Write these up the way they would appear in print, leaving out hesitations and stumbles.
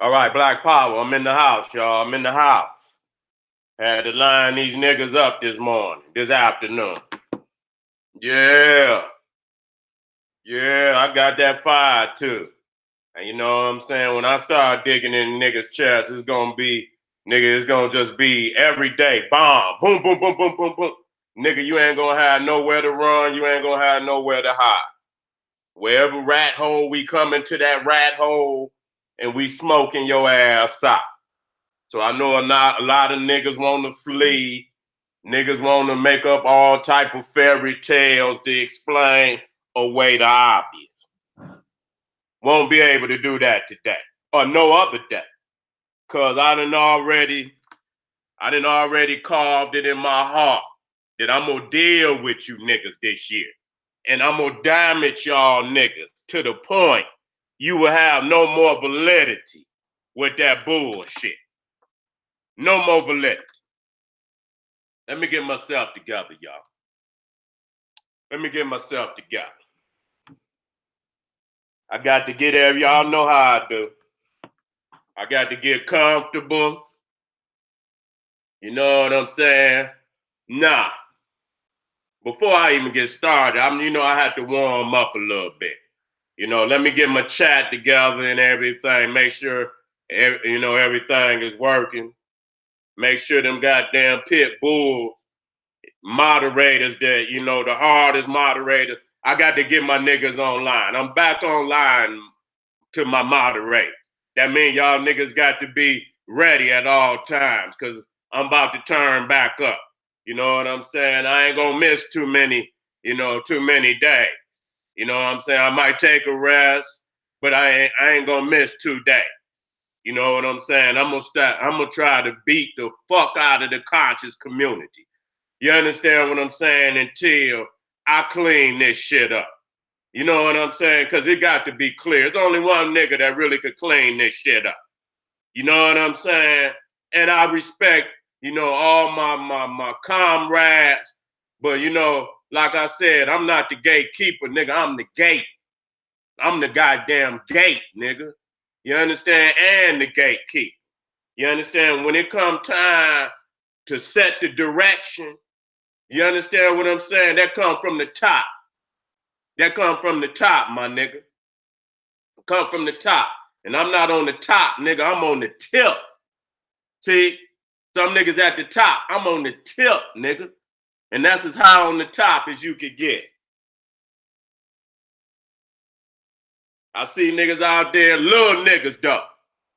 All right, Black Power, I'm in the house, y'all. I'm in the house. Had to line these niggas up this afternoon. Yeah. Yeah, I got that fire too. And you know what I'm saying? When I start digging in niggas' chests, it's gonna just be every day. Bomb. Boom, boom, boom, boom, boom, boom. Nigga, you ain't gonna have nowhere to run. You ain't gonna have nowhere to hide. Wherever rat hole we come into that rat hole and we smoking your ass out. So I know a lot of niggas want to flee. Niggas want to make up all type of fairy tales to explain away the obvious. Won't be able to do that today or no other day. Cause I done already carved it in my heart that I'm gonna deal with you niggas this year. And I'm gonna damage y'all niggas to the point you will have no more validity with that bullshit. No more validity. Let me get myself together, y'all. Let me get myself together. I got to get there. Y'all know how I do. I got to get comfortable. You know what I'm saying? Nah. Before I even get started, I have to warm up a little bit. Let me get my chat together and everything. Make sure, everything is working. Make sure them goddamn pit bulls, moderators that, the hardest moderators. I got to get my niggas online. I'm back online to my moderators. That means y'all niggas got to be ready at all times because I'm about to turn back up. You know what I'm saying? I ain't gonna miss too many days. You know what I'm saying? I might take a rest, but I ain't gonna miss 2 days. You know what I'm saying? I'm gonna try to beat the fuck out of the conscious community. You understand what I'm saying? Until I clean this shit up. You know what I'm saying? Because it got to be clear. There's only one nigga that really could clean this shit up. You know what I'm saying? And I respect, all my comrades. But, like I said, I'm not the gatekeeper, nigga. I'm the gate. I'm the goddamn gate, nigga. You understand? And the gatekeeper. You understand? When it come time to set the direction, you understand what I'm saying? That come from the top. That come from the top, my nigga. Come from the top. And I'm not on the top, nigga. I'm on the tip. See? Some niggas at the top. I'm on the tip, nigga. And that's as high on the top as you could get. I see niggas out there, little niggas though.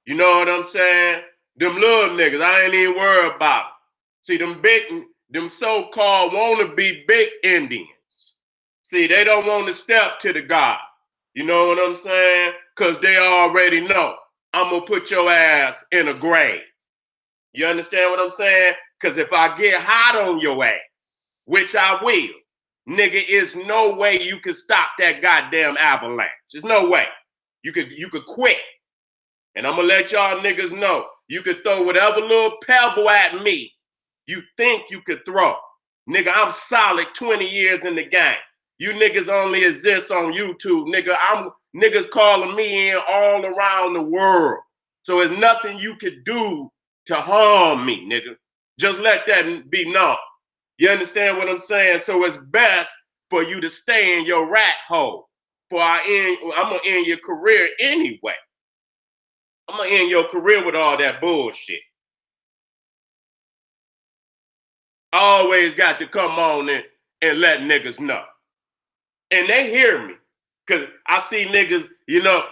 You know what I'm saying? Them little niggas, I ain't even worried about them. See, them so-called wanna be big Indians. See, they don't want to step to the God. You know what I'm saying? Because they already know I'm going to put your ass in a grave. You understand what I'm saying? Because if I get hot on your ass, which I will, nigga, is no way you can stop that goddamn avalanche. There's no way. You could quit. And I'm going to let y'all niggas know, you could throw whatever little pebble at me you think you could throw. Nigga, I'm solid 20 years in the game. You niggas only exist on YouTube, nigga. Niggas calling me in all around the world. So there's nothing you could do to harm me, nigga. Just let that be known. You understand what I'm saying? So it's best for you to stay in your rat hole. I'm gonna end your career anyway. I'm gonna end your career with all that bullshit. I always got to come on and let niggas know. And they hear me. Cause I see niggas,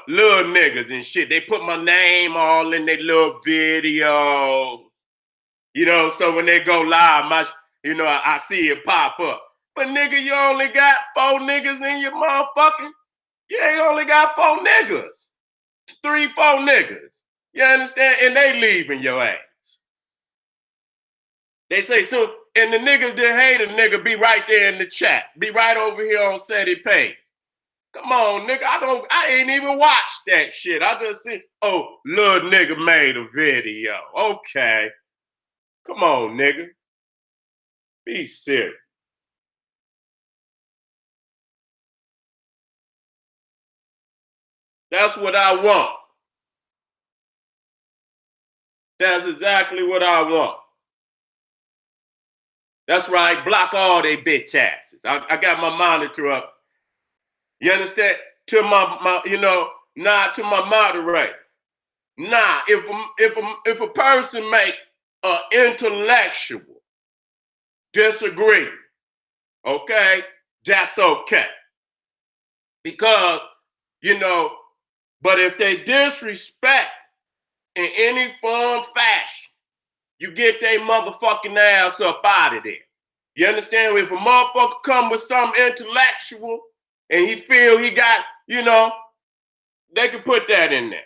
little niggas and shit. They put my name all in their little videos. So when they go live, I see it pop up. But nigga, you only got 4 niggas in your motherfucking. You ain't only got 4 niggas. 3, 4 niggas. You understand? And they leaving your ass. They say so, and the niggas that hate a nigga be right there in the chat. Be right over here on SETI page. Come on, nigga. I ain't even watched that shit. I just see, oh, little nigga made a video. Okay. Come on, nigga. Be serious. That's what I want. That's exactly what I want. That's right. Block all they bitch asses. I got my monitor up. You understand? To my not to my moderator. Nah, if a person make an intellectual disagree, okay, that's okay. Because, but if they disrespect in any form, fashion, you get their motherfucking ass up out of there. You understand? If a motherfucker come with some intellectual and he feel he got, they can put that in there.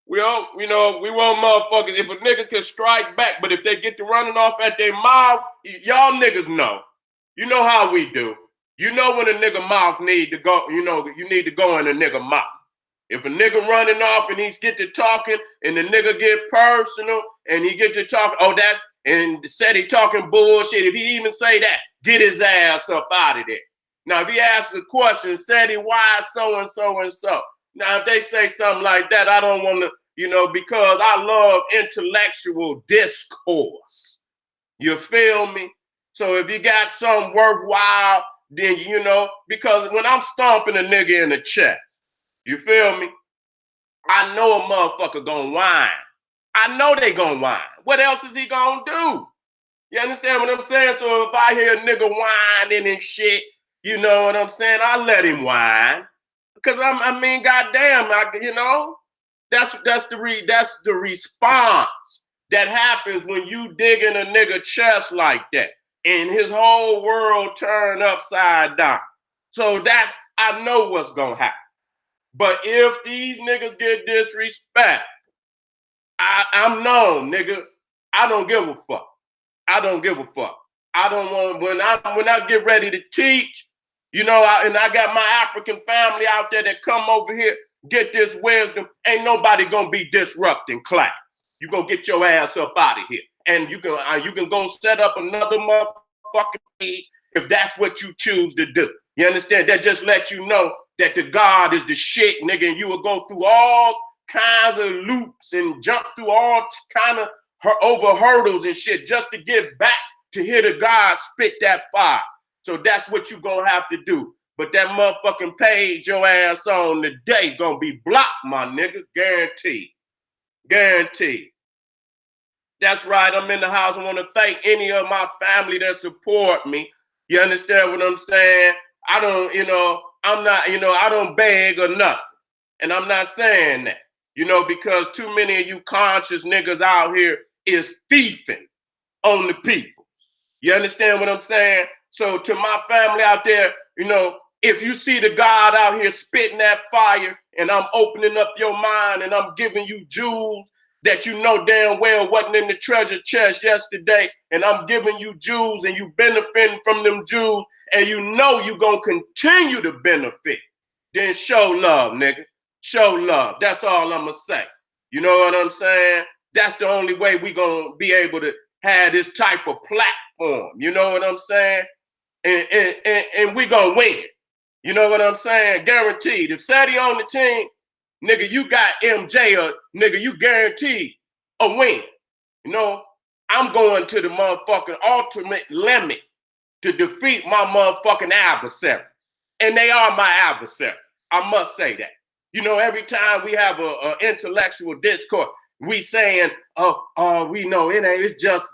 We don't, we want motherfuckers. If a nigga can strike back, but if they get to running off at their mouth, y'all niggas know. You know how we do. You know when a nigga mouth need to go, you need to go in a nigga mouth. If a nigga running off and he's get to talking and the nigga get personal and he get to talking, and said he talking bullshit. If he even say that, get his ass up out of there. Now, if he asks a question, said he why so and so and so. Now, if they say something like that, I don't want to, because I love intellectual discourse. You feel me? So if you got something worthwhile, then, because when I'm stomping a nigga in the chest, you feel me? I know a motherfucker gonna whine. I know they gonna whine. What else is he gonna do? You understand what I'm saying? So if I hear a nigga whining and shit, you know what I'm saying? I let him whine. Because goddamn, that's the response that happens when you dig in a nigga chest like that. And his whole world turn upside down. So I know what's gonna happen. But if these niggas get disrespect, I'm known, nigga. I don't give a fuck. I don't give a fuck. I don't want when I get ready to teach, and I got my African family out there that come over here, get this wisdom. Ain't nobody gonna be disrupting class. You gonna get your ass up out of here, and you can go set up another motherfucking page if that's what you choose to do. You understand? That just lets you know that the God is the shit, nigga, and you will go through all kinds of loops and jump through all kind of over hurdles and shit just to get back to hear the God spit that fire. So that's what you gonna have to do. But that motherfucking page your ass on today gonna be blocked, my nigga. Guaranteed. Guaranteed. That's right. I'm in the house. I want to thank any of my family that support me. You understand what I'm saying? I don't, I'm not, I don't beg or nothing. And I'm not saying that, because too many of you conscious niggas out here is thieving on the people. You understand what I'm saying? So to my family out there, if you see the God out here spitting that fire and I'm opening up your mind and I'm giving you jewels that you know damn well wasn't in the treasure chest yesterday, and I'm giving you jewels and you benefiting from them jewels, and you know you gonna continue to benefit, then show love, nigga. Show love. That's all I'm gonna say. You know what I'm saying? That's the only way we gonna be able to have this type of platform. You know what I'm saying? And we gonna win. You know what I'm saying? Guaranteed. If Sadie on the team, nigga, you got MJ, or nigga, you guaranteed a win. I'm going to the motherfucking ultimate limit to defeat my motherfucking adversaries. And they are my adversaries. I must say that. Every time we have a intellectual discourse, we saying, we know it ain't, it's just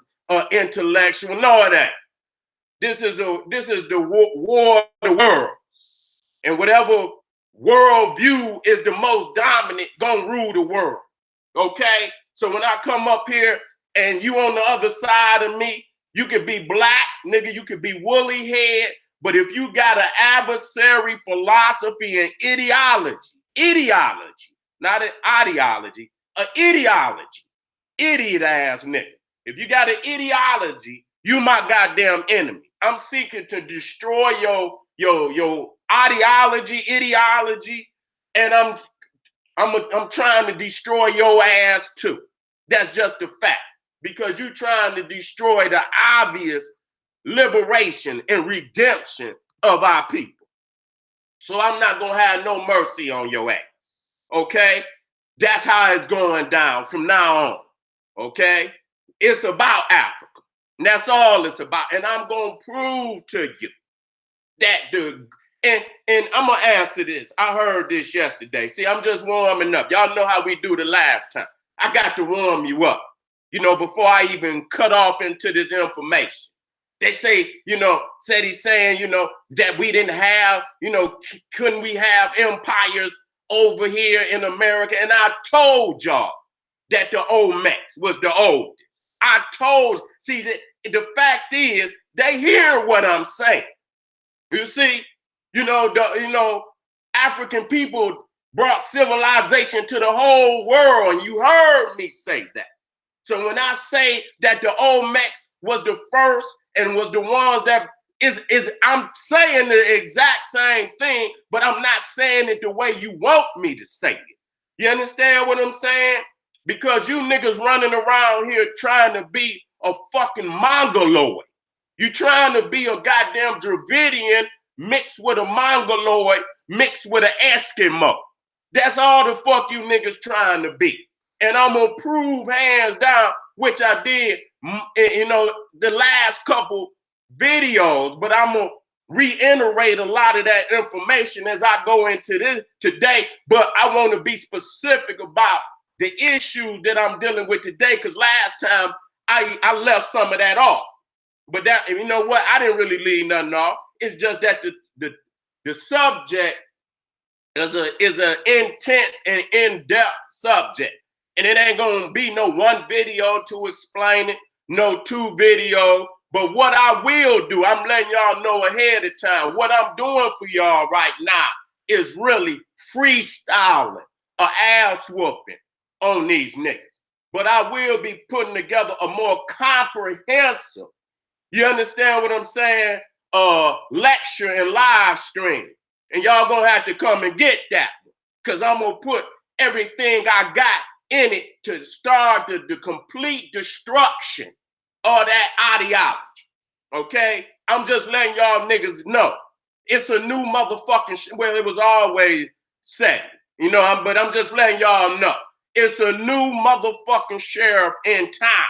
intellectual. No, it ain't. This is the war of the world. And whatever worldview is the most dominant gonna rule the world. Okay? So when I come up here and you on the other side of me, you could be black, nigga, you could be woolly head, but if you got an adversary philosophy and ideology, not an ideology, an ideology, idiot ass nigga. If you got an ideology, you my goddamn enemy. I'm seeking to destroy your ideology, and I'm trying to destroy your ass too. That's just a fact. Because you're trying to destroy the obvious liberation and redemption of our people. So I'm not gonna have no mercy on your ass. Okay? That's how it's going down from now on. okay? It's about Africa. And that's all it's about. And I'm going to prove to you that and I'm going to answer this. I heard this yesterday. See, I'm just warming up. Y'all know how we do the last time. I got to warm you up, before I even cut off into this information. They say, said he's saying, that we didn't have, couldn't we have empires over here in America? And I told y'all that the Olmecs was the oldest. See, the fact is, they hear what I'm saying. You see, African people brought civilization to the whole world, and you heard me say that. So when I say that the Olmecs was the first and was the ones that I'm saying the exact same thing, but I'm not saying it the way you want me to say it. You understand what I'm saying? Because you niggas running around here trying to be a fucking Mongoloid. You trying to be a goddamn Dravidian mixed with a Mongoloid mixed with an Eskimo. That's all the fuck you niggas trying to be. And I'm going to prove hands down, which I did, the last couple videos, but I'm going to reiterate a lot of that information as I go into this today. But I want to be specific about the issues that I'm dealing with today, because last time I left some of that off. But that, you know what? I didn't really leave nothing off. It's just that the subject is an intense and in-depth subject. And it ain't going to be no one video to explain it, no two videos. But what I will do, I'm letting y'all know ahead of time, what I'm doing for y'all right now is really freestyling or ass whooping on these niggas. But I will be putting together a more comprehensive, you understand what I'm saying, lecture and live stream. And y'all going to have to come and get that, because I'm going to put everything I got in it to start the complete destruction of that ideology. Okay? I'm just letting y'all niggas know. It's a new motherfucking well, it was always said, but I'm just letting y'all know. It's a new motherfucking sheriff in town.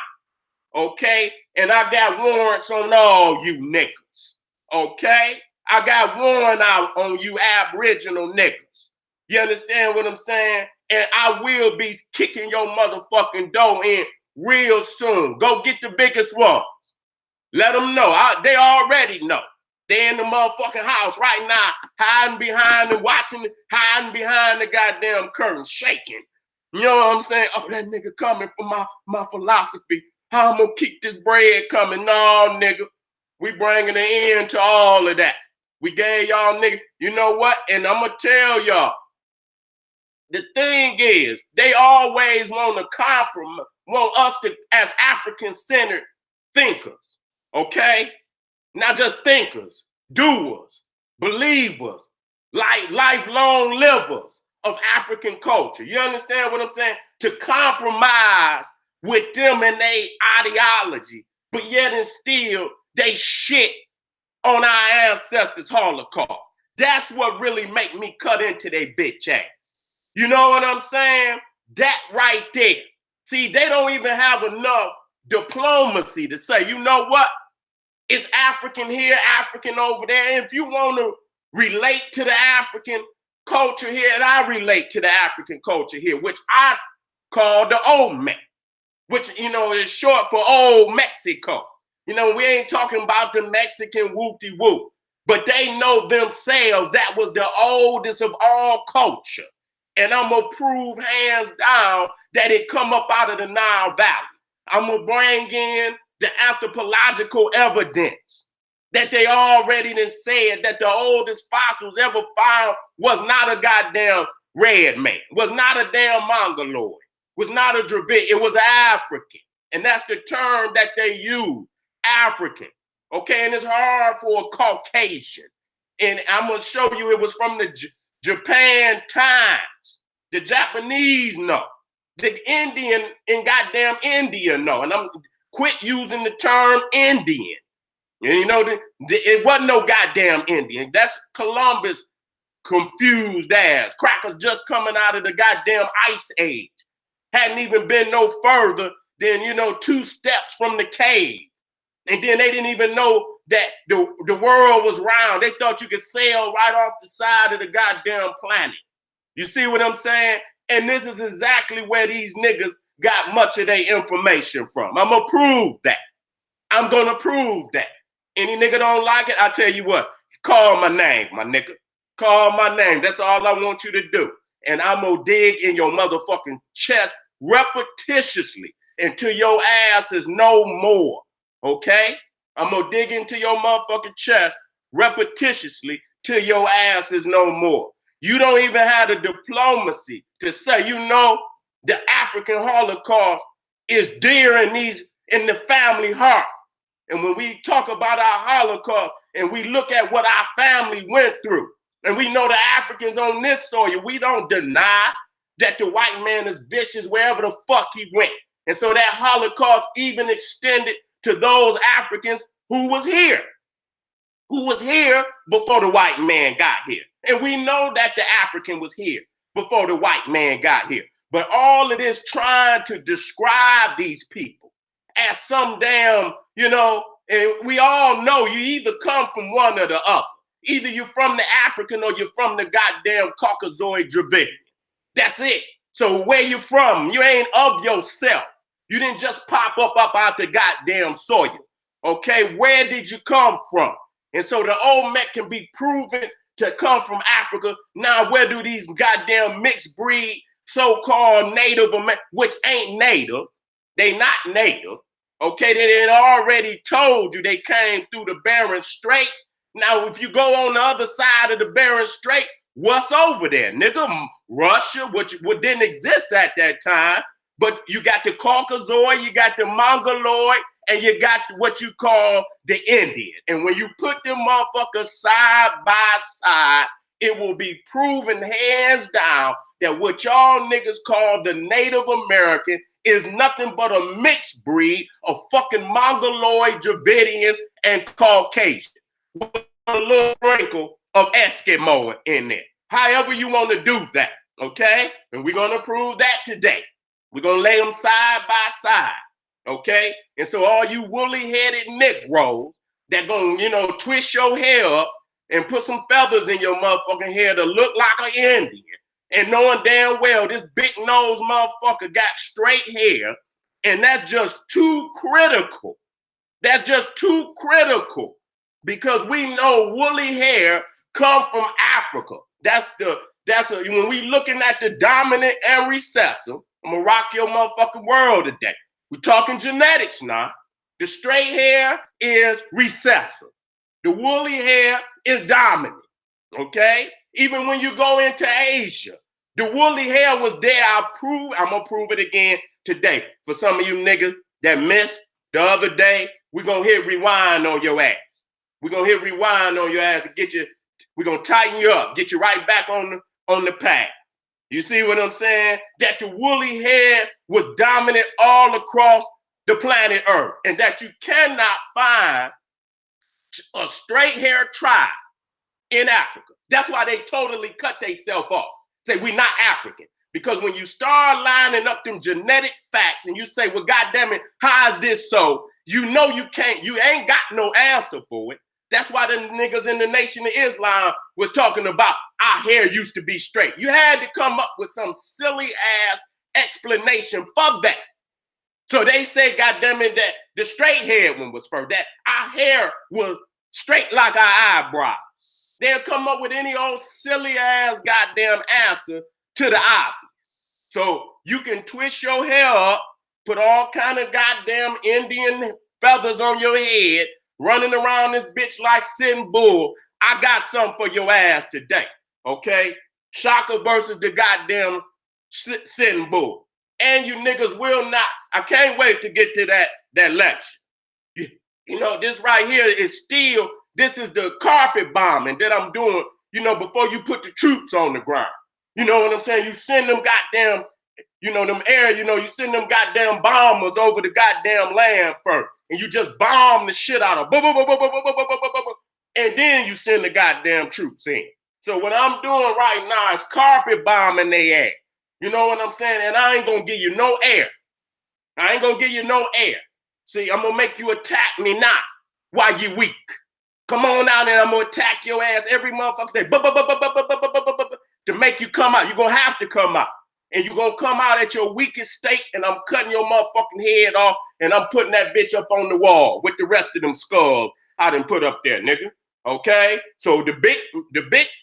Okay? And I got warrants on all you niggas. Okay? I got warrant out on you Aboriginal niggas. You understand what I'm saying? And I will be kicking your motherfucking door in real soon. Go get the biggest ones. Let them know. They already know. They in the motherfucking house right now, hiding behind the goddamn curtain, shaking. You know what I'm saying? Oh, that nigga coming for my philosophy. How I'm gonna keep this bread coming? No, nigga. We bringing an end to all of that. We gave y'all niggas, you know what? And I'm gonna tell y'all, the thing is, they always want to compromise, want us to, as African-centered thinkers, okay? Not just thinkers, doers, believers, like lifelong livers of African culture. You understand what I'm saying? To compromise with them and their ideology, but yet and still they shit on our ancestors' Holocaust. That's what really make me cut into their bitch ass. You know what I'm saying? That right there. See, they don't even have enough diplomacy to say, you know what? It's African here, African over there. And if you want to relate to the African culture here, and I relate to the African culture here, which I call the Olmec, which, is short for Old Mexico. We ain't talking about the Mexican whoop-de-whoop, but they know themselves that was the oldest of all culture. And I'm going to prove hands down that it come up out of the Nile Valley. I'm going to bring in the anthropological evidence that they already done said that the oldest fossils ever found was not a goddamn red man, was not a damn Mongoloid, was not a Dravidian, it was African. And that's the term that they use, African. Okay, and it's hard for a Caucasian. And I'm going to show you it was from the Japan Times. The Japanese know. The Indian in goddamn India know. And I'm quit using the term Indian. And it wasn't no goddamn Indian. That's Columbus confused ass. Crackers just coming out of the goddamn ice age. Hadn't even been no further than, 2 steps from the cave. And then they didn't even know that the world was round. They thought you could sail right off the side of the goddamn planet. You see what I'm saying? And this is exactly where these niggas got much of their information from. I'm gonna prove that. I'm gonna prove that. Any nigga don't like it, I tell you what, call my name, my nigga. Call my name. That's all I want you to do. And I'm gonna dig in your motherfucking chest repetitiously until your ass is no more. Okay? I'm gonna dig into your motherfucking chest repetitiously till your ass is no more. You don't even have the diplomacy to say, the African Holocaust is dear in the family heart. And when we talk about our Holocaust and we look at what our family went through, and we know the Africans on this soil, we don't deny that the white man is vicious wherever the fuck he went. And so that Holocaust even extended to those Africans who was here before the white man got here. And we know that the African was here before the white man got here. But all of this trying to describe these people as some damn, and we all know you either come from one or the other. Either you're from the African or you're from the goddamn Caucasoid Dravidian. That's it. So where you from? You ain't of yourself. You didn't just pop up out the goddamn soil. Okay, where did you come from? And so the old Met can be proven to come from Africa. Now, where do these goddamn mixed breed so-called Native Americans, which ain't native, they not native, okay, they had already told you they came through the Bering Strait. Now, if you go on the other side of the Bering Strait, what's over there, nigga? Russia, which didn't exist at that time, but you got the Caucasoid, you got the Mongoloid, and you got what you call the Indian. And when you put them motherfuckers side by side, it will be proven hands down that what y'all niggas call the Native American is nothing but a mixed breed of fucking Mongoloid, Dravidians, and Caucasian. With a little sprinkle of Eskimo in there. However you want to do that, okay? And we're going to prove that today. We're going to lay them side by side, okay? And so all you woolly-headed Negroes that going to, twist your hair up and put some feathers in your motherfucking hair to look like an Indian, and knowing damn well this big-nosed motherfucker got straight hair, and that's just too critical. That's just too critical. Because we know woolly hair come from Africa. When we looking at the dominant and recessive, I'm gonna rock your motherfucking world today. We're talking genetics now. The straight hair is recessive. The woolly hair is dominant, okay? Even when you go into Asia, the woolly hair was there. I'm gonna prove it again today. For some of you niggas that missed the other day, we're gonna hit rewind on your ass. We're going to hit rewind on your ass and we're going to tighten you up, get you right back on the path. You see what I'm saying? That the woolly hair was dominant all across the planet Earth, and that you cannot find a straight hair tribe in Africa. That's why they totally cut themselves off. Say, we're not African. Because when you start lining up them genetic facts and you say, well, goddamn it, how is this so? You ain't got no answer for it. That's why the niggas in the Nation of Islam was talking about our hair used to be straight. You had to come up with some silly ass explanation for that. So they say, goddamn it, that the straight haired one was first, that our hair was straight like our eyebrows. They'll come up with any old silly ass goddamn answer to the obvious. So you can twist your hair up, put all kind of goddamn Indian feathers on your head, running around this bitch like Sin Bull. I got something for your ass today, okay? Shaka versus the goddamn Sin Bull. And you niggas will not, I can't wait to get to that lecture. This right here is still, this is the carpet bombing that I'm doing, before you put the troops on the ground. You know what I'm saying? You send them goddamn, you send them goddamn bombers over the goddamn land first. And you just bomb the shit out of and then you send the goddamn troops in. So what I'm doing right now is carpet bombing their ass. You know what I'm saying? And I ain't gonna give you no air. I ain't gonna give you no air. See, I'm gonna make you attack me now while you weak. Come on out and I'm gonna attack your ass every motherfucker day to make you come out. You're gonna have to come out. And you're gonna come out at your weakest state, and I'm cutting your motherfucking head off, and I'm putting that bitch up on the wall with the rest of them skulls I done put up there, nigga. Okay? So the big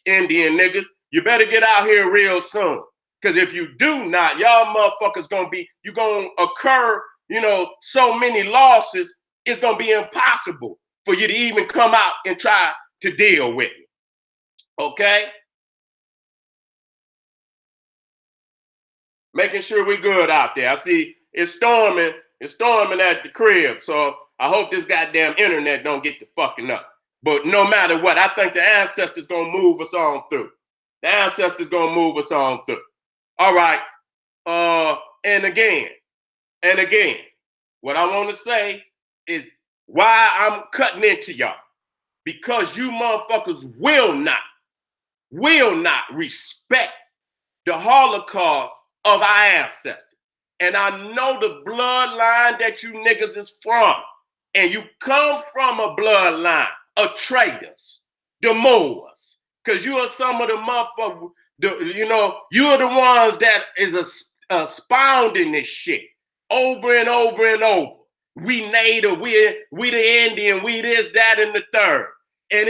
Indian niggas, you better get out here real soon. Because if you do not, y'all motherfuckers you're gonna occur, so many losses, it's gonna be impossible for you to even come out and try to deal with it. Okay? Making sure we good out there. I see it's storming at the crib. So I hope this goddamn internet don't get the fucking up. But no matter what, I think the ancestors gonna move us on through. The ancestors gonna move us on through. All right. And again, what I want to say is why I'm cutting into y'all. Because you motherfuckers will not respect the Holocaust of our ancestors. And I know the bloodline that you niggas is from. And you come from a bloodline of traitors, the Moors. Because you are some of the motherfuckers, you are the ones that is expounding this shit over and over and over. We native, we the Indian, we this, that, and the third. And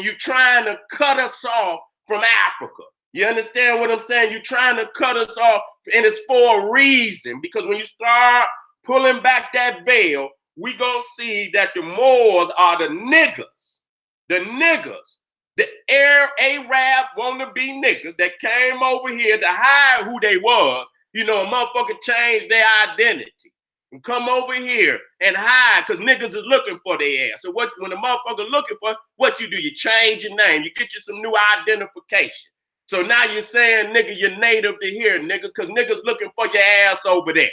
you trying to cut us off from Africa. You understand what I'm saying? You're trying to cut us off, and it's for a reason. Because when you start pulling back that veil, we gonna see that the Moors are the niggas. The niggas. The Arab wannabe niggas that came over here to hide who they was. A motherfucker changed their identity. And come over here and hide because niggas is looking for their ass. So when the motherfucker looking for, what you do? You change your name. You get you some new identification. So now you're saying, nigga, you're native to here, nigga, because niggas looking for your ass over there.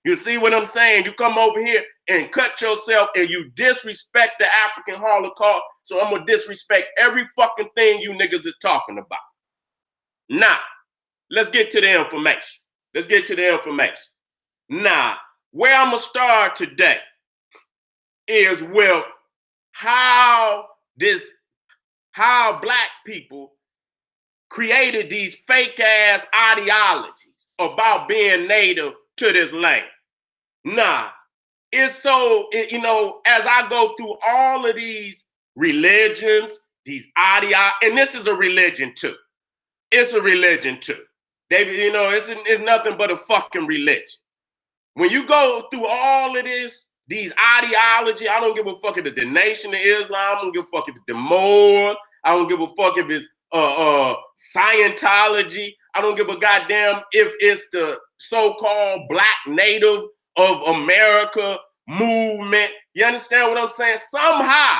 You see what I'm saying? You come over here and cut yourself and you disrespect the African Holocaust. So I'm going to disrespect every fucking thing you niggas is talking about. Now, let's get to the information. Now, where I'm going to start today is with how black people created these fake ass ideologies about being native to this land. Nah, it's so, as I go through all of these religions, these ideologies, and this is a religion too. It's a religion too. It's nothing but a fucking religion. When you go through all of these ideology, I don't give a fuck if it's the Nation of Islam, I don't give a fuck if it's the Moor, I don't give a fuck if it's Scientology, I don't give a goddamn if it's the so-called Black Native of America movement. You understand what I'm saying? Somehow,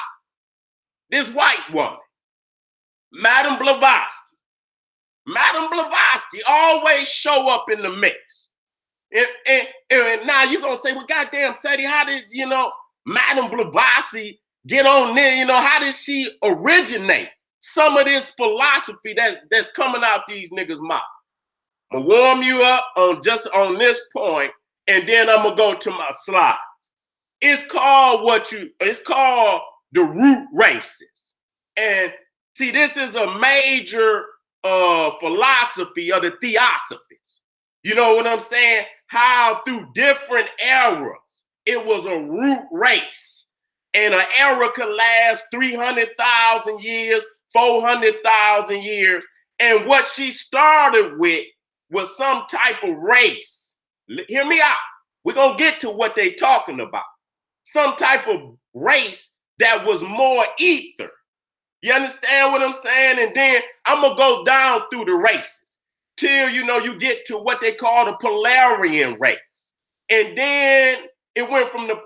this white woman, Madame Blavatsky always show up in the mix. And now you're going to say, well, goddamn, Sadie, how did, Madame Blavatsky get on there? How did she originate some of this philosophy that's coming out these niggas' mouth? I'm going to warm you up on this point, and then I'm going to go to my slides. It's called the root races. And see, this is a major philosophy of the theosophists. You know what I'm saying? How through different eras, it was a root race. And an era could last 300,000 years, 400,000 years. And what she started with was some type of race. Hear me out. We're going to get to what they're talking about. Some type of race that was more ether. You understand what I'm saying? And then I'm going to go down through the races till, you get to what they call the Polarian race. And then it went from the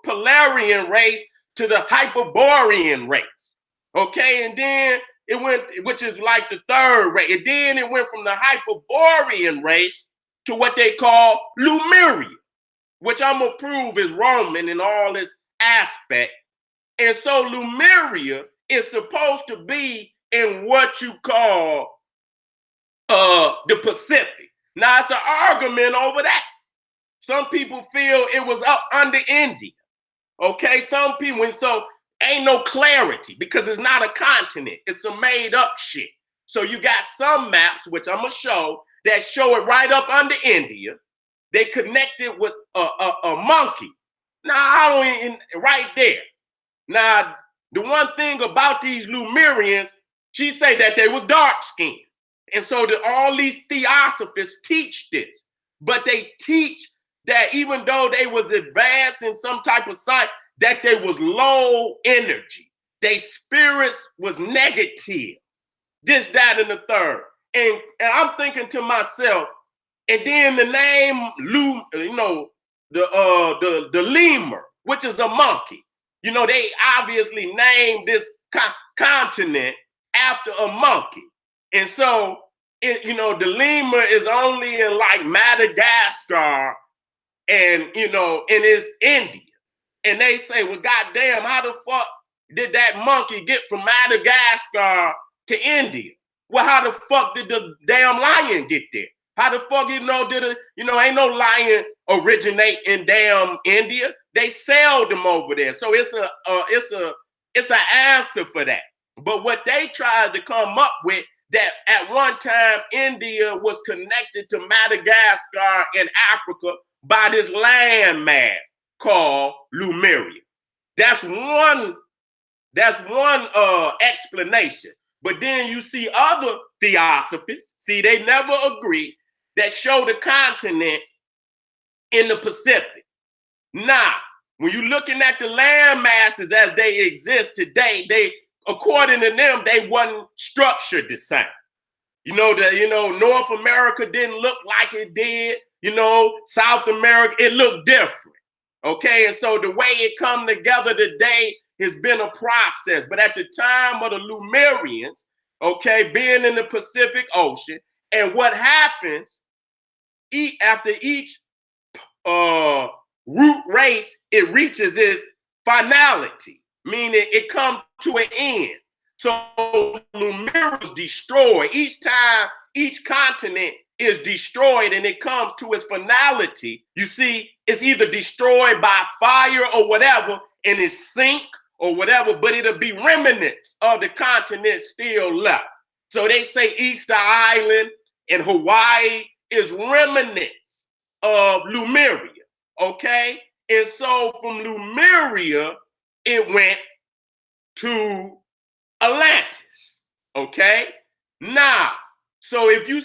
Polarian race to the Hyperborean race. Okay, and then it went, which is like the third race. And then it went from the Hyperborean race to what they call Lemuria, which I'm going to prove is Roman in all its aspect. And so Lemuria is supposed to be in what you call the Pacific. Now, it's an argument over that. Some people feel it was up under India. Okay, some people, so ain't no clarity because it's not a continent. It's some made up shit. So you got some maps, which I'm gonna show, that show it right up under India. They connected with a monkey. Now, I don't even, right there. Now, the one thing about these Lemurians, she say that they were dark skinned. And so all these theosophists teach this. But they teach that even though they was advanced in some type of science, that they was low energy. Their spirits was negative. This, that, and the third. And I'm thinking to myself, and then the name the lemur, which is a monkey. You know, they obviously named this continent after a monkey. And so, the lemur is only in like Madagascar and, and it's India. And they say, well, goddamn, how the fuck did that monkey get from Madagascar to India? Well, how the fuck did the damn lion get there? How the fuck, ain't no lion originate in damn India. They sell them over there. So it's an answer for that. But what they tried to come up with, that at one time India was connected to Madagascar in Africa by this landmass called Lemuria. That's one explanation. But then you see other theosophists, they never agree, that show the continent in the Pacific. Now, when you're looking at the land masses as they exist today, according to them, they wasn't structured the same. North America didn't look like it did. South America, it looked different. Okay, and so the way it come together today has been a process. But at the time of the Lemurians, okay, being in the Pacific Ocean, and what happens after each root race, it reaches its finality, meaning it comes to an end. So Lemuria was destroyed. Each time, each continent is destroyed and it comes to its finality. You see, it's either destroyed by fire or whatever, and it sink or whatever, but it'll be remnants of the continent still left. So they say Easter Island and Hawaii is remnants of Lemuria, okay? And so from Lemuria, it went to Atlantis, okay? Now, so if you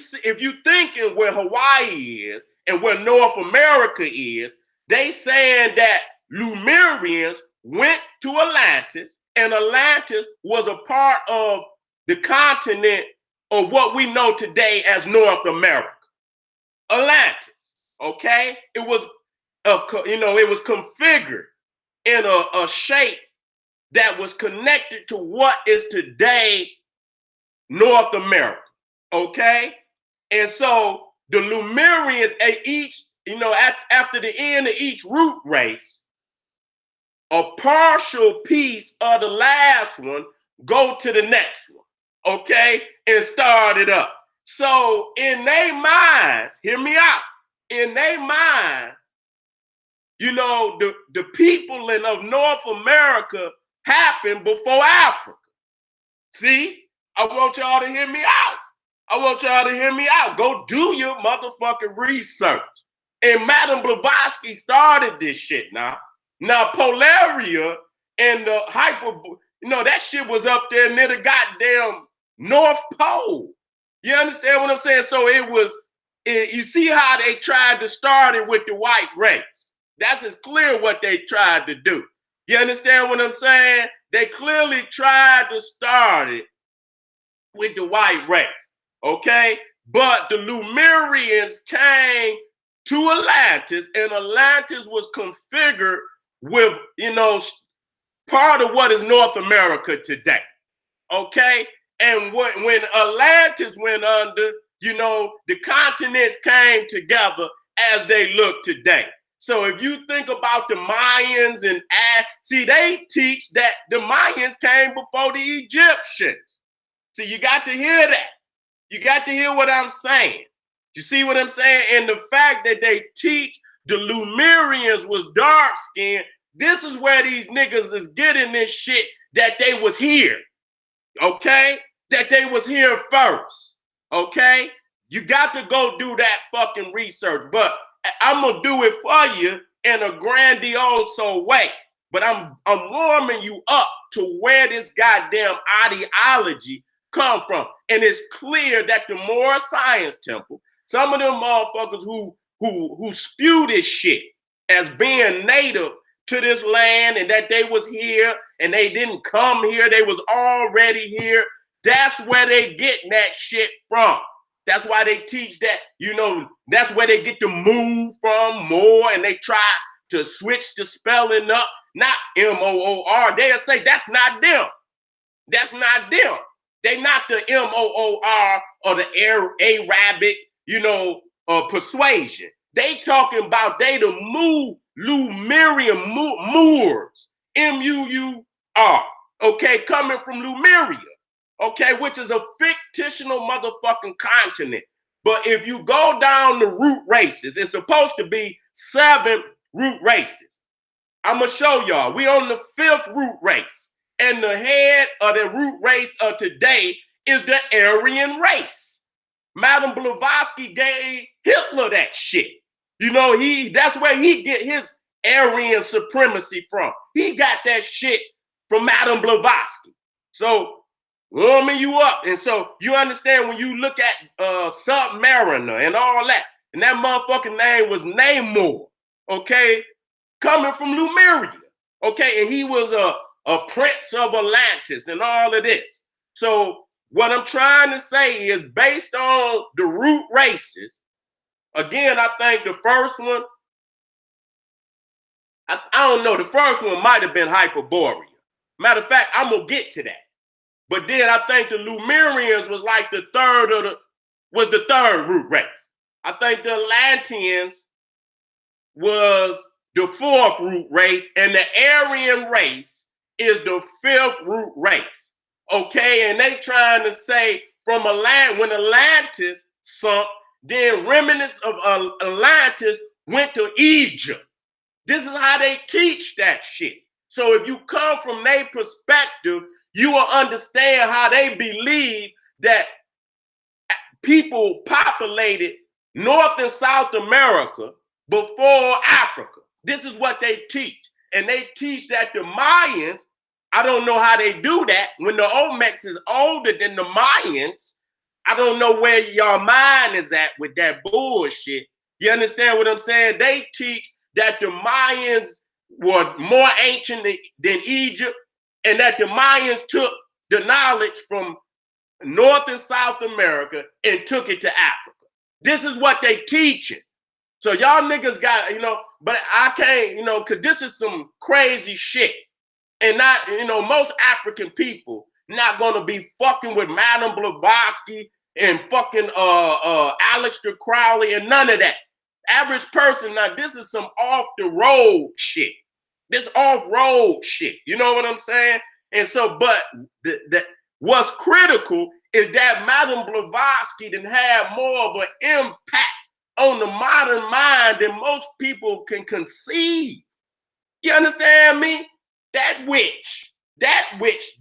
thinking where Hawaii is and where North America is, they saying that Lemurians went to Atlantis, and Atlantis was a part of the continent of what we know today as North America. Atlantis, okay? It was it was configured in a shape that was connected to what is today North America, okay? And so the Lemurians, after the end of each root race, a partial piece of the last one go to the next one, okay? And start it up. So in their minds, hear me out, in their minds, the people of North America happened before Africa. See, I want y'all to hear me out. Go do your motherfucking research. And Madame Blavatsky started this shit now. Now, Polaria and the that shit was up there near the goddamn North Pole. You understand what I'm saying? So you see how they tried to start it with the white race. That's as clear what they tried to do. You understand what I'm saying? They clearly tried to start it with the white race, okay? But the Lemurians came to Atlantis, and Atlantis was configured with, part of what is North America today, okay? And when Atlantis went under, the continents came together as they look today. So if you think about the Mayans they teach that the Mayans came before the Egyptians. See, you got to hear that. You got to hear what I'm saying. You see what I'm saying? And the fact that they teach the Lemurians was dark skinned. This is where these niggas is getting this shit that they was here. Okay? That they was here first. Okay? You got to go do that fucking research. But I'm gonna do it for you in a grandiose way. But I'm warming you up to where this goddamn ideology come from. And it's clear that the Moore Science Temple, some of them motherfuckers who spew this shit as being native to this land and that they was here and they didn't come here, they was already here. That's where they getting that shit from. That's why they teach that, you know, that's where they get the move from, more, and they try to switch the spelling up, not M-O-O-R. They'll say that's not them. That's not them. They not the M-O-O-R or the Arabic, you know, persuasion. They talking about they the Lemurian Moors, M-U-U-R, okay, coming from Lemuria. Okay, which is a fictional motherfucking continent. But if you go down the root races, it's supposed to be 7 root races. I'm going to show y'all. We on the 5th root race. And the head of the root race of today is the Aryan race. Madame Blavatsky gave Hitler that shit. You know, that's where he get his Aryan supremacy from. He got that shit from Madame Blavatsky. So, warming you up. And so you understand when you look at Submariner and all that, and that motherfucking name was Namor, okay, coming from Lemuria, okay, and he was a prince of Atlantis and all of this. So what I'm trying to say is based on the root races, again, I think the first one, I don't know, the first one might have been Hyperborea. Matter of fact, I'm going to get to that. But then I think the Lemurians was like the third root race. I think the Atlanteans was the 4th root race, and the Aryan race is the 5th root race. Okay, and they trying to say from when Atlantis sunk, then remnants of Atlantis went to Egypt. This is how they teach that shit. So if you come from their perspective, you will understand how they believe that people populated North and South America before Africa. This is what they teach. And they teach that the Mayans, I don't know how they do that. When the Olmecs is older than the Mayans, I don't know where your mind is at with that bullshit. You understand what I'm saying? They teach that the Mayans were more ancient than Egypt, and that the Mayans took the knowledge from North and South America and took it to Africa. This is what they teaching. So y'all niggas got, you know, but I can't, you know, because this is some crazy shit. And not, you know, most African people not going to be fucking with Madame Blavatsky and fucking Aleister Crowley and none of that. Average person, now this is some off-the-road shit. This off-road shit. You know what I'm saying? And so, but what's critical is that Madame Blavatsky didn't have more of an impact on the modern mind than most people can conceive. You understand me? That witch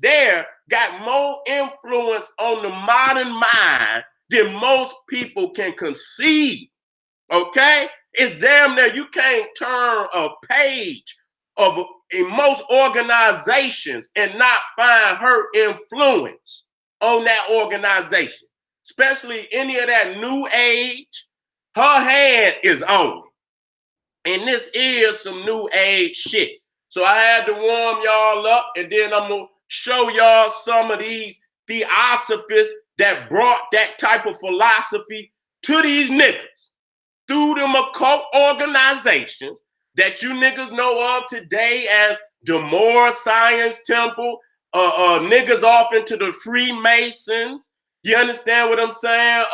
there got more influence on the modern mind than most people can conceive. Okay? It's damn near you can't turn a page of in most organizations and not find her influence on that organization, especially any of that new age. Her hand is on it. And this is some new age shit. So I had to warm y'all up, and then I'm going to show y'all some of these theosophists that brought that type of philosophy to these niggas through them occult organizations that you niggas know of today as the Moore Science Temple, niggas off into the Freemasons. You understand what I'm saying?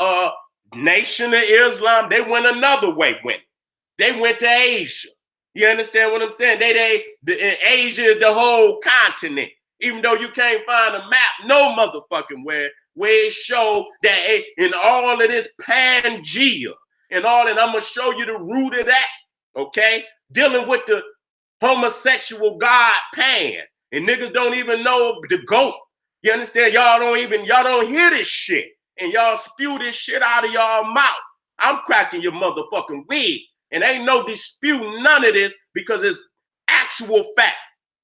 Nation of Islam, they went another way with it. They went to Asia. You understand what I'm saying? Asia is the whole continent. Even though you can't find a map, no motherfucking where it show that in all of this Pangea and all, and I'm gonna show you the root of that. okay? Dealing with the homosexual God Pan. And niggas don't even know the GOAT. You understand? Y'all don't hear this shit. And y'all spew this shit out of y'all mouth. I'm cracking your motherfucking wig. And ain't no dispute none of this because it's actual fact.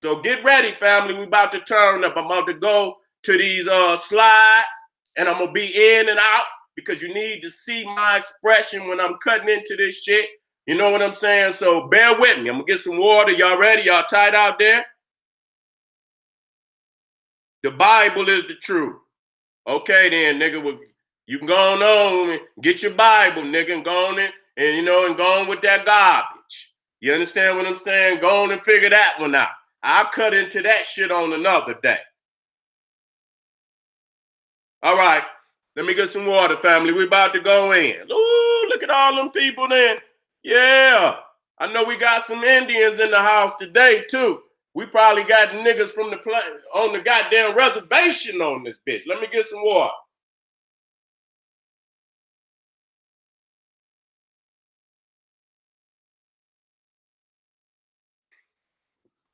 So get ready, family. We about to turn up. I'm about to go to these slides, and I'm gonna be in and out because you need to see my expression when I'm cutting into this shit. You know what I'm saying? So bear with me. I'm gonna get some water. Y'all ready? Y'all tight out there? The Bible is the truth. Okay then, nigga. You can go on and get your Bible, nigga, and go on and go on with that garbage. You understand what I'm saying? Go on and figure that one out. I'll cut into that shit on another day. All right. Let me get some water, family. We about to go in. Ooh, look at all them people then. Yeah. I know we got some Indians in the house today, too. We probably got niggas from the on the goddamn reservation on this bitch. Let me get some water.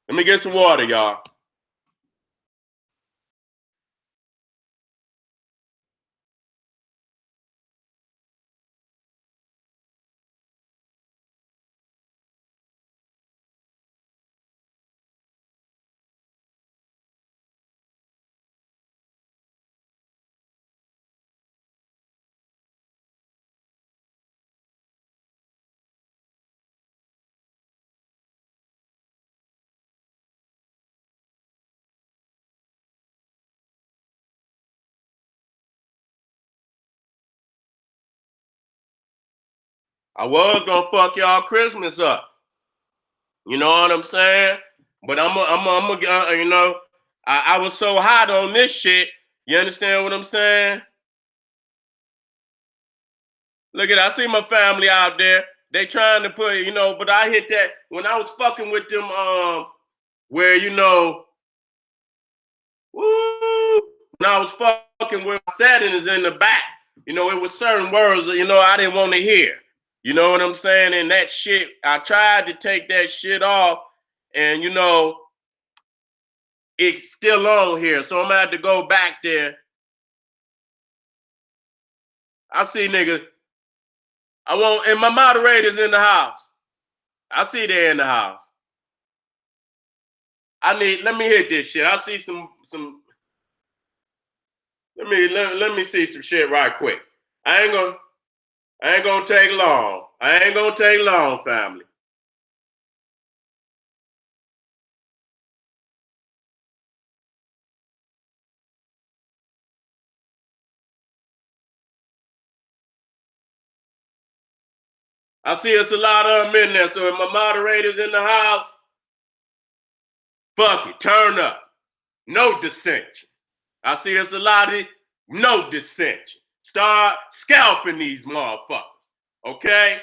Let me get some water, y'all. I was gonna fuck y'all Christmas up. You know what I'm saying? But I was so hot on this shit. You understand what I'm saying? Look at, I see my family out there. They trying to put, but I hit that when I was fucking with them, where, woo, when I was fucking with settings in the back, it was certain words, I didn't want to hear. You know what I'm saying? And that shit, I tried to take that shit off, and it's still on here. So I'm gonna have to go back there. I see niggas. And my moderator's in the house. I see they're in the house. Let me hit this shit. I see some, let me see some shit right quick. I ain't gonna take long. I ain't gonna take long, family. I see it's a lot of them in there. So if my moderator's in the house, fuck it, turn up. No dissension. I see it's a lot of no dissension. Start scalping these motherfuckers. Okay?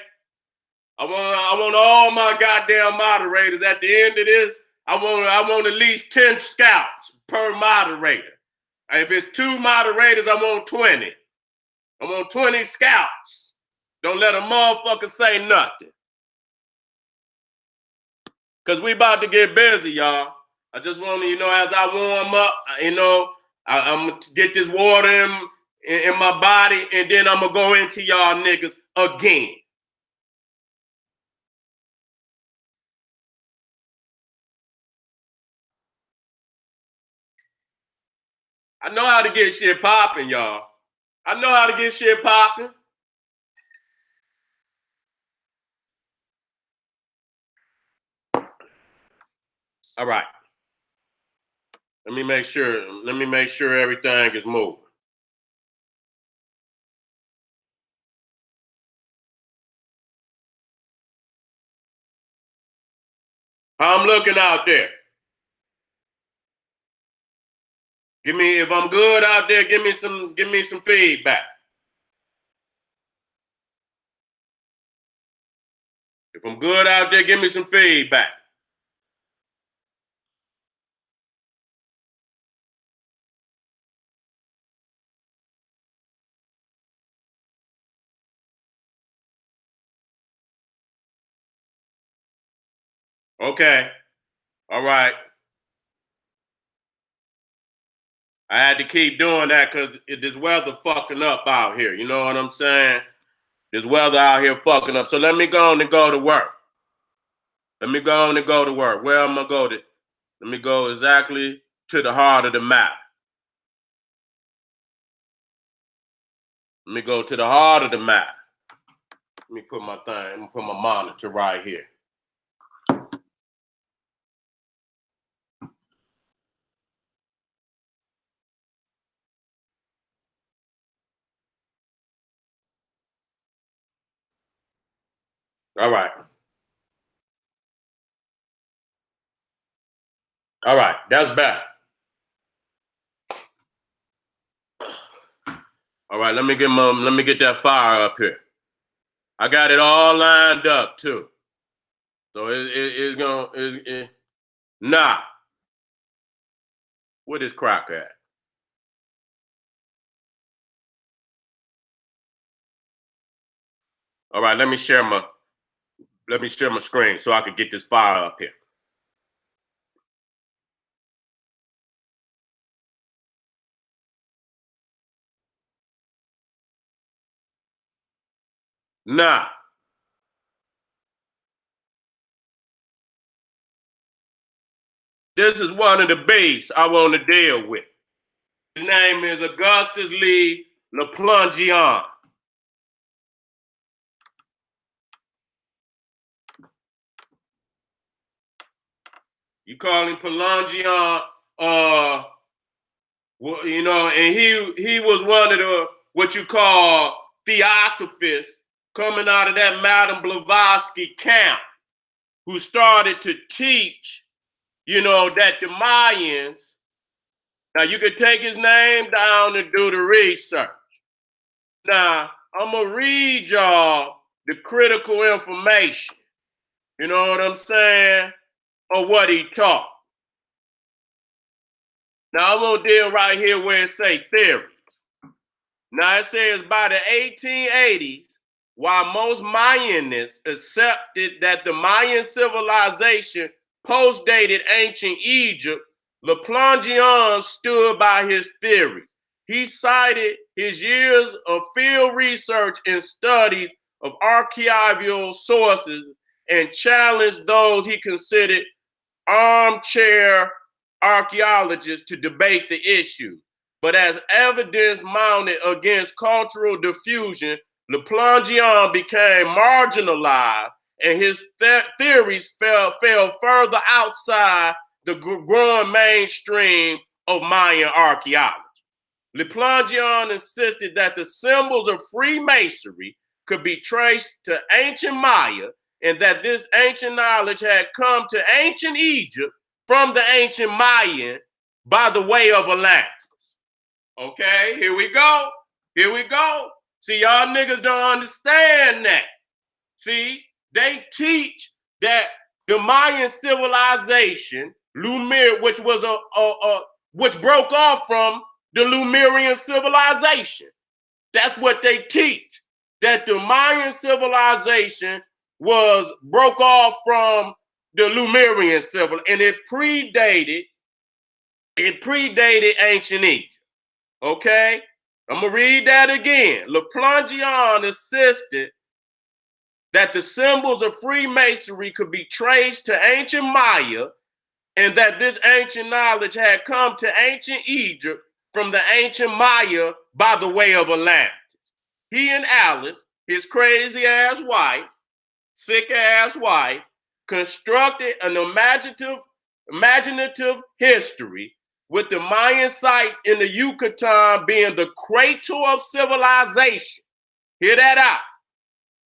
I want all my goddamn moderators at the end of this. I want at least 10 scalps per moderator. And if it's 2 moderators, I want 20. I want 20 scalps. Don't let a motherfucker say nothing. Because we about to get busy, y'all. I just want to, as I warm up, I'm going to get this water in my body, and then I'm going to go into y'all niggas again. I know how to get shit popping, y'all. I know how to get shit popping. All right. Let me make sure everything is moving. How I'm looking out there. If I'm good out there, give me some feedback. If I'm good out there, give me some feedback. Okay. All right. I had to keep doing that because this weather fucking up out here. You know what I'm saying? This weather out here fucking up. So let me go on and go to work. Let me go on and go to work. Where am I going to? Let me go exactly to the heart of the matter. Let me go to the heart of the matter. Let me put my thing, I'm gonna put my monitor right here. All right. All right, that's better. All right, let me get that fire up here. I got it all lined up too. So it's gonna nah. Where this crack at? All right, let me share my screen so I can get this fire up here. Nah. This is one of the beasts I want to deal with. His name is Augustus Lee LaPlongeon. You call him Pelongion, well, you know, and he was one of the what you call theosophists coming out of that Madame Blavatsky camp, who started to teach, you know, that the Mayans. Now you could take his name down and do the research. Now I'm gonna read y'all the critical information. You know what I'm saying? Or what he taught. Now I'm gonna deal right here where it say theory. Now it says by the 1880s, while most Mayanists accepted that the Mayan civilization postdated ancient Egypt, LaPlongeon stood by his theories. He cited his years of field research and studies of archaeological sources and challenged those he considered armchair archaeologists to debate the issue. But as evidence mounted against cultural diffusion, LaPlongeon became marginalized and his theories fell further outside the growing mainstream of Mayan archaeology. LaPlongeon insisted that the symbols of Freemasonry could be traced to ancient Maya and that this ancient knowledge had come to ancient Egypt from the ancient Mayan by the way of Atlantis. Okay, here we go. Here we go. See, y'all niggas don't understand that. See, they teach that the Mayan civilization, which was which broke off from the Lemurian civilization. That's what they teach. That the Mayan civilization broke off from the Lemurian civilization, and it predated ancient Egypt. Okay? I'm gonna read that again. LaPlongeon insisted that the symbols of Freemasonry could be traced to ancient Maya and that this ancient knowledge had come to ancient Egypt from the ancient Maya by the way of Atlantis. He and Alice, his crazy ass wife, sick ass wife, constructed an imaginative history with the Mayan sites in the Yucatan being the crater of civilization. Hear that out.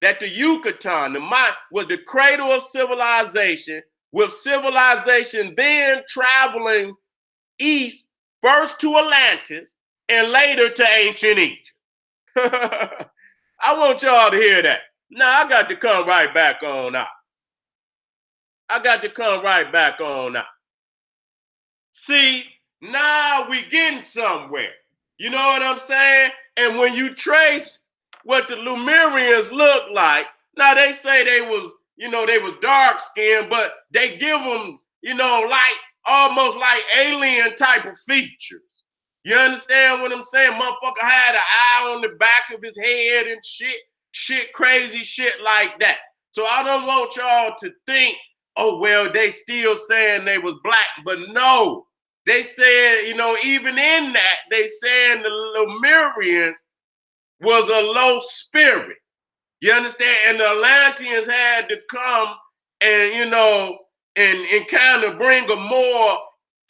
That the Yucatan, the Mayan, was the cradle of civilization, with civilization then traveling east, first to Atlantis and later to ancient Egypt. I want y'all to hear that. Now I got to come right back on out. I got to come right back on out. See, now we getting somewhere. You know what I'm saying? And when you trace what the Lemurians look like, now they say they was you know, they was dark skinned, but they give them, you know, like almost like alien type of features. You understand what I'm saying? Motherfucker had an eye on the back of his head and shit, crazy shit like that. So I don't want y'all to think, oh, well, they still saying they was black, but no. They said, you know, even in that, they saying the Lemurians was a low spirit. You understand? And the Atlanteans had to come and, you know, and kind of bring a more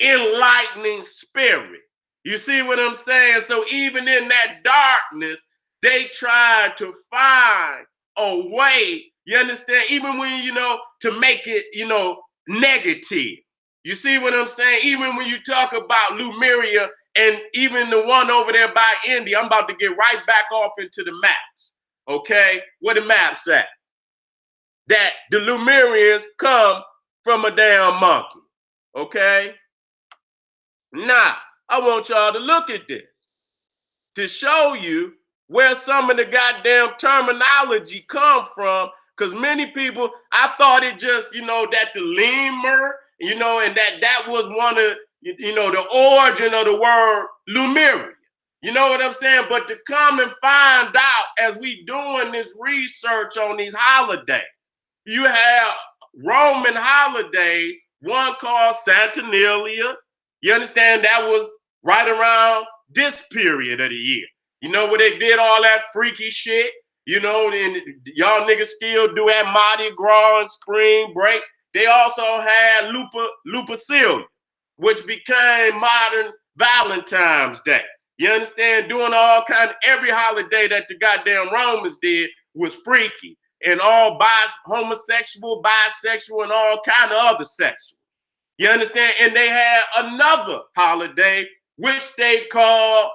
enlightening spirit. You see what I'm saying? So even in that darkness, they tried to find a way, you understand? Even when, you know, to make it, you know, negative. You see what I'm saying? Even when you talk about Lemuria and even the one over there by India, I'm about to get right back off into the maps. Okay, where the map at? That the Lemurians come from a damn monkey. Okay? Now, I want y'all to look at this to show you where some of the goddamn terminology come from. Because many people, I thought it just, you know, that the lemur, you know, and that was one of, you know, the origin of the word Lemuria. You know what I'm saying? But to come and find out as we doing this research on these holidays, you have Roman holidays, one called Saturnalia. You understand? That was right around this period of the year. You know, where they did all that freaky shit. You know, and y'all niggas still do that Mardi Gras and spring break. They also had Lupercalia, which became modern Valentine's Day. You understand? Doing all kind of every holiday that the goddamn Romans did was freaky. And all homosexual, bisexual, and all kind of other sexual. You understand? And they had another holiday, which they call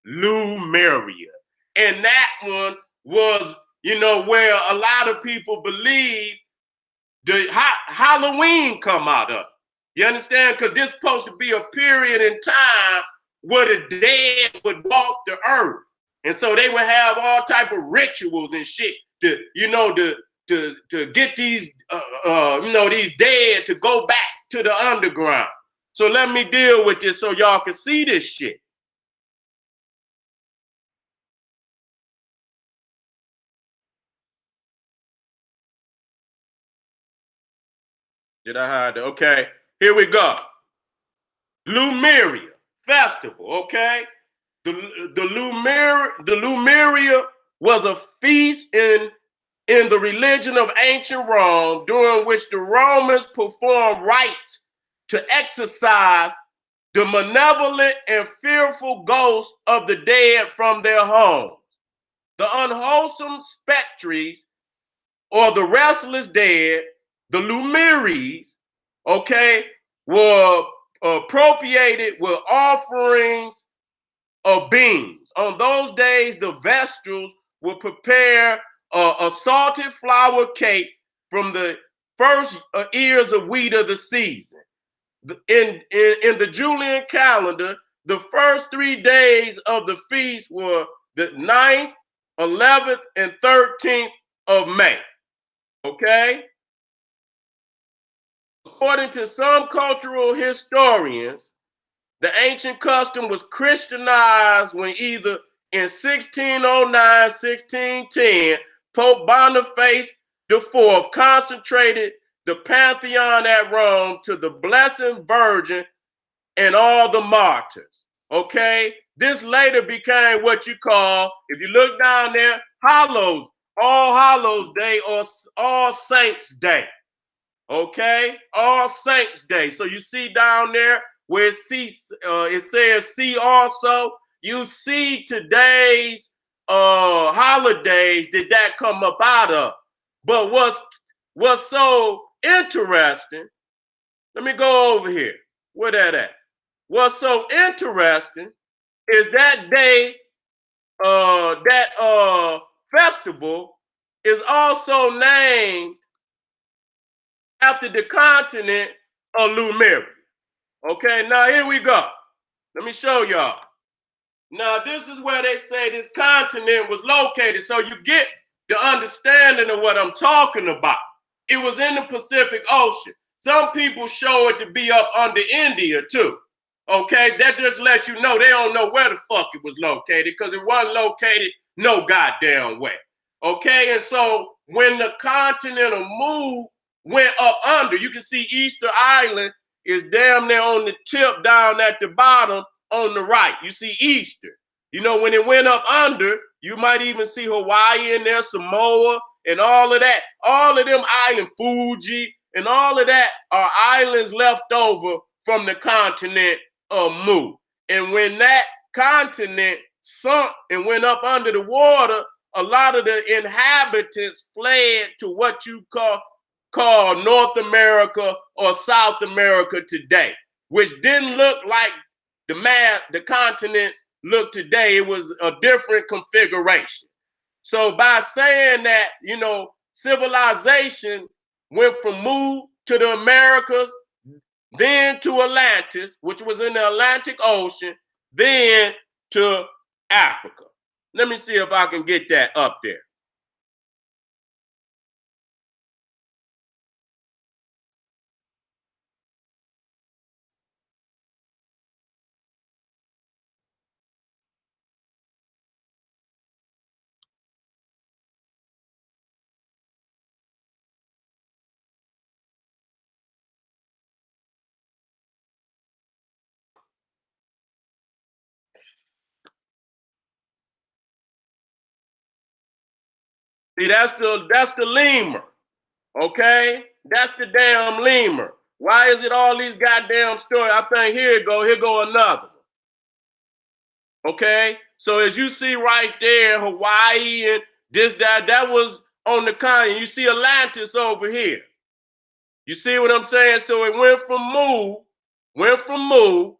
Lemuria. And that one was, you know, where a lot of people believe the Halloween come out of. You understand? Because this is supposed to be a period in time where the dead would walk the earth. And so they would have all type of rituals and shit to, you know, to get these, you know, these dead to go back to the underground. So let me deal with this so y'all can see this shit. Did I hide it? Okay, here we go. Lemuria festival, okay? The Lemuria was a feast in the religion of ancient Rome, during which the Romans performed rites to exorcise the malevolent and fearful ghosts of the dead from their homes. The unwholesome spectres or the restless dead, the Lemures, okay, were appropriated with offerings of beans. On those days, the Vestals would prepare a salted flour cake from the first ears of wheat of the season. In the Julian calendar, the first 3 days of the feast were the 9th, 11th, and 13th of May. Okay? According to some cultural historians, the ancient custom was Christianized when either in 1609, 1610, Pope Boniface IV concentrated the Pantheon at Rome to the Blessed Virgin and all the martyrs. Okay? This later became what you call, if you look down there, Hallows, All Hallows Day or All Saints Day. Okay? All Saints Day. So you see down there where it says see also, you see today's holidays that come up out of. But what's so interesting, let me go over here. Where that at? What's so interesting is that day, that festival is also named after the continent of Lemuria. Okay, now here we go. Let me show y'all. Now this is where they say this continent was located, so you get the understanding of what I'm talking about. it was in the Pacific Ocean. Some people show it to be up under India too. Okay, that just lets you know they don't know where the fuck it was located, because it wasn't located no goddamn way. Okay, and so when the continental move went up under, you can see Easter Island is damn near on the tip down at the bottom on the right. You see Easter. You know, when it went up under, you might even see Hawaii in there, Samoa, and all of that. All of them islands, Fuji, and all of that are islands left over from the continent of Mu. And when that continent sunk and went up under the water, a lot of the inhabitants fled to what you call North America or South America today, which didn't look like the continents look today. It was a different configuration. So by saying that, you know, civilization went from Mu to the Americas, then to Atlantis, which was in the Atlantic Ocean, then to Africa. Let me see if I can get that up there. See, that's the lemur, okay? That's the damn lemur. Why is it all these goddamn stories? I think here go another one. Okay? So as you see right there, Hawaii and that was on the continent. You see Atlantis over here. You see what I'm saying? So it went from Mu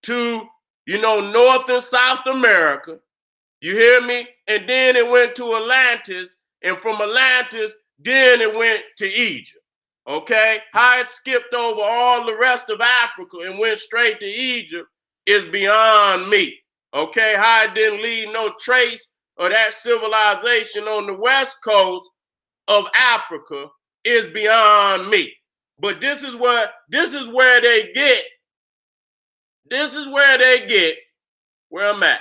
to, you know, North and South America. You hear me? And then it went to Atlantis, and from Atlantis, then it went to Egypt. Okay? How it skipped over all the rest of Africa and went straight to Egypt is beyond me. Okay? How it didn't leave no trace of that civilization on the west coast of Africa is beyond me. But this is where they get where I'm at.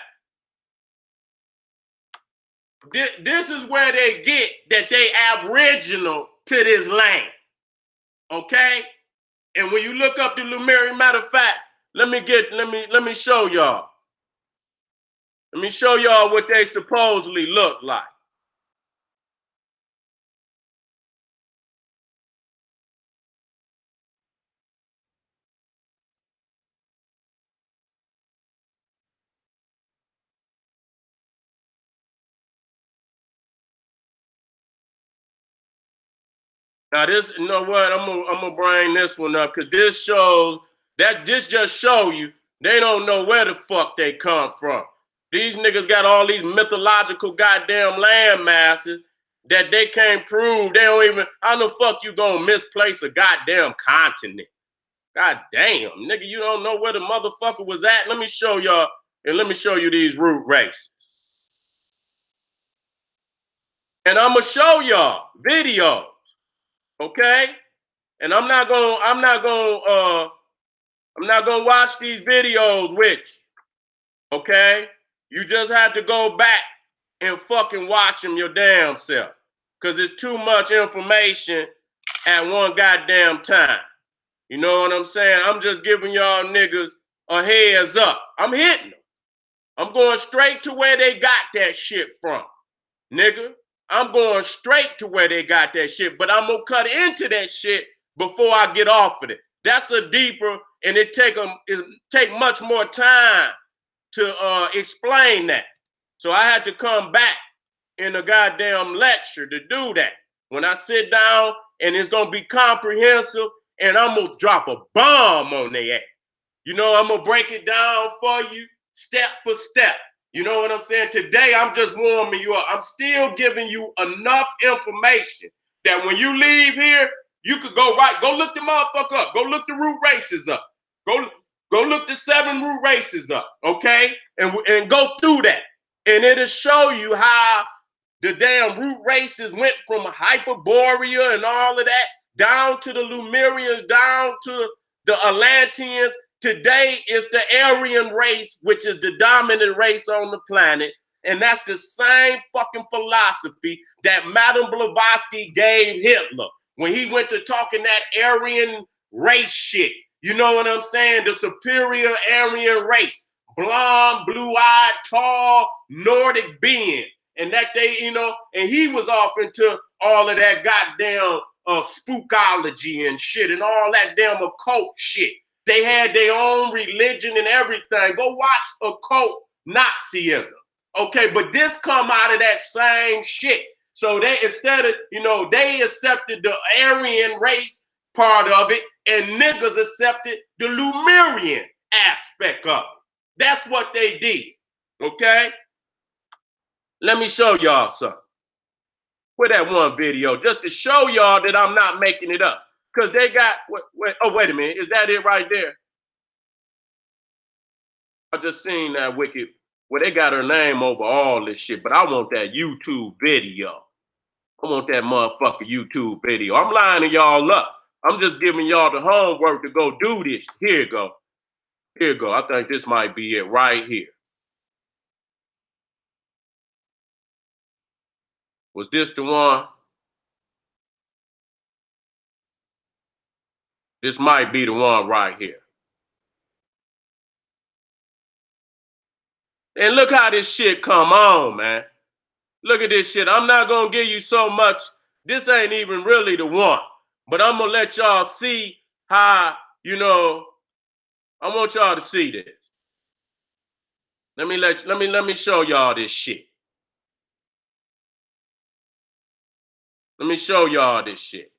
This is where they get that they aboriginal to this land. Okay? And when you look up the Lemurian, matter of fact, let me show y'all. Let me show y'all what they supposedly look like. Now this, you know what? I'm gonna bring this one up because this just show you they don't know where the fuck they come from. These niggas got all these mythological goddamn land masses that they can't prove. They don't even, how the fuck you gonna misplace a goddamn continent? God damn, nigga, you don't know where the motherfucker was at. Let me show y'all, and let me show you these root races. And I'm gonna show y'all videos, okay? And I'm not gonna watch these videos with you, okay? You just have to go back and fucking watch them your damn self, because it's too much information at one goddamn time. You know what I'm saying? I'm just giving y'all niggas a heads up. I'm hitting them. I'm going straight to where they got that shit from, nigga. I'm going straight to where they got that shit, but I'm gonna cut into that shit before I get off of it. That's a deeper, and it take much more time to explain that. So I had to come back in a goddamn lecture to do that. When I sit down and it's gonna be comprehensive, and I'm gonna drop a bomb on their ass. You know, I'm gonna break it down for you step for step. You know what I'm saying? Today, I'm just warming you up. I'm still giving you enough information that when you leave here, you could go look the motherfucker up. Go look the root races up. Go look the 7 root races up, okay? And go through that. And it'll show you how The damn root races went from Hyperborea and all of that down to the Lemurians, down to the Atlanteans. Today is the Aryan race, which is the dominant race on the planet. And that's the same fucking philosophy that Madame Blavatsky gave Hitler when he went to talking that Aryan race shit. You know what I'm saying? The superior Aryan race. Blonde, blue-eyed, tall, Nordic being. And that they, and he was off into all of that goddamn spookology and shit and all that damn occult shit. They had their own religion and everything. Go watch occult Nazism. Okay, but this come out of that same shit. So they, instead of, they accepted the Aryan race part of it, and niggas accepted the Lemurian aspect of it. That's what they did. Okay? Let me show y'all something. With that one video, just to show y'all that I'm not making it up. Because they got, wait a minute, is that it right there? I just seen that wicked, they got her name over all this shit, but I want that YouTube video. I want that motherfucker YouTube video. I'm lining y'all up. I'm just giving y'all the homework to go do this. Here you go. Here you go. I think this might be it right here. Was this the one? This might be the one right here. And look how this shit come on, man. Look at this shit. I'm not going to give you so much. This ain't even really the one. But I'm going to let y'all see how, I want y'all to see this. Let me show y'all this shit. Let me show y'all this shit.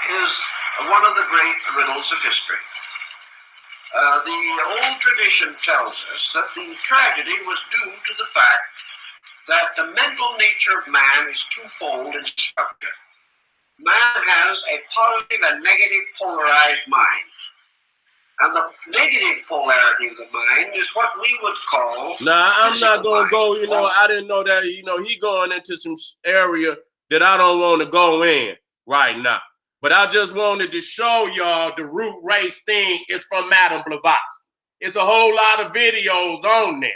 Is one of the great riddles of history. The old tradition tells us that the tragedy was due to the fact that the mental nature of man is twofold in structure. Man has a positive and negative polarized mind. And the negative polarity of the mind is what we would call... Nah, I'm not going to go, I didn't know that, he going into some area that I don't want to go in right now. But I just wanted to show y'all the root race thing is from Madame Blavatsky. It's a whole lot of videos on there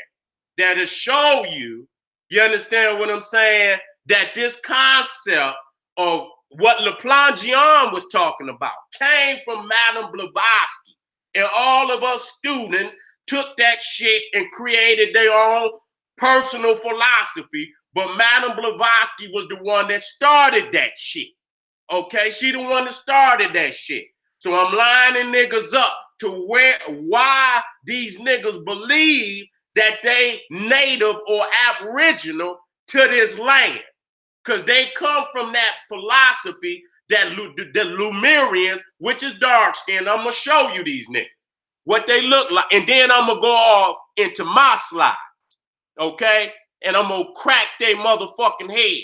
that'll show you, you understand what I'm saying, that this concept of what Laplangian was talking about came from Madame Blavatsky. And all of us students took that shit and created their own personal philosophy. But Madame Blavatsky was the one that started that shit. Okay, she the one that started that shit. So I'm lining niggas up to why these niggas believe that they native or aboriginal to this land. Because they come from that philosophy that the Lemurians, which is dark skinned, I'm going to show you these niggas, what they look like. And then I'm going to go off into my slide, okay? And I'm going to crack their motherfucking head.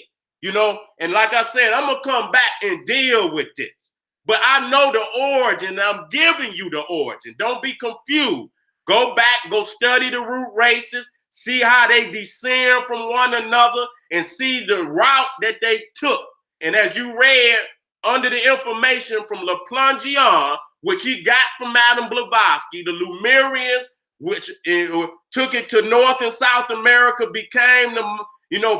And like I said, I'm going to come back and deal with this. But I know the origin. I'm giving you the origin. Don't be confused. Go back, go study the root races, see how they descend from one another, and see the route that they took. And as you read under the information from Laplangian, which he got from Madame Blavatsky, the Lemurians, which took it to North and South America, became the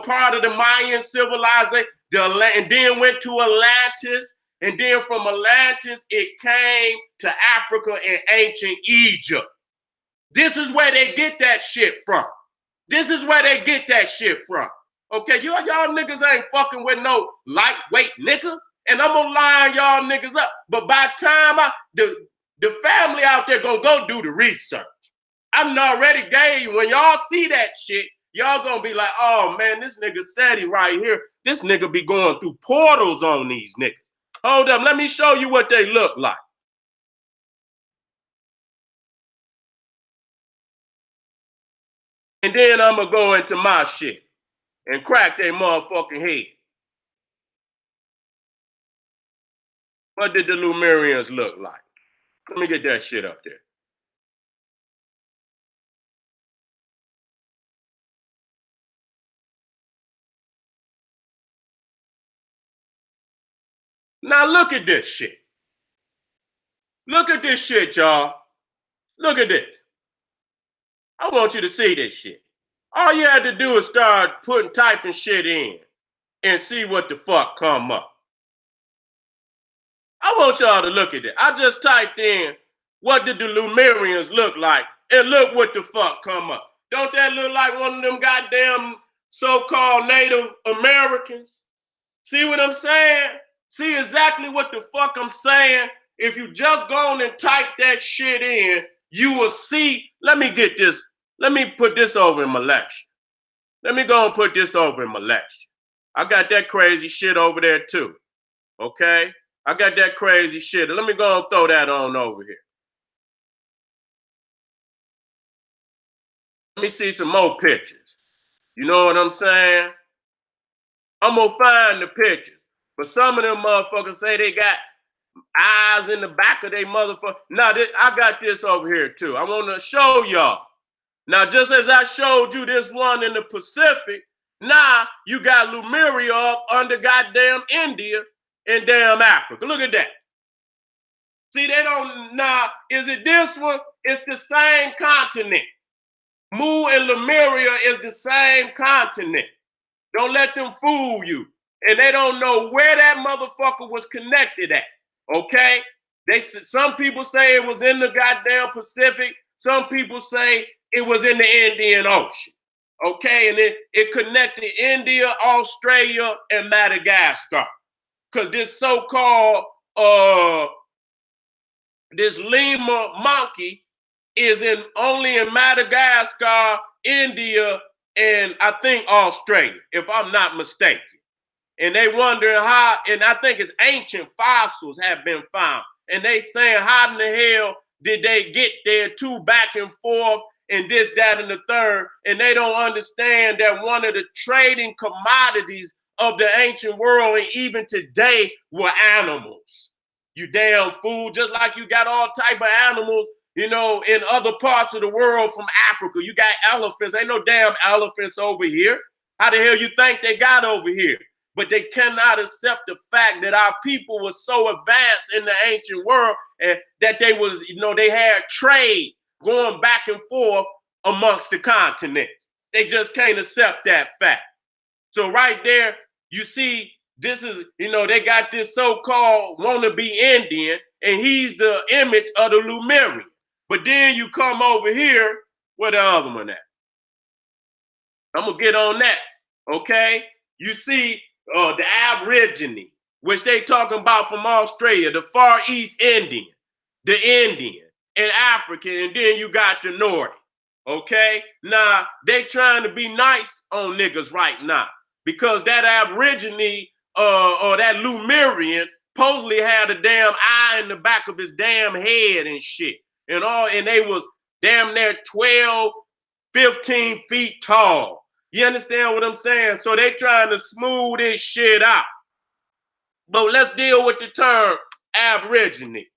part of the Mayan civilization, and then went to Atlantis, and then from Atlantis, it came to Africa and ancient Egypt. This is where they get that shit from. This is where they get that shit from. Okay, y'all niggas ain't fucking with no lightweight nigga, and I'm gonna line y'all niggas up. But by the time the family out there gonna go do the research. I'm already gay. When y'all see that shit, y'all gonna be like, oh man, this nigga Sadie right here, this nigga be going through portals on these niggas. Hold up, let me show you what they look like. And then I'm gonna go into my shit and crack their motherfucking head. What did the Lemurians look like? Let me get that shit up there. Now look at this shit. Look at this shit, y'all. Look at this. I want you to see this shit. All you had to do is start typing shit in and see what the fuck come up. I want y'all to look at it. I just typed in, what did the Lemurians look like? And look what the fuck come up. Don't that look like one of them goddamn so-called Native Americans? See what I'm saying? See exactly what the fuck I'm saying? If you just go on and type that shit in, you will see. Let me get this. Let me put this over in my lecture. Let me go and put this over in my lecture. I got that crazy shit over there too. Okay? I got that crazy shit. Let me go and throw that on over here. Let me see some more pictures. You know what I'm saying? I'm gonna find the pictures. But some of them motherfuckers say they got eyes in the back of their motherfucker. Now, I got this over here too. I want to show y'all. Now, just as I showed you this one in the Pacific, now you got Lemuria up under goddamn India and damn Africa. Look at that. See, they don't, now, is it this one? It's the same continent. Mu and Lemuria is the same continent. Don't let them fool you. And they don't know where that motherfucker was connected at. Okay? Some people say it was in the goddamn Pacific. Some people say it was in the Indian Ocean. Okay? And it connected India, Australia, and Madagascar. Because this so-called this lemur monkey is only in Madagascar, India, and I think Australia, if I'm not mistaken. And they wondering how, and I think it's ancient fossils have been found. And they saying, how in the hell did they get there too, back and forth, and this, that, and the third? And they don't understand that one of the trading commodities of the ancient world, and even today, were animals. You damn fool, just like you got all type of animals, you know, in other parts of the world from Africa. You got elephants. Ain't no damn elephants over here. How the hell you think they got over here? But they cannot accept the fact that our people were so advanced in the ancient world and that they was, you know, they had trade going back and forth amongst the continents. They just can't accept that fact. So right there, you see, this is, you know, they got this so-called wannabe Indian, and he's the image of the Lemurian. But then you come over here, where the other one at? I'm gonna get on that, okay? You see the Aborigine, which they talking about from Australia, the Far East Indian, the Indian, and African, and then you got the Nordic, okay? Now, they trying to be nice on niggas right now because that Aborigine or that Lemurian supposedly had a damn eye in the back of his damn head and shit. And they was damn near 12, 15 feet tall. You understand what I'm saying? So they trying to smooth this shit out. But let's deal with the term Aborigine.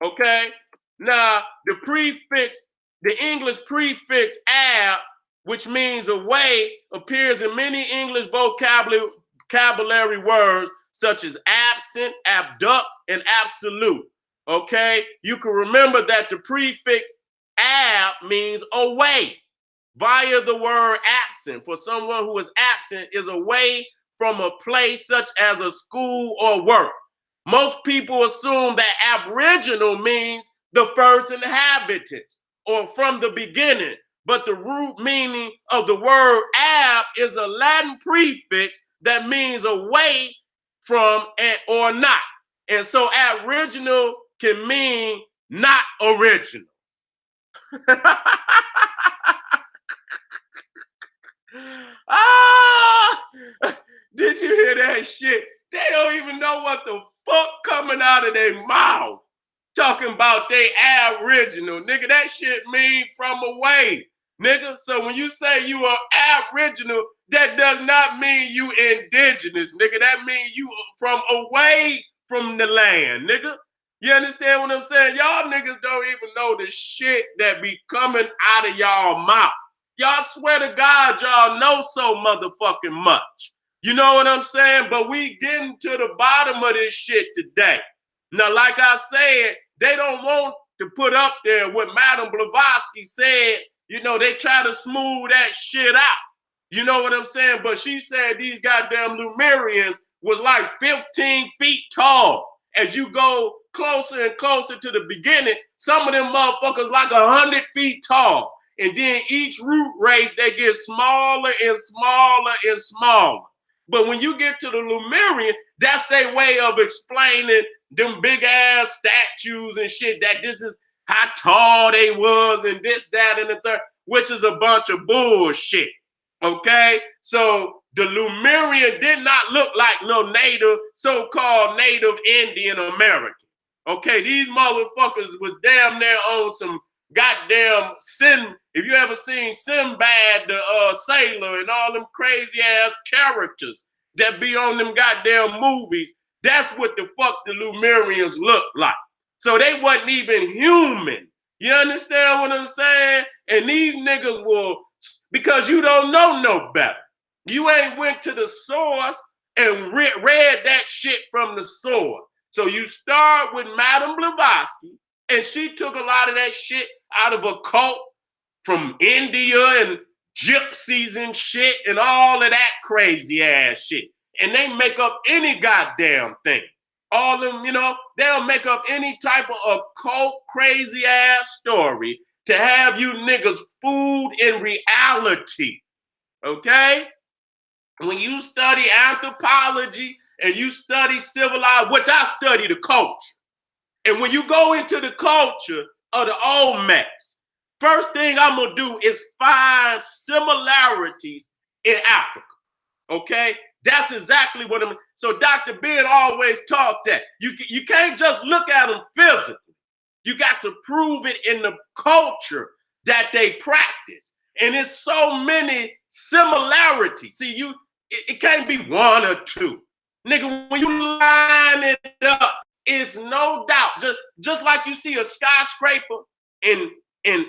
Okay? Now, the English prefix ab, which means away, appears in many English vocabulary words such as absent, abduct, and absolute. Okay? You can remember that the prefix ab means away via the word absent. For someone who is absent is away from a place such as a school or work. Most people assume that Aboriginal means the first inhabitants or from the beginning, but the root meaning of the word ab is a Latin prefix that means away from or not. And so Aboriginal can mean not original. Ah! Did you hear that shit? They don't even know what the fuck coming out of their mouth. Talking about they Aboriginal. Nigga, that shit mean from away. Nigga, so when you say you are Aboriginal, that does not mean you indigenous. Nigga, that mean you from away from the land, nigga. You understand what I'm saying? Y'all niggas don't even know the shit that be coming out of y'all mouth. Y'all swear to God y'all know so motherfucking much. You know what I'm saying? But we getting to the bottom of this shit today. Now, like I said, they don't want to put up there what Madam Blavatsky said. You know, they try to smooth that shit out. You know what I'm saying? But she said these goddamn Lemurians was like 15 feet tall. As you go closer and closer to the beginning, some of them motherfuckers like 100 feet tall. And then each root race, they get smaller and smaller and smaller. But when you get to the Lemurian, that's their way of explaining them big ass statues and shit, that this is how tall they was and this, that, and the third, which is a bunch of bullshit. Okay? So the Lemurian did not look like no native, so-called native Indian American. Okay, these motherfuckers was damn near on some goddamn if you ever seen Sinbad the sailor and all them crazy ass characters that be on them goddamn movies, that's what the fuck the Lemurians look like. So they wasn't even human. You understand what I'm saying? And these niggas will, because you don't know no better. You ain't went to the source and read that shit from the source. So you start with Madame Blavatsky, and she took a lot of that shit out of a cult from India and gypsies and shit and all of that crazy ass shit. And they make up any goddamn thing. All them, you know, they'll make up any type of occult crazy ass story to have you niggas fooled in reality. Okay? When you study anthropology and you study civilized, which I study the culture. And when you go into the culture of the Olmecs, first thing I'm gonna do is find similarities in Africa. Okay? That's exactly what I'm. So Dr. Ben always taught that. You can't just look at them physically. You got to prove it in the culture that they practice. And it's so many similarities. See, it can't be one or two. Nigga, when you line it up, it's no doubt. Just like you see a skyscraper in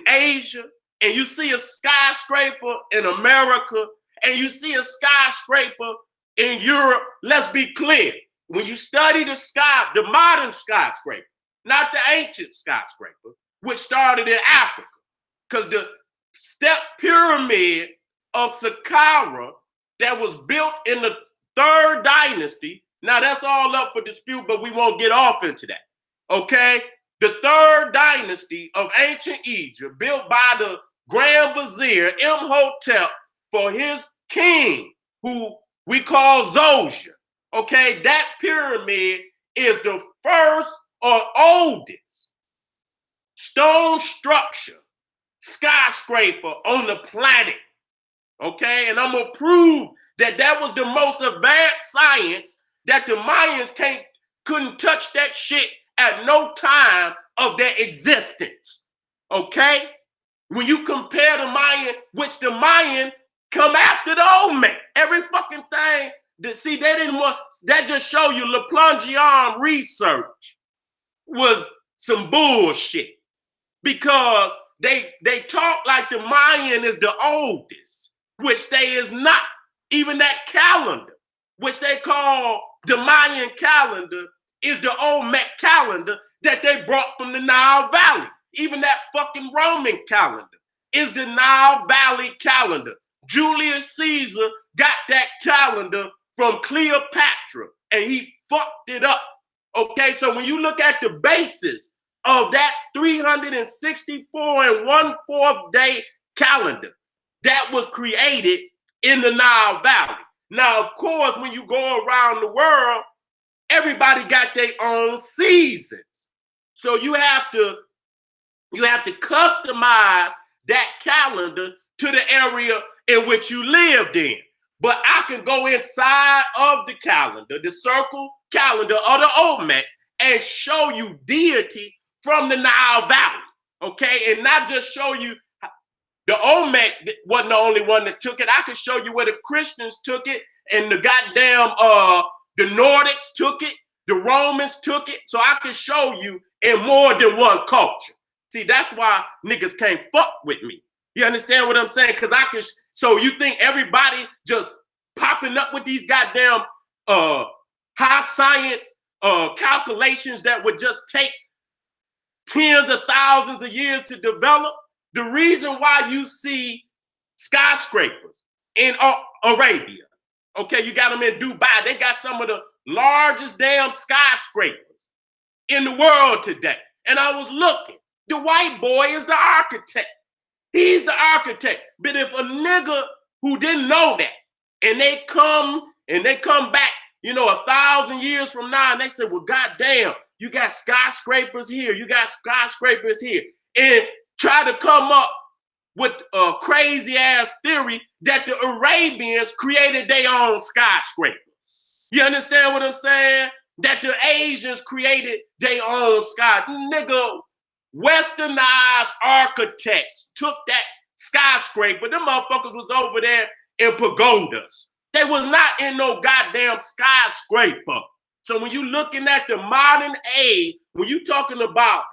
Asia, and you see a skyscraper in America, and you see a skyscraper in Europe, let's be clear. When you study the modern skyscraper, not the ancient skyscraper, which started in Africa, because the step pyramid of Saqqara that was built in the 3rd dynasty, now that's all up for dispute, but we won't get off into that, okay? The 3rd dynasty of ancient Egypt, built by the Grand Vizier Imhotep for his king, who we call Zosia, okay? That pyramid is the first or oldest stone structure, skyscraper on the planet, okay? And I'm gonna prove that was the most advanced science, that the Mayans couldn't touch that shit at no time of their existence, okay? When you compare the Mayan, which the Mayan come after the Olmec, every fucking thing. See, they didn't want, that just show you Le Plongeon research was some bullshit, because they talk like the Mayan is the oldest, which they is not. Even that calendar, which they call the Mayan calendar, is the Olmec calendar that they brought from the Nile Valley. Even that fucking Roman calendar is the Nile Valley calendar. Julius Caesar got that calendar from Cleopatra, and he fucked it up. Okay, so when you look at the basis of that 364 and 1/4 day calendar that was created in the Nile Valley. Now, of course, when you go around the world, everybody got their own seasons. So you have to customize that calendar to the area in which you lived in. But I can go inside of the calendar, the circle calendar of the Olmecs, and show you deities from the Nile Valley, okay? And not just show you, the Olmec wasn't the only one that took it. I can show you where the Christians took it, and the goddamn, the Nordics took it. The Romans took it, so I can show you in more than one culture. See, that's why niggas can't fuck with me. You understand what I'm saying? Because I can, so you think everybody just popping up with these goddamn high science calculations that would just take tens of thousands of years to develop? The reason why you see skyscrapers in Arabia, okay, you got them in Dubai, they got some of the largest damn skyscrapers in the world today. And I was looking, the white boy is the architect. He's the architect. But if a nigga who didn't know that, and they come back, you know, 1,000 years from now, and they say, well, goddamn, you got skyscrapers here, you got skyscrapers here, and try to come up with a crazy ass theory that the Arabians created their own skyscrapers. You understand what I'm saying? That the Asians created their own sky. Nigga, westernized architects took that skyscraper. Them motherfuckers was over there in pagodas. They was not in no goddamn skyscraper. So when you looking at the modern age, when you talking about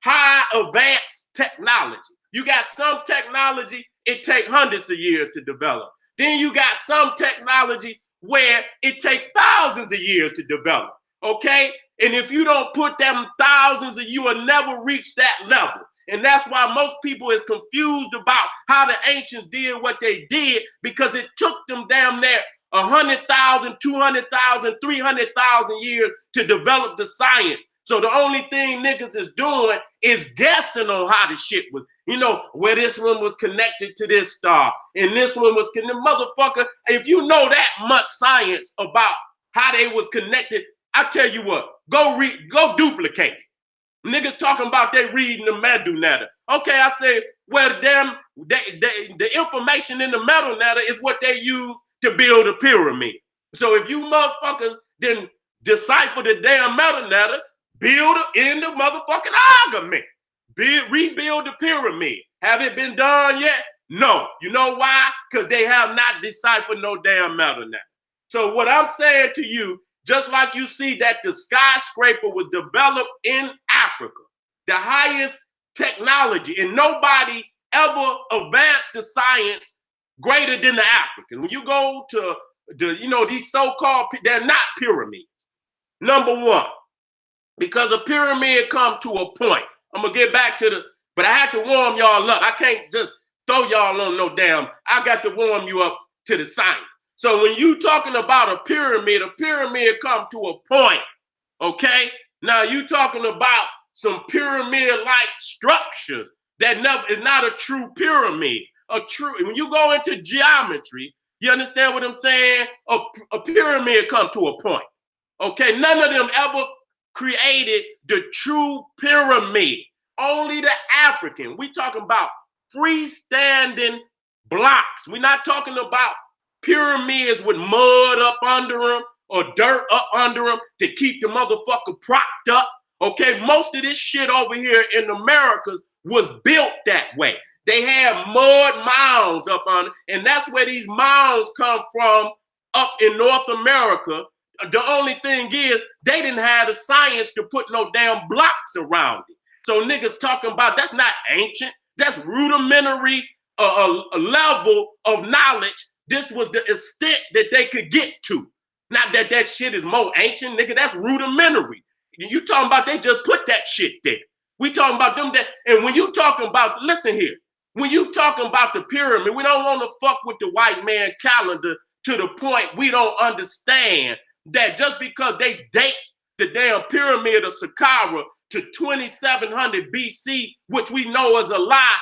high advanced technology, you got some technology, it take hundreds of years to develop. Then you got some technology where it take thousands of years to develop, okay? And if you don't put them thousands of, you will never reach that level. And that's why most people is confused about how the ancients did what they did, because it took them damn near 100,000, 200,000, 300,000 years to develop the science. So the only thing niggas is doing is guessing on how the shit was, you know, where this one was connected to this star and this one was connected. Motherfucker, if you know that much science about how they was connected, I tell you what, go duplicate it. Niggas talking about they reading the metal letter. Okay, I say, well, damn, the information in the metal letter is what they use to build a pyramid. So if you motherfuckers didn't decipher the damn metal letter, build it in the motherfucking argument. Rebuild the pyramid. Have it been done yet? No. You know why? Because they have not deciphered no damn metal letter. So what I'm saying to you, just like you see that the skyscraper was developed in Africa, the highest technology, and nobody ever advanced the science greater than the African. When you go to the, you know, these so-called, they're not pyramids. Number one, because a pyramid come to a point. I'm gonna get back to the, but I have to warm y'all up. I can't just throw y'all on no damn, I got to warm you up to the science. So when you talking about a pyramid come to a point, okay? Now you talking about some pyramid-like structures that never is not a true pyramid. When you go into geometry, you understand what I'm saying? A pyramid come to a point, okay? None of them ever created the true pyramid. Only the African. We talking about freestanding blocks. We're not talking about pyramids with mud up under them or dirt up under them to keep the motherfucker propped up. Okay, most of this shit over here in Americas was built that way. They have mud mounds up on it, and that's where these mounds come from up in North America. The only thing is they didn't have the science to put no damn blocks around it. So niggas talking about that's not ancient. That's rudimentary a level of knowledge. This was the extent that they could get to. Not that that shit is more ancient, nigga. That's rudimentary. You talking about they just put that shit there. We talking about them that, and when you talking about, listen here, when you talking about the pyramid, we don't want to fuck with the white man calendar to the point we don't understand that just because they date the damn pyramid of Saqqara to 2700 BC, which we know is a lie,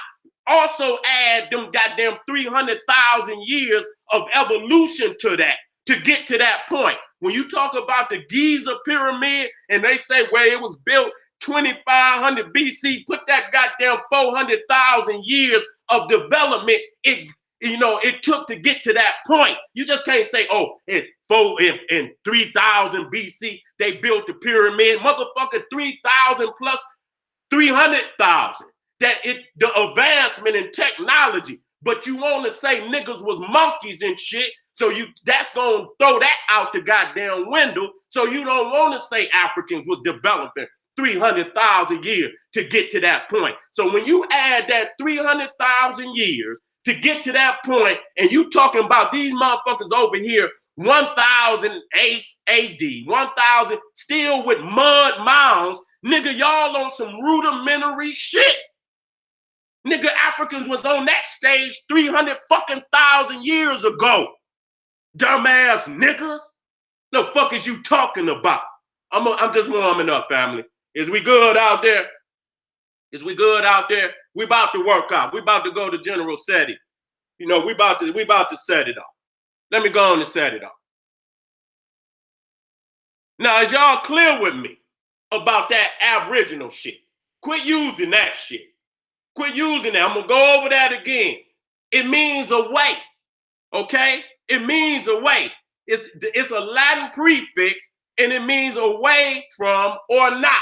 also add them goddamn 300,000 years of evolution to that to get to that point. When you talk about the Giza pyramid and they say, well, it was built 2500 BC, put that goddamn 400,000 years of development it took to get to that point. You just can't say, oh, in 3000 BC, they built the pyramid. Motherfucker, 3,000 plus 300,000. The advancement in technology. But you want to say niggas was monkeys and shit. So that's gonna throw that out the goddamn window. So you don't want to say Africans was developing 300,000 years to get to that point. So when you add that 300,000 years to get to that point, and you talking about these motherfuckers over here 1,000 AD, 1,000 still with mud mounds, nigga, y'all on some rudimentary shit. Nigga, Africans was on that stage 300,000 years ago. Dumbass niggas. No fuck is you talking about? I'm just warming up, family. Is we good out there? Is we good out there? We about to work out. We about to go to General Seti. You know, we about to set it off. Let me go on and set it off. Now, is y'all clear with me about that Aboriginal shit? Quit using that shit. Quit using that. I'm going to go over that again. It means away, okay? It means away. It's a Latin prefix, and it means away from or not.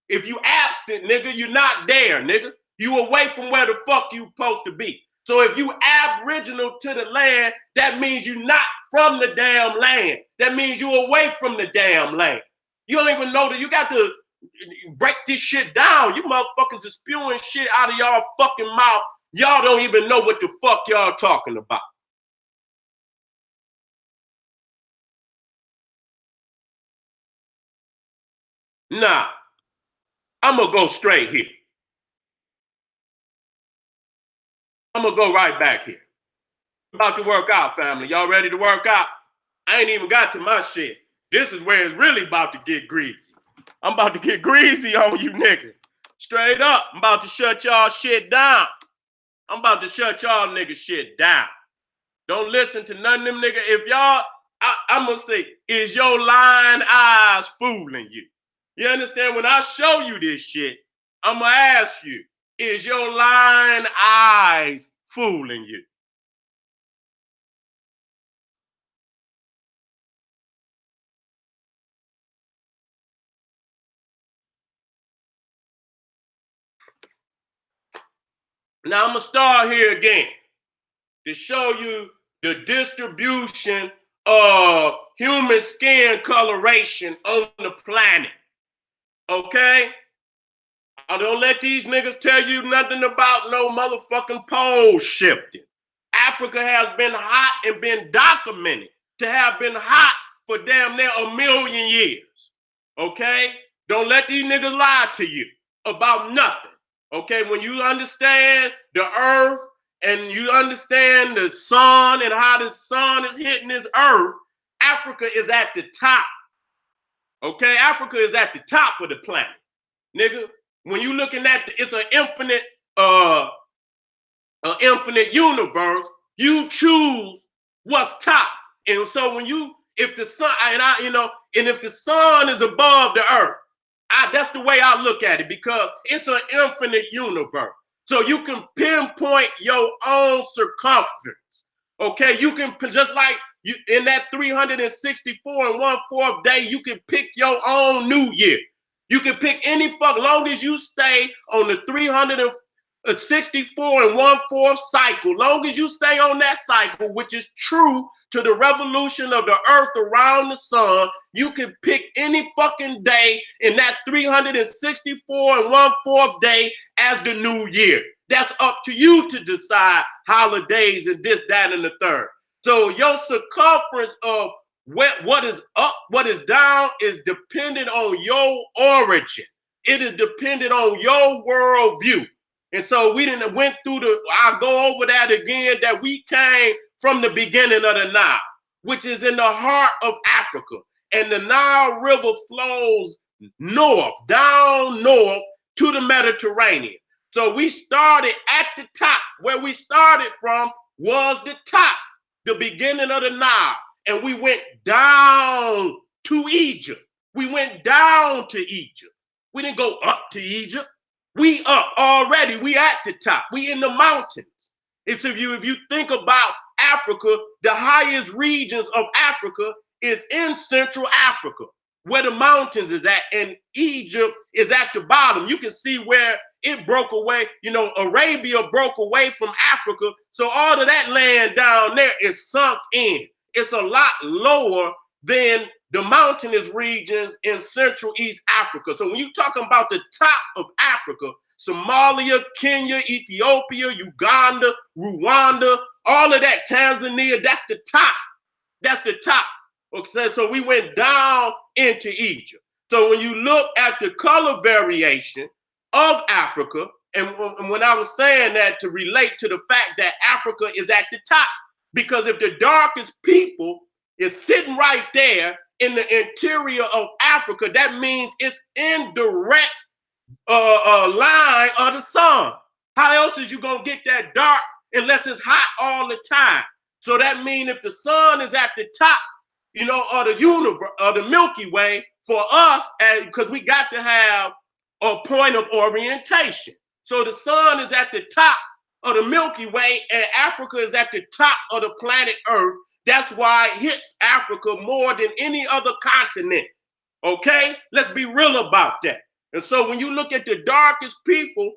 If you absent, nigga, you're not there, nigga. You away from where the fuck you supposed to be. So if you aboriginal to the land, that means you're not from the damn land. That means you away from the damn land. You don't even know that you got to break this shit down. You motherfuckers are spewing shit out of y'all fucking mouth. Y'all don't even know what the fuck y'all talking about. Nah, I'm gonna go straight here. I'm gonna go right back here. About to work out, family. Y'all ready to work out? I ain't even got to my shit. This is where it's really about to get greasy. I'm about to get greasy on you niggas. Straight up, I'm about to shut y'all shit down. I'm about to shut y'all niggas shit down. Don't listen to none of them niggas. If y'all, I'm gonna say, is your lying eyes fooling you? You understand? When I show you this shit, I'm gonna ask you, is your lying eyes fooling you? Now I'm gonna start here again to show you the distribution of human skin coloration on the planet. Okay? I don't let these niggas tell you nothing about no motherfucking pole shifting. Africa has been hot and been documented to have been hot for damn near 1,000,000 years. Okay? Don't let these niggas lie to you about nothing. Okay? When you understand the earth and you understand the sun and how the sun is hitting this earth, Africa is at the top. Okay? Africa is at the top of the planet. Nigga, when you looking at it's an infinite universe, you choose what's top. And so when if the sun, and if the sun is above the earth, that's the way I look at it, because it's an infinite universe. So you can pinpoint your own circumference. Okay, you can, just like you in that 364 and 1/4 day, you can pick your own new year. You can pick any long as you stay on the 364 and 1/4 cycle, long as you stay on that cycle, which is true to the revolution of the earth around the sun, you can pick any fucking day in that 364 and 1/4 day as the new year. That's up to you to decide holidays and this, that, and the third. So your circumference of what is up, what is down is dependent on your origin. It is dependent on your worldview. And so we didn't went through I'll go over that again, that we came from the beginning of the Nile, which is in the heart of Africa. And the Nile River flows down north to the Mediterranean. So we started at the top. Where we started from was the top, the beginning of the Nile. And we went down to Egypt. We went down to Egypt. We didn't go up to Egypt. We up already. We at the top. We in the mountains. If you think about Africa, the highest regions of Africa is in Central Africa, where the mountains is at, and Egypt is at the bottom. You can see where it broke away. Arabia broke away from Africa. So all of that land down there is sunk in. it's a lot lower than the mountainous regions in Central East Africa. So when you're talking about the top of Africa, Somalia, Kenya, Ethiopia, Uganda, Rwanda, all of that, Tanzania, that's the top. That's the top. Okay, so we went down into Egypt. So when you look at the color variation of Africa, and when I was saying that to relate to the fact that Africa is at the top, because if the darkest people is sitting right there in the interior of Africa, that means it's in direct line of the sun. How else is you gonna get that dark unless it's hot all the time? So that means if the sun is at the top, you know, of the universe, of the Milky Way, for us, because we got to have a point of orientation. So the sun is at the top of the Milky Way, and Africa is at the top of the planet Earth. That's why it hits Africa more than any other continent. Okay? Let's be real about that. And so when you look at the darkest people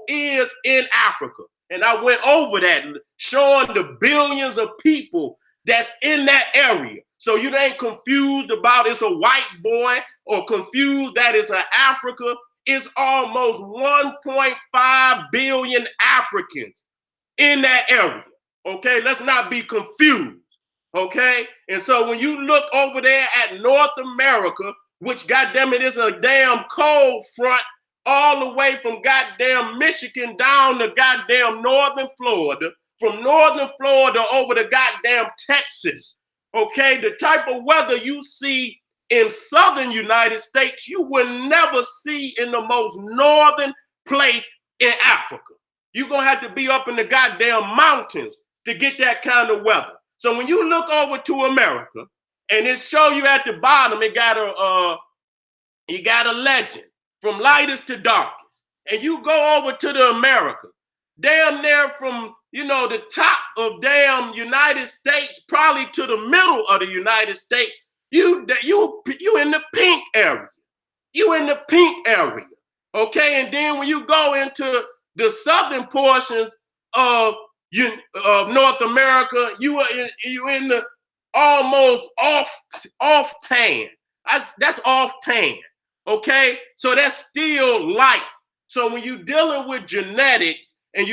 is in Africa. And I went over that, showing the billions of people that's in that area. So you ain't confused about it's a white boy or confused that it's an Africa. It's almost 1.5 billion Africans in that area. Okay, let's not be confused. Okay, and so when you look over there at North America, which goddamn it is a damn cold front all the way from goddamn Michigan down to goddamn northern Florida, from northern Florida over to goddamn Texas. Okay, the type of weather you see in southern United States, you will never see in the most northern place in Africa. You're gonna have to be up in the goddamn mountains to get that kind of weather. So when you look over to America, and it show you at the bottom, it got a legend from lightest to darkest, and you go over to the America, damn near from the top of damn United States, probably to the middle of the United States, you in the pink area. You in the pink area, okay? And then when you go into the southern portions of North America, you in the almost off tan. That's off tan, okay? So that's still light. So when you're dealing with genetics and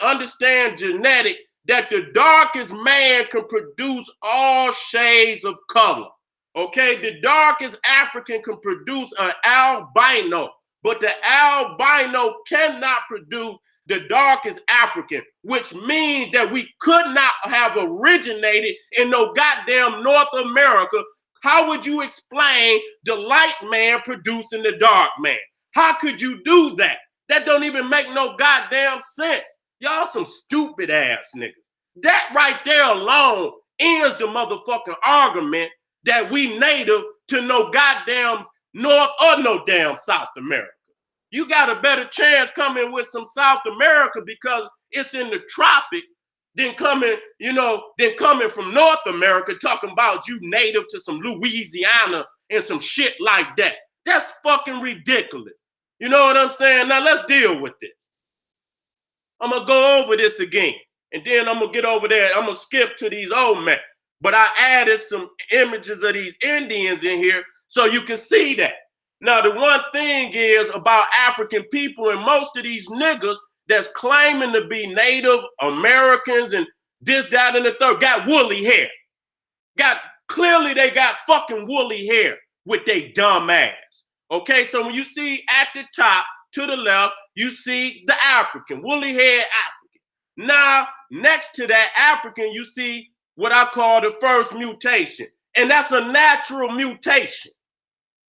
understand genetics, that the darkest man can produce all shades of color. Okay, the darkest African can produce an albino, but the albino cannot produce the darkest African, which means that we could not have originated in no goddamn North America. How would you explain the light man producing the dark man? How could you do that? That don't even make no goddamn sense. Y'all some stupid ass niggas. That right there alone ends the motherfucking argument that we native to no goddamn North or no damn South America. You got a better chance coming with some South America because it's in the tropics than coming from North America talking about you native to some Louisiana and some shit like that. That's fucking ridiculous. You know what I'm saying? Now let's deal with this. I'm gonna go over this again, and then I'm gonna get over there. I'm gonna skip to these old men. But I added some images of these Indians in here so you can see that. Now, the one thing is about African people and most of these niggas that's claiming to be Native Americans and this, that, and the third got woolly hair. Clearly they got fucking woolly hair with they dumb ass. Okay, so when you see at the top to the left, you see the African, woolly hair African. Now, next to that African, you see what I call the first mutation. And that's a natural mutation.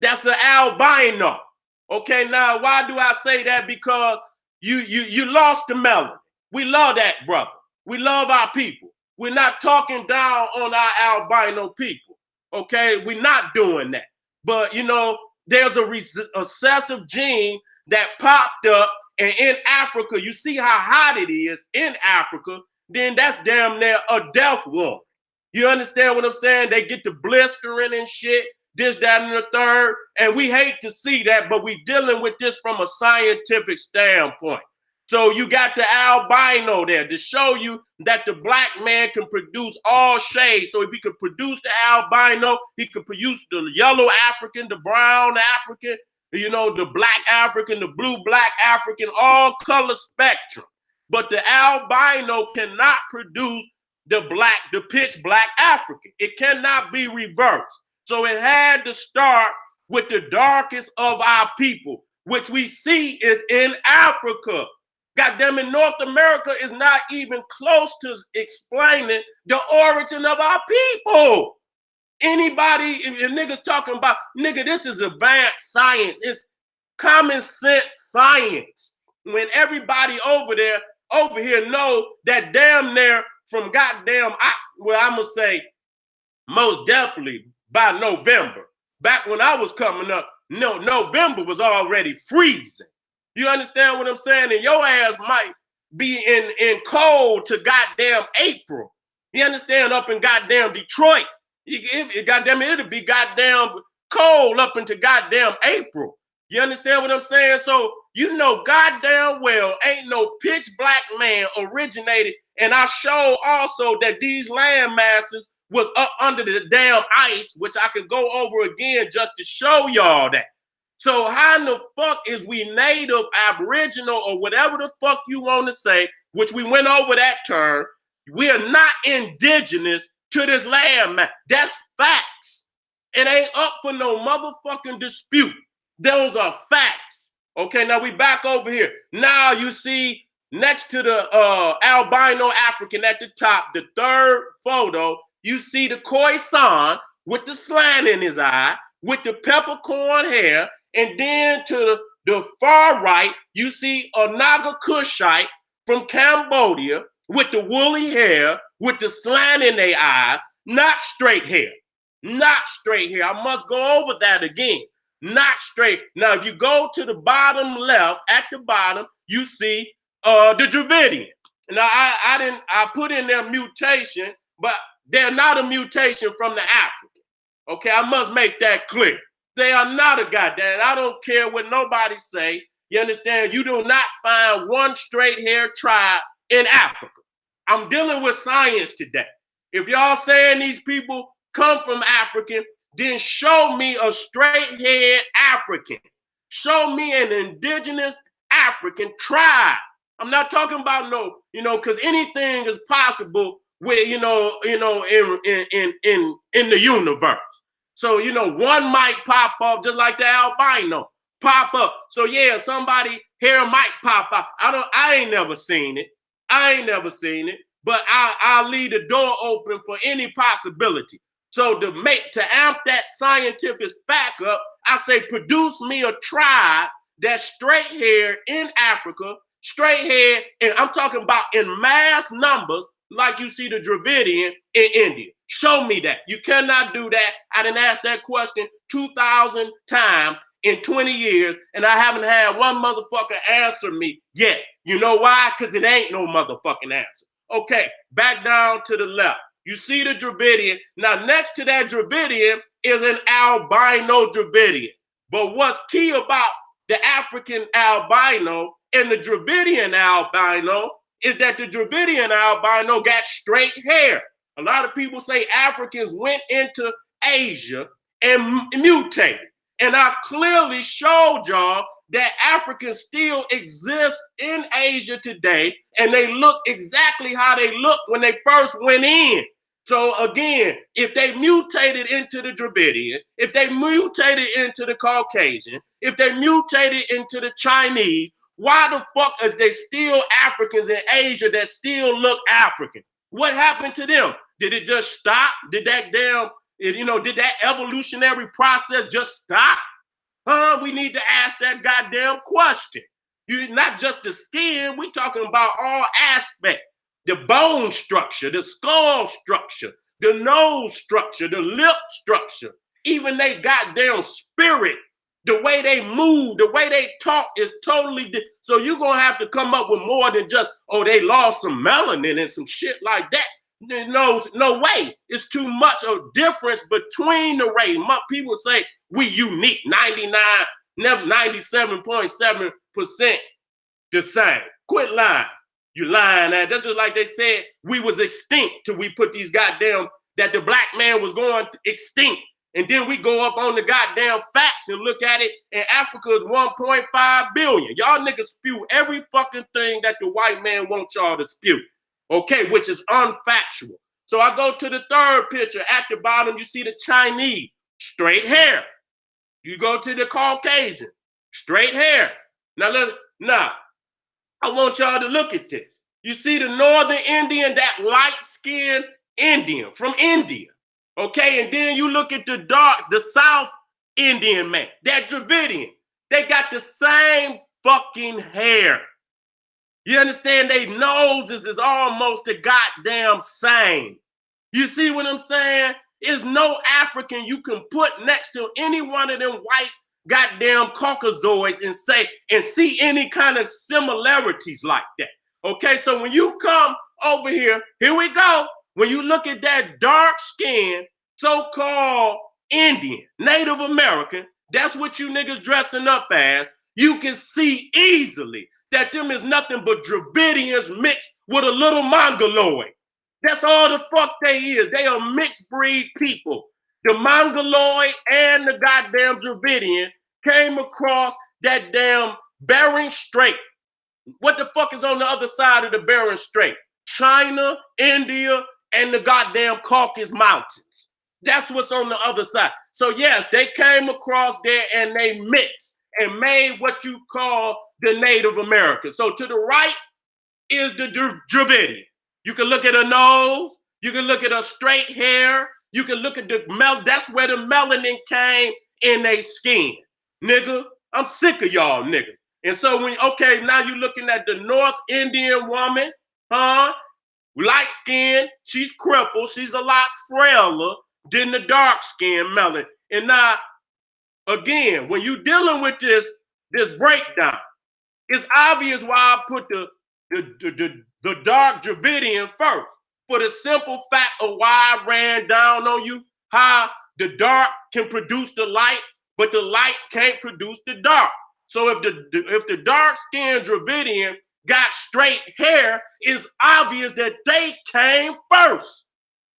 That's an albino. Okay, now why do I say that? Because you lost the melanin. We love that, brother. We love our people. We're not talking down on our albino people. Okay, we're not doing that. But there's a recessive gene that popped up, and in Africa, you see how hot it is in Africa, then that's damn near a death warrant. You understand what I'm saying? They get the blistering and shit, this, that, and the third, and we hate to see that, but we dealing with this from a scientific standpoint. So you got the albino there to show you that the black man can produce all shades. So if he could produce the albino, he could produce the yellow African, the brown African, the black African, the blue black African, all color spectrum. But the albino cannot produce the pitch black African. It cannot be reversed. So it had to start with the darkest of our people, which we see is in Africa. Goddamn it, North America is not even close to explaining the origin of our people. Anybody, if niggas talking about, nigga, this is advanced science. It's common sense science. When everybody over here know that damn near from goddamn, I'm gonna say most definitely by November. Back when I was coming up, November was already freezing. You understand what I'm saying? And your ass might be in cold to goddamn April. You understand? Up in goddamn Detroit. It'll be goddamn cold up into goddamn April. You understand what I'm saying? So you know goddamn well ain't no pitch black man originated. And I show also that these land masses was up under the damn ice, which I could go over again just to show y'all that. So how in the fuck is we native, aboriginal, or whatever the fuck you want to say, which we went over that term, we are not indigenous to this land, man. That's facts. It ain't up for no motherfucking dispute. Those are facts. Okay, now we back over here. Now you see next to the albino African at the top, the third photo, you see the Khoisan with the slant in his eye, with the peppercorn hair, and then to the far right, you see a Naga Kushite from Cambodia with the woolly hair, with the slant in their eye, not straight hair. Not straight hair. I must go over that again. Not straight. Now, if you go to the bottom left, at the bottom, you see the Dravidian. Now, I put in their mutation, but they're not a mutation from the African. Okay, I must make that clear. They are not a goddamn. I don't care what nobody say. You understand? You do not find one straight hair tribe in Africa. I'm dealing with science today. If y'all saying these people come from African, then show me a straight-haired African. Show me an indigenous African tribe. I'm not talking about no, because anything is possible with, in the universe. So, one might pop up just like the albino pop up. So yeah, somebody hair might pop up. I ain't never seen it. But I'll leave the door open for any possibility. So to amp that scientific fact up, I say produce me a tribe that's straight hair in Africa, straight hair, and I'm talking about in mass numbers, like you see the Dravidian in India. Show me that. You cannot do that. I didn't ask that question 2,000 times in 20 years, and I haven't had one motherfucker answer me yet. You know why? Because it ain't no motherfucking answer. Okay, back down to the left. You see the Dravidian. Now, next to that Dravidian is an albino Dravidian. But what's key about the African albino and the Dravidian albino is that the Dravidian albino got straight hair. A lot of people say Africans went into Asia and mutated. And I clearly showed y'all that Africans still exist in Asia today, and they look exactly how they looked when they first went in. So again, if they mutated into the Dravidian, if they mutated into the Caucasian, if they mutated into the Chinese, why the fuck is they still Africans in Asia that still look African? What happened to them? Did it just stop? Did that did that evolutionary process just stop? We need to ask that goddamn question. Not just the skin, we talking about all aspects. The bone structure, the skull structure, the nose structure, the lip structure, even they goddamn spirit, the way they move, the way they talk is totally so you're going to have to come up with more than just, they lost some melanin and some shit like that. No way. It's too much of difference between the race. People say we unique, 97.7% the same. Quit lying. You lying at. That's just like they said we was extinct till we put these goddamn, that the black man was going extinct. And then we go up on the goddamn facts and look at it, and Africa is 1.5 billion. Y'all niggas spew every fucking thing that the white man wants y'all to spew, okay, which is unfactual. So I go to the third picture. At the bottom, you see the Chinese, straight hair. You go to the Caucasian, straight hair. Now, I want y'all to look at this. You see the Northern Indian, that light-skinned Indian from India. Okay, and then you look at the South Indian man, that Dravidian. They got the same fucking hair. You understand? Their noses is almost the goddamn same. You see what I'm saying? There's no African you can put next to any one of them white goddamn Caucasoids and see any kind of similarities like that. Okay, so when you come over here we go. When you look at that dark-skinned, so-called Indian, Native American, that's what you niggas dressing up as, you can see easily that them is nothing but Dravidians mixed with a little Mongoloid. That's all the fuck they is. They are mixed breed people. The Mongoloid and the goddamn Dravidian came across that damn Bering Strait. What the fuck is on the other side of the Bering Strait? China, India, and the goddamn Caucasus Mountains. That's what's on the other side. So yes, they came across there and they mixed and made what you call the Native Americans. So to the right is the Dravidian. You can look at a nose, you can look at a straight hair, you can look at that's where the melanin came in their skin. Nigga, I'm sick of y'all niggas. And so now you're looking at the North Indian woman, light skin, she's crippled, she's a lot frailer than the dark skin melon. And now, again, when you're dealing with this breakdown, it's obvious why I put the dark Dravidian first, for the simple fact of why I ran down on you, how the dark can produce the light, but the light can't produce the dark. So if the dark-skinned Dravidian got straight hair, it's obvious that they came first.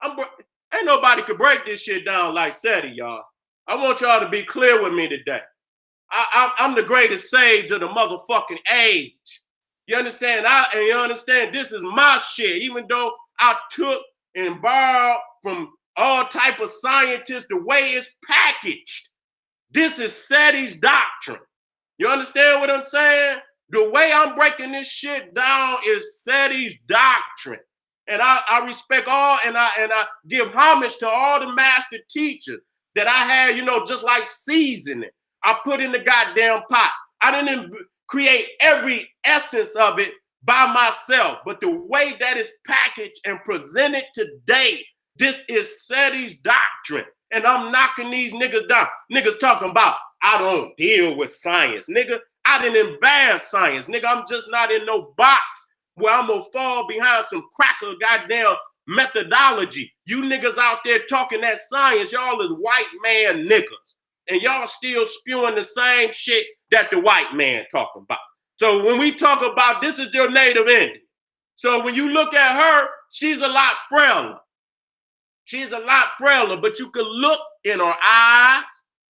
Ain't nobody could break this shit down like SETI, y'all. I want y'all to be clear with me today. I'm the greatest sage of the motherfucking age. You understand? You understand? This is my shit. Even though I took and borrowed from all type of scientists, the way it's packaged, this is SETI's doctrine. You understand what I'm saying? The way I'm breaking this shit down is SETI's doctrine. And I respect all, and I give homage to all the master teachers that I had, just like seasoning. I put in the goddamn pot. I didn't create every essence of it by myself, but the way that it's packaged and presented today, this is SETI's doctrine. And I'm knocking these niggas down. Niggas talking about, I don't deal with science. Nigga, I didn't advance science. Nigga, I'm just not in no box where I'm gonna fall behind some cracker goddamn methodology. You niggas out there talking that science, y'all is white man niggas. And y'all still spewing the same shit that the white man talking about. So when we talk about, this is their Native Indian. So when you look at her, she's a lot frailer. She's a lot frailer, but you can look in her eyes.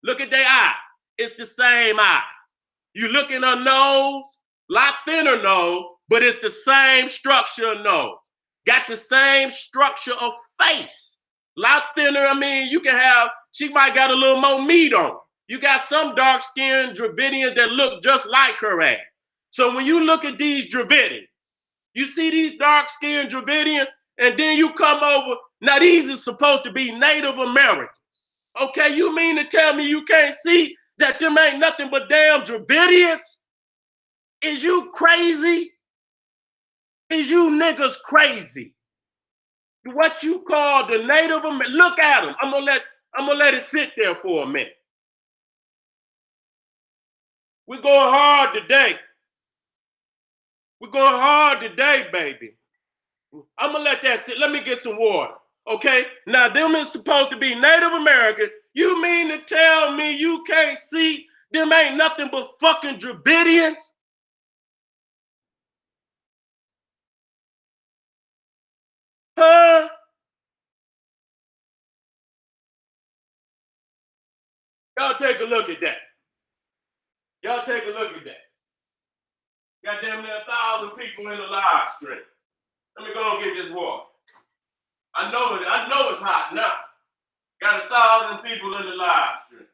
Look at their eyes. It's the same eyes. You look in her nose, lot thinner nose, but it's the same structure of nose. Got the same structure of face. Lot thinner, she might got a little more meat on her. You got some dark-skinned Dravidians that look just like her ass. So when you look at these Dravidians, you see these dark-skinned Dravidians, and then you come over, now these are supposed to be Native Americans. Okay, you mean to tell me you can't see that them ain't nothing but damn Dravidians? Is you crazy? Is you niggas crazy? What you call the Native American, look at them. I'm gonna let it sit there for a minute. We're going hard today. We're going hard today, baby. I'm gonna let that sit. Let me get some water. Okay? Now, them is supposed to be Native American. You mean to tell me you can't see them ain't nothing but fucking Dravidians? Huh? Y'all take a look at that. Y'all take a look at that. Got damn near 1,000 people in the live stream. Let me go and get this water. I know it's hot now. Got 1,000 people in the live stream.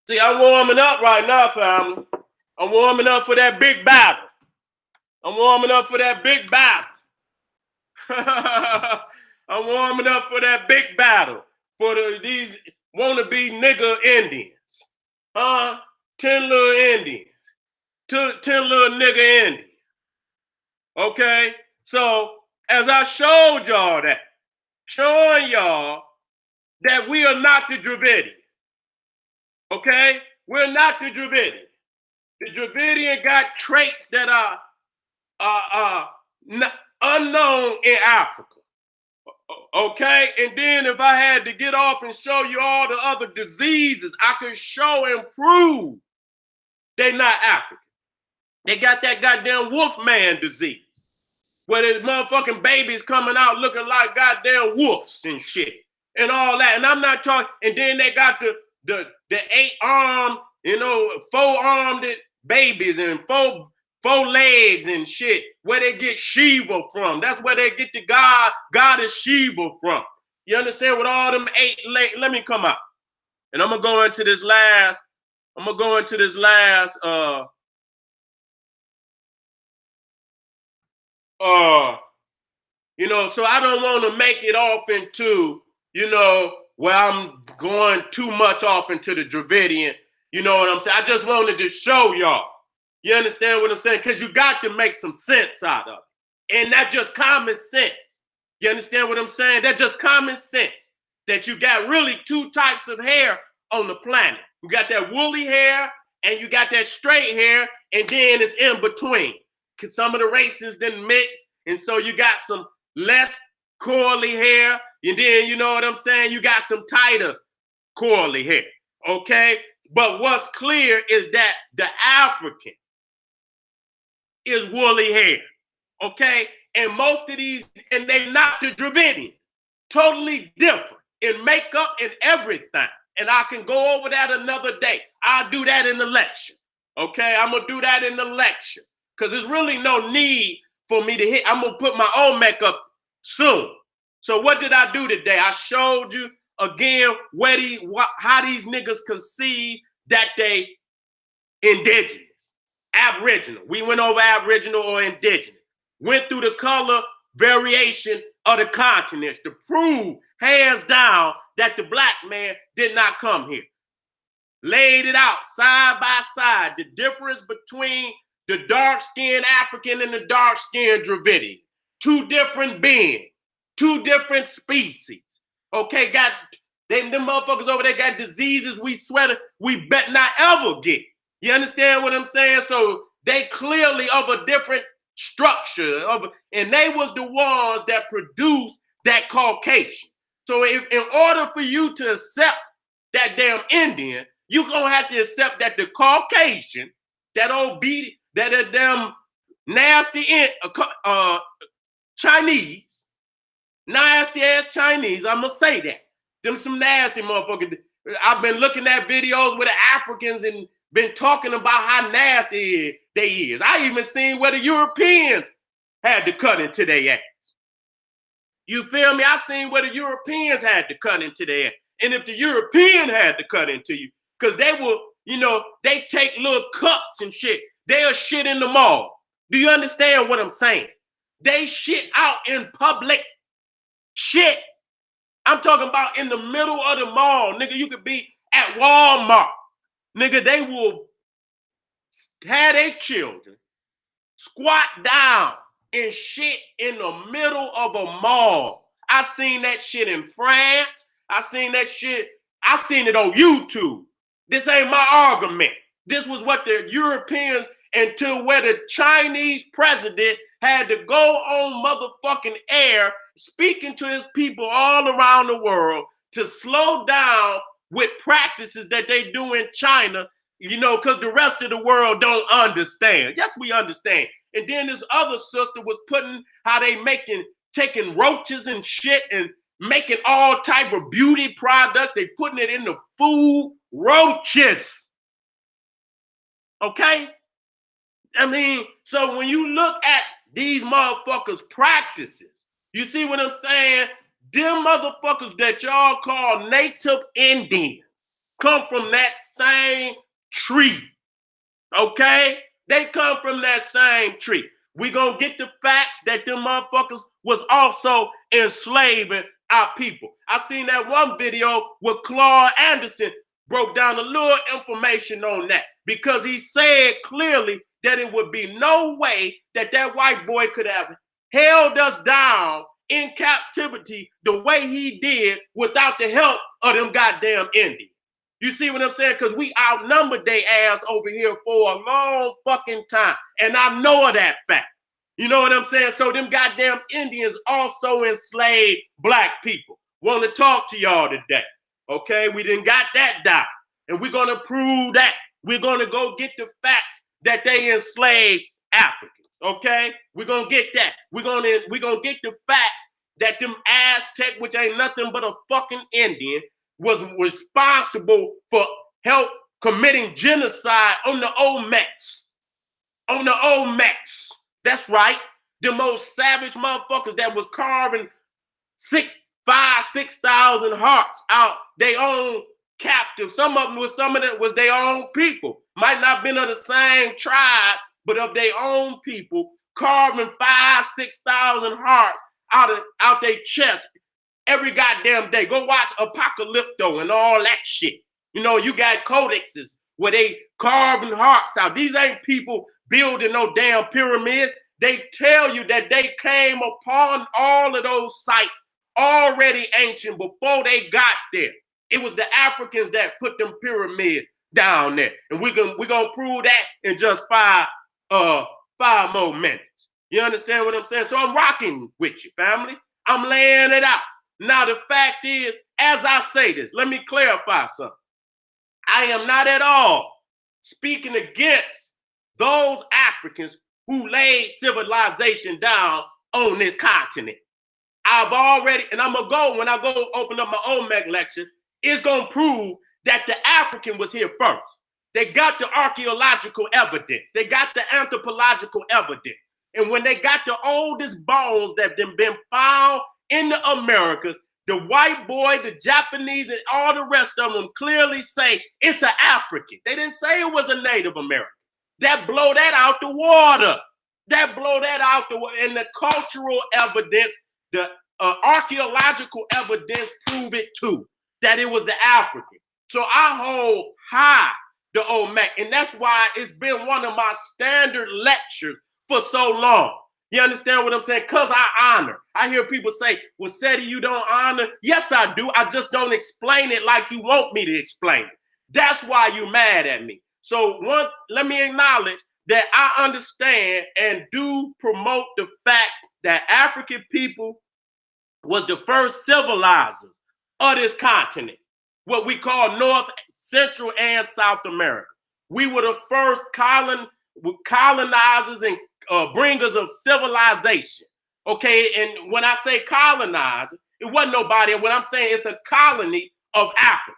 See, I'm warming up right now, family. I'm warming up for that big battle. I'm warming up for that big battle. I'm warming up for that big battle for these wannabe nigger Indians. 10 little Indians. 10 little nigger Indians. Okay? So, as I showed y'all that, showing y'all that we are not the Dravidian. Okay? We're not the Dravidian. The Dravidian got traits that are unknown in Africa. Okay? And then if I had to get off and show you all the other diseases, I could show and prove they're not African. They got that goddamn Wolfman disease, where the motherfucking babies coming out looking like goddamn wolves and shit and all that. And I'm not talking, and then they got the 8-armed, 4-armed babies and four legs and shit, where they get Shiva from. That's where they get the goddess Shiva from. You understand? With all them 8 legs. Let me come out. And I'm gonna go into this last, so I don't want to make it off into, where I'm going too much off into the Dravidian. You know what I'm saying? I just wanted to show y'all. You understand what I'm saying? Because you got to make some sense out of it. And that's just common sense. You understand what I'm saying? That's just common sense. That you got really 2 types of hair on the planet. You got that woolly hair and you got that straight hair, and then it's in between. Because some of the races didn't mix, and so you got some less curly hair, and then, you know what I'm saying, you got some tighter curly hair, okay? But what's clear is that the African is woolly hair, okay? And most of these, and they're not the Dravidian, totally different in makeup and everything. And I can go over that another day. I'll do that in the lecture, okay? I'm gonna do that in the lecture, because there's really no need for me to hit. I'm gonna put my own makeup soon. So what did I do today? I showed you again how these niggas conceive that they indigenous, Aboriginal. We went over Aboriginal or indigenous. Went through the color variation of the continents to prove hands down that the black man did not come here. Laid it out side by side, the difference between the dark-skinned African and the dark-skinned Dravidian. 2 different beings, 2 different species. Okay, them motherfuckers over there got diseases we bet not ever get. You understand what I'm saying? So they clearly of a different structure, and they was the ones that produced that Caucasian. So if in order for you to accept that damn Indian, you're gonna have to accept that the Caucasian, that damn nasty Chinese, nasty ass Chinese, I'm gonna say that. Them some nasty motherfuckers. I've been looking at videos with the Africans and been talking about how nasty they is. I even seen where the Europeans had to cut into their ass. You feel me? I seen where the Europeans had to cut into their ass. And if the European had to cut into you, because they will, they take little cups and shit. They'll shit in the mall. Do you understand what I'm saying? They shit out in public. Shit. I'm talking about in the middle of the mall. Nigga, you could be at Walmart. Nigga, they will have their children squat down and shit in the middle of a mall. I seen that shit in France. I seen that shit. I seen it on YouTube. This ain't my argument. This was what the Europeans, until where the Chinese president had to go on motherfucking air speaking to his people all around the world to slow down with practices that they do in China, you know, because the rest of the world don't understand. Yes, we understand. And then this other sister was putting how they taking roaches and shit and making all type of beauty products. They putting it in the food. Roaches. Okay? I mean, so when you look at these motherfuckers' practices, you see what I'm saying? Them motherfuckers that y'all call Native Indians come from that same tree. Okay? They come from that same tree. We gonna get the facts that them motherfuckers was also enslaving our people. I seen that one video where Claude Anderson broke down a little information on that because he said clearly that it would be no way that that white boy could have held us down in captivity the way he did without the help of them goddamn Indians. You see what I'm saying? Because we outnumbered they ass over here for a long fucking time. And I know of that fact. You know what I'm saying? So them goddamn Indians also enslaved black people. Want to talk to y'all today. Okay? We done got that down. And we're going to prove that. We're going to go get the facts that they enslaved Africans. Okay? We're going to get that. We're going to get the facts that them Aztec, which ain't nothing but a fucking Indian, was responsible for help committing genocide on the Olmecs. On the Olmecs. That's right. The most savage motherfuckers that was carving 6,000 hearts out their own captive. Some of them was their own people. Might not been of the same tribe, but of their own people, carving 5,000, 6,000 hearts out their chest every goddamn day. Go watch Apocalypto and all that shit. You know, you got codexes where they carving hearts out. These ain't people building no damn pyramids. They tell you that they came upon all of those sites already ancient before they got there. It was the Africans that put them pyramids down there. And we're gonna prove that in just five more minutes. You understand what I'm saying? So I'm rocking with you, family. I'm laying it out. Now, the fact is, as I say this, let me clarify something. I am not at all speaking against those Africans who laid civilization down on this continent. I've already, and I'm going to go, when I go open up my Olmec lecture, it's going to prove that the African was here first. They got the archaeological evidence. They got the anthropological evidence. And when they got the oldest bones that have been found in the Americas, the white boy, the Japanese, and all the rest of them clearly say it's an African. They didn't say it was a Native American. That blow that out the water. That blow that out the water. And the cultural evidence, the archaeological evidence prove it too, that it was the African. So I hold high the Olmec, and that's why it's been one of my standard lectures for so long. You understand what I'm saying? Because I honor. I hear people say, well, Seti, you don't honor. Yes, I do. I just don't explain it like you want me to explain it. That's why you're mad at me. So let me acknowledge that I understand and do promote the fact that African people was the first civilizers of this continent, what we call North, Central, and South America. We were the first colonizers and bringers of civilization. Okay, and when I say colonizer, it wasn't nobody. What I'm saying, it's a colony of Africa.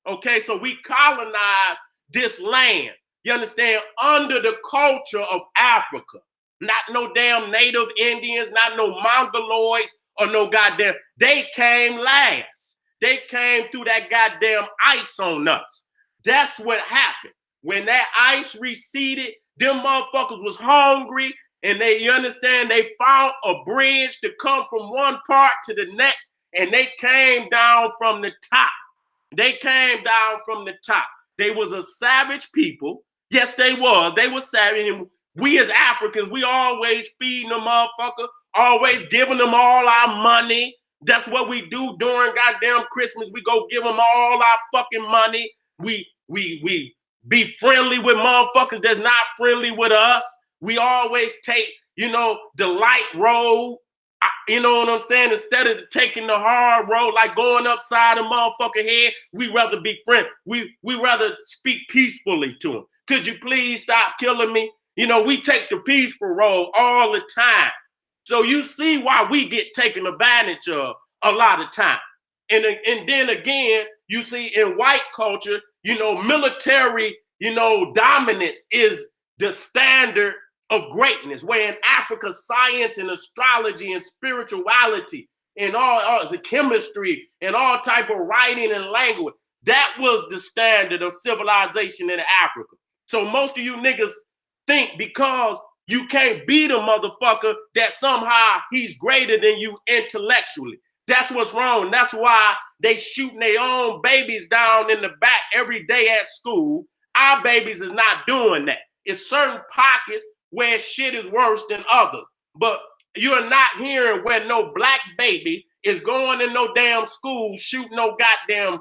Okay, so we colonized this land, you understand, under the culture of Africa. Not no damn Native Indians, not no Mongoloids, or no goddamn, they came last. They came through that goddamn ice on us. That's what happened. When that ice receded, them motherfuckers was hungry, and you understand, they found a bridge to come from one part to the next, and they came down from the top. They came down from the top. They was a savage people. Yes, they was. They were savage. And we as Africans, we always feeding them motherfucker, always giving them all our money. That's what we do during goddamn Christmas. We go give them all our fucking money. We be friendly with motherfuckers that's not friendly with us. We always take, the light road. You know what I'm saying? Instead of taking the hard road, like going upside a motherfucker head, we rather be friends. We rather speak peacefully to them. Could you please stop killing me? You know, we take the peaceful road all the time. So you see why we get taken advantage of a lot of time. And then again, you see in white culture, you know, military, you know, dominance is the standard of greatness, where in Africa, science and astrology and spirituality and all the chemistry and all type of writing and language, that was the standard of civilization in Africa. So most of you niggas think because you can't beat a motherfucker that somehow he's greater than you intellectually. That's what's wrong. That's why they shooting their own babies down in the back every day at school. Our babies is not doing that. It's certain pockets where shit is worse than others. But you're not hearing where no black baby is going in no damn school shooting no goddamn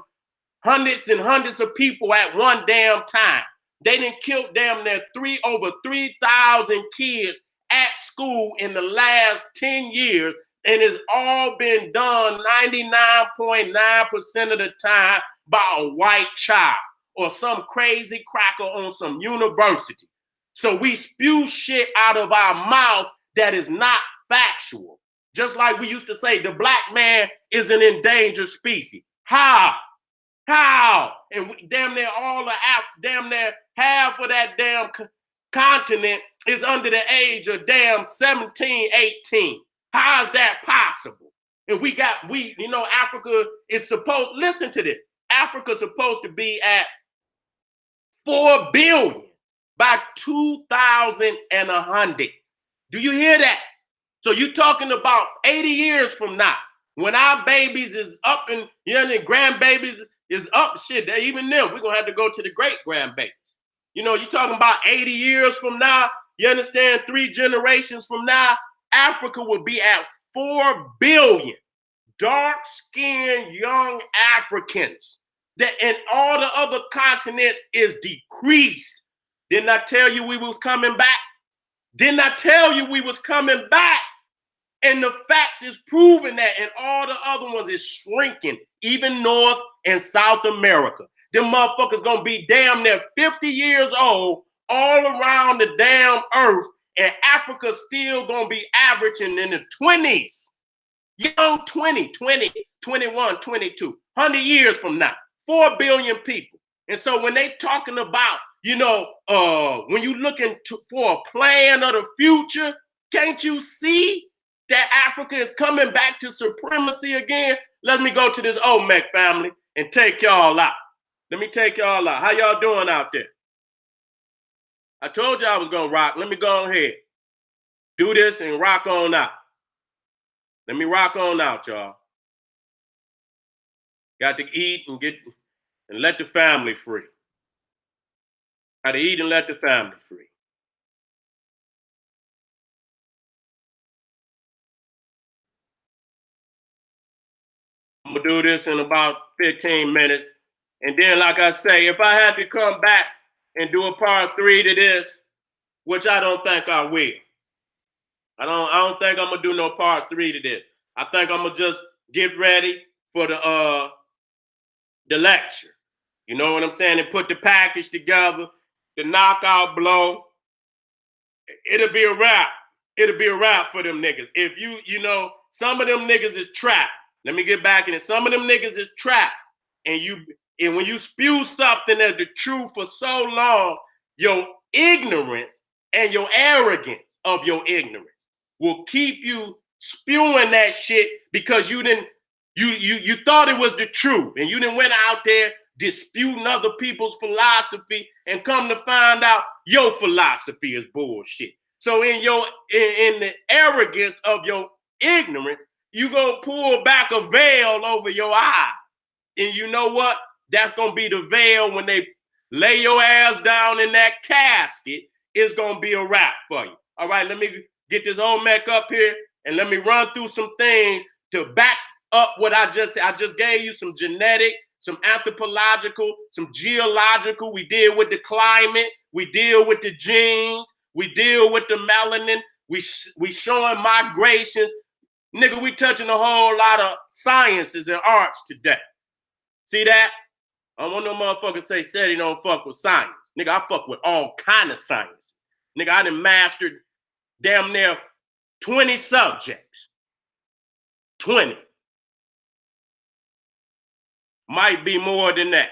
hundreds and hundreds of people at one damn time. They didn't kill damn near over 3,000 kids at school in the last 10 years, and it's all been done 99.9% of the time by a white child or some crazy cracker on some university. So we spew shit out of our mouth that is not factual. Just like we used to say, the black man is an endangered species. How? And we, damn near damn near half of that damn continent is under the age of damn 17, 18. How is that possible? And you know, Africa is supposed, listen to this, Africa's supposed to be at 4 billion by 2100. Do you hear that? So you're talking about 80 years from now, when our babies is up and, you know, the grandbabies is up, shit, even them, we're going to have to go to the great grandbabies. You know, you're talking about 80 years from now, you understand, 3 generations from now, Africa will be at 4 billion dark-skinned young Africans. That in all the other continents is decreased. Didn't I tell you we was coming back? Didn't I tell you we was coming back? And the facts is proving that, and all the other ones is shrinking, even North and South America. Them motherfuckers gonna be damn near 50 years old all around the damn earth, and Africa still gonna be averaging in the 20s. Young 20, 21, 22, 100 years from now, 4 billion people. And so when they talking about, you know, when you looking for a plan of the future, can't you see that Africa is coming back to supremacy again? Let me go to this Olmec family and take y'all out. Let me take y'all out. How y'all doing out there? I told you I was gonna rock. Let me go ahead. Do this and rock on out. Let me rock on out, y'all. Got to eat and let the family free. Got to eat and let the family free. I'm gonna do this in about 15 minutes. And then, like I say, if I had to come back and do a part 3 to this, which I don't think I will. I don't think I'm gonna do no part 3 to this. I think I'm gonna just get ready for the lecture. You know what I'm saying? And put the package together, the knockout blow. It'll be a wrap. It'll be a wrap for them niggas. If you know, some of them niggas is trapped. Let me get back in it. Some of them niggas is trapped. And when you spew something as the truth for so long, your ignorance and your arrogance of your ignorance will keep you spewing that shit because you thought it was the truth, and you didn't went out there disputing other people's philosophy, and come to find out your philosophy is bullshit. So in the arrogance of your ignorance, you gonna pull back a veil over your eyes. And you know what? That's gonna be the veil when they lay your ass down in that casket. It's gonna be a wrap for you. All right, let me get this Olmec up here and let me run through some things to back up what I just said. I just gave you some genetic, some anthropological, some geological. We deal with the climate. We deal with the genes. We deal with the melanin. We showing migrations. Nigga, we touching a whole lot of sciences and arts today. See that? I don't want no motherfucker say he don't fuck with science. Nigga, I fuck with all kind of science. Nigga, I done mastered damn near 20 subjects. 20. Might be more than that.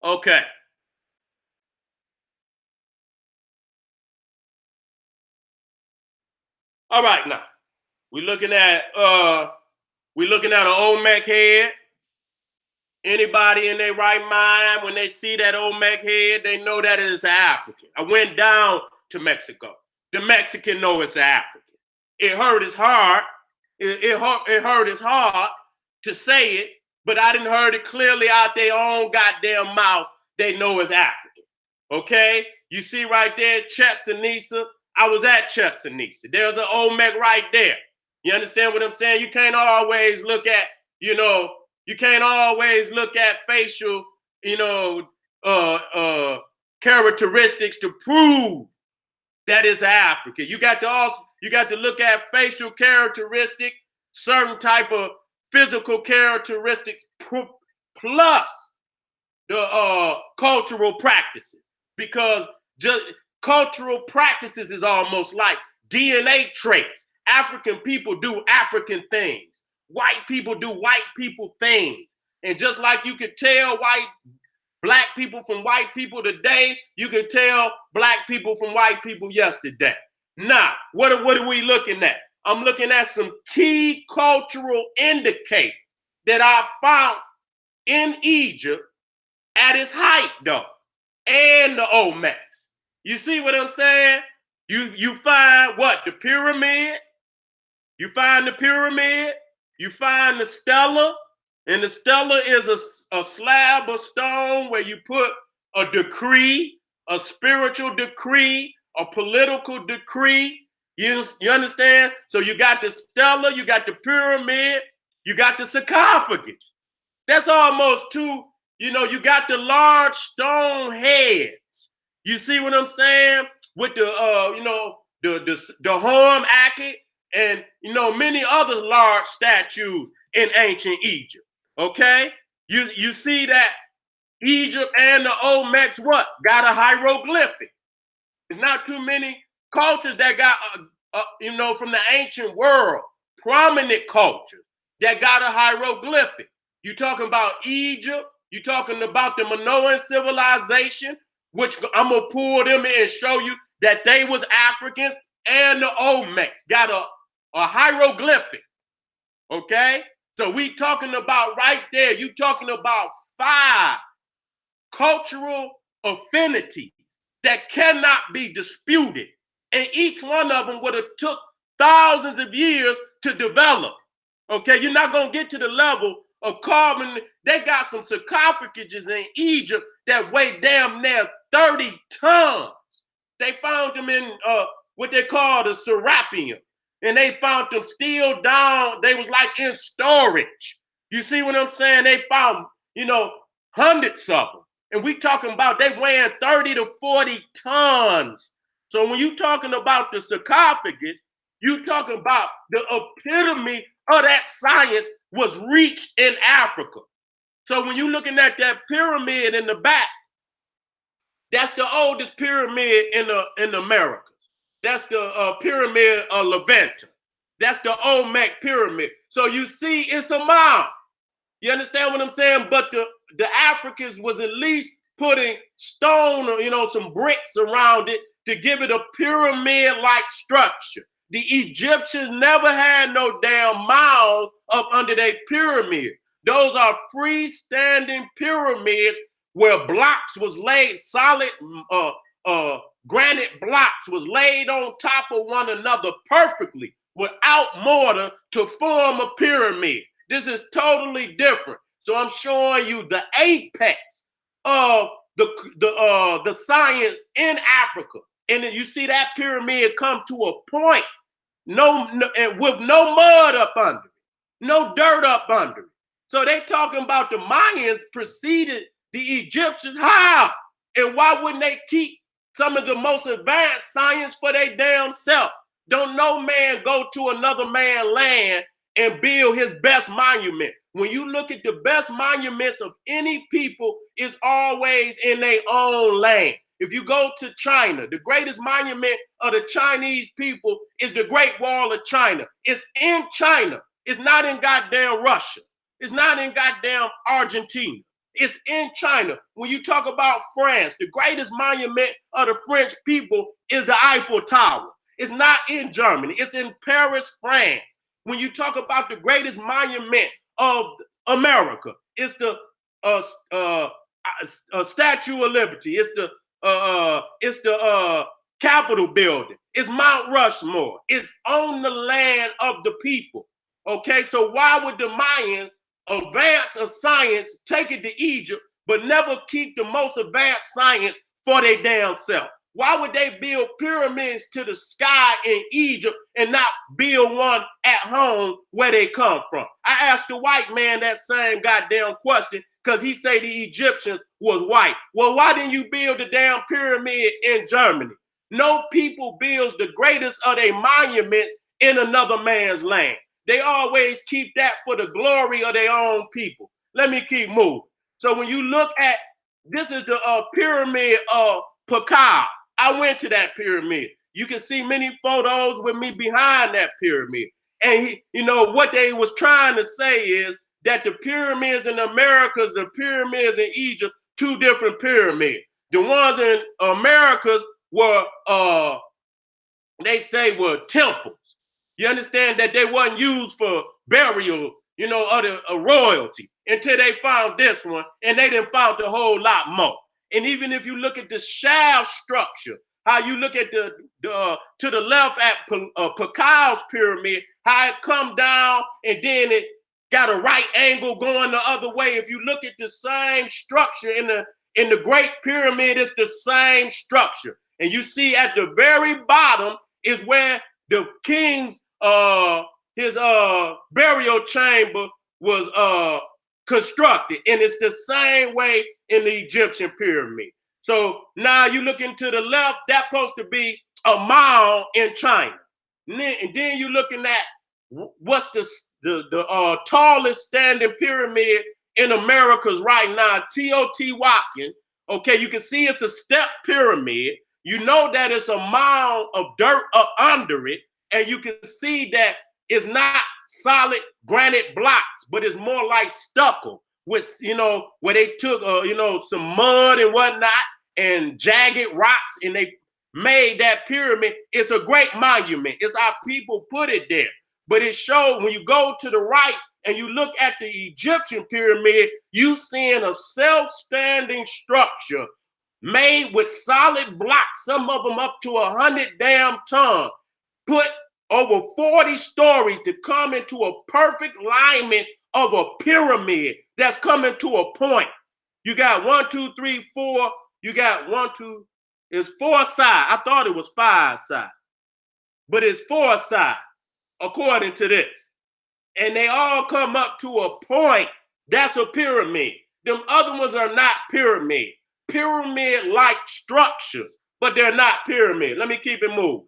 Okay. All right, now. We're looking at an Olmec head. Anybody in their right mind, when they see that Olmec head, they know that it is an African. I went down to Mexico. The Mexican know it's an African. It hurt his heart. It hurt his heart to say it, but I didn't heard it clearly out their own goddamn mouth. They know it's African. Okay? You see right there, Chetsanisa. I was at Chetsanisa. There's an Olmec right there. You understand what I'm saying? You can't always look at, facial, characteristics to prove that it's African. You got to look at facial characteristics, certain type of physical characteristics, plus the cultural practices, because just cultural practices is almost like DNA traits. African people do African things. White people do white people things. And just like you could tell black people from white people today, you can tell black people from white people yesterday. Now, what are we looking at? I'm looking at some key cultural indicators that I found in Egypt at its height, though, and the Olmecs. You see what I'm saying? You find what? The pyramid. You find the pyramid. You find the stela. And the stela is a slab of stone where you put a decree, a spiritual decree, a political decree. You understand? So you got the stela, you got the pyramid, you got the sarcophagus. That's almost two, you got the large stone heads. You see what I'm saying? With the the horn acket and many other large statues in ancient Egypt. Okay? You see that Egypt and the Olmecs got a hieroglyphic. There's not too many cultures that got from the ancient world, prominent cultures that got a hieroglyphic. You talking about Egypt, you talking about the Minoan civilization, which I'm gonna pull them in and show you that they was Africans, and the Olmecs got a hieroglyphic. Okay? So we talking about right there, you talking about 5 cultural affinities that cannot be disputed. And each one of them would have took thousands of years to develop. Okay, you're not going to get to the level of carving. They got some sarcophaguses in Egypt that weigh damn near 30 tons. They found them in what they call the Serapeum. And they found them still down. They was like in storage. You see what I'm saying? They found, hundreds of them. And we talking about they weighing 30 to 40 tons. So when you talking about the sarcophagus, you talking about the epitome of that science was reached in Africa. So when you looking at that pyramid in the back, that's the oldest pyramid in the Americas. That's the pyramid of Levanter. That's the Olmec pyramid. So you see, it's a mound. You understand what I'm saying? But the Africans was at least putting stone or, some bricks around it to give it a pyramid-like structure. The Egyptians never had no damn mound up under their pyramid. Those are freestanding pyramids where blocks was laid, solid granite blocks was laid on top of one another perfectly without mortar to form a pyramid. This is totally different. So I'm showing you the apex of the science in Africa. And then you see that pyramid come to a point, with no mud up under it, no dirt up under it. So they talking about the Mayans preceded the Egyptians. How? And why wouldn't they keep some of the most advanced science for their damn self? Don't no man go to another man's land and build his best monument. When you look at the best monuments of any people, it's always in their own land. If you go to China, the greatest monument of the Chinese people is the Great Wall of China. It's in China. It's not in goddamn Russia. It's not in goddamn Argentina. It's in China. When you talk about France, the greatest monument of the French people is the Eiffel Tower. It's not in Germany. It's in Paris, France. When you talk about the greatest monument of America, it's the Statue of Liberty. It's the Capitol building. It's Mount Rushmore. It's on the land of the people. Okay, so why would the Mayans advance a science, take it to Egypt, but never keep the most advanced science for their damn self? Why would they build pyramids to the sky in Egypt and not build one at home where they come from? I asked the white man that same goddamn question because he say the Egyptians was white. Well, why didn't you build the damn pyramid in Germany? No people builds the greatest of their monuments in another man's land. They always keep that for the glory of their own people. Let me keep moving. So when you look at, this is the pyramid of Pakal. I went to that pyramid. You can see many photos with me behind that pyramid. And what they was trying to say is that the pyramids in Americas, the pyramids in Egypt, two different pyramids. The ones in Americas were, they say, were temples. You understand that they wasn't used for burial, of the royalty until they found this one, and they didn't found a whole lot more. And even if you look at the shaft structure, how you look at the to the left at Pakal's pyramid, how it come down and then it got a right angle going the other way. If you look at the same structure in the Great Pyramid, it's the same structure. And you see at the very bottom is where the king's his burial chamber was constructed, and it's the same way in the Egyptian pyramid. So now you look into the left, that's supposed to be a mall in China. And then you're looking at what's the tallest standing pyramid in Americas right now, Teotihuacan. Okay, you can see it's a step pyramid. You know that it's a mound of dirt up under it, and you can see that it's not solid granite blocks, but it's more like stucco with, where they took, some mud and whatnot and jagged rocks, and they made that pyramid. It's a great monument. It's how people put it there. But it showed when you go to the right and you look at the Egyptian pyramid, you seeing a self-standing structure made with solid blocks, some of them up to 100 damn tons, put over 40 stories to come into a perfect alignment of a pyramid that's coming to a point. You got 1, 2, 3, 4. You got 1, 2. It's 4 sides. I thought it was 5 sides, but it's 4 sides according to this. And they all come up to a point. That's a pyramid. Them other ones are not pyramid. Pyramid-like structures, but they're not pyramid. Let me keep it moving.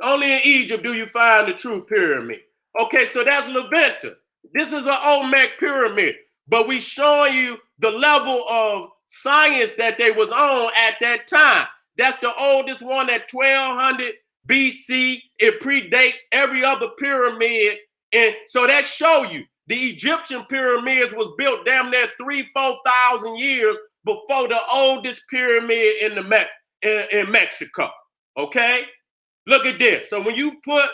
Only in Egypt do you find the true pyramid. Okay, so that's Levanta. This is an Olmec pyramid, but we showing you the level of science that they was on at that time. That's the oldest one at 1200 BC. It predates every other pyramid. And so that show you the Egyptian pyramids was built damn near 3,000-4,000 years before the oldest pyramid in Mexico. Okay? Look at this. So when you put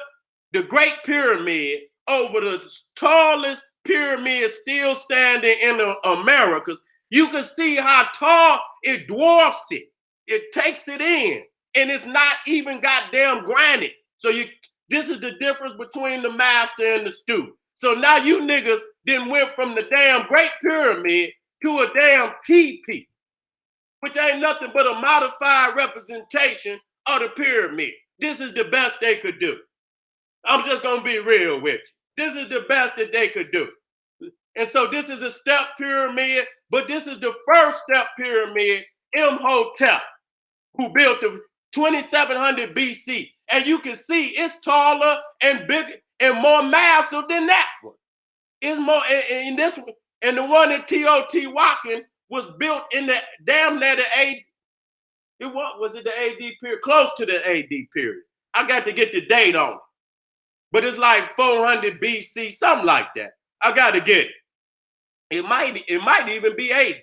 the Great Pyramid over the tallest pyramid still standing in the Americas, you can see how tall it dwarfs it. It takes it in, and it's not even goddamn granite. So this is the difference between the master and the student. So now you niggas then went from the damn Great Pyramid to a damn teepee, which ain't nothing but a modified representation of the pyramid. This is the best they could do. I'm just going to be real with you. This is the best that they could do. And so this is a step pyramid, but this is the first step pyramid, Imhotep, who built 2700 BC. And you can see it's taller and bigger and more massive than that one. It's more, and this one, and the one in Teotihuacan was built in the damn near the AD. Was it the AD period? Close to the AD period. I got to get the date on it. But it's like 400 BC, something like that. I got to get it. It might even be AD.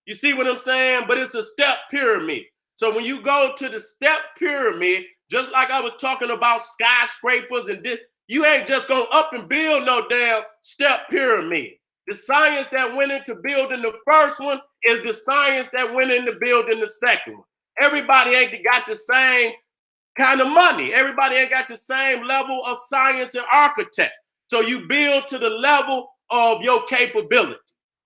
You see what I'm saying? But it's a step pyramid. So when you go to the step pyramid, just like I was talking about skyscrapers and this, you ain't just gonna up and build no damn step pyramid. The science that went into building the first one is the science that went into building the second one. Everybody ain't got the same kind of money. Everybody ain't got the same level of science and architect. So you build to the level of your capability.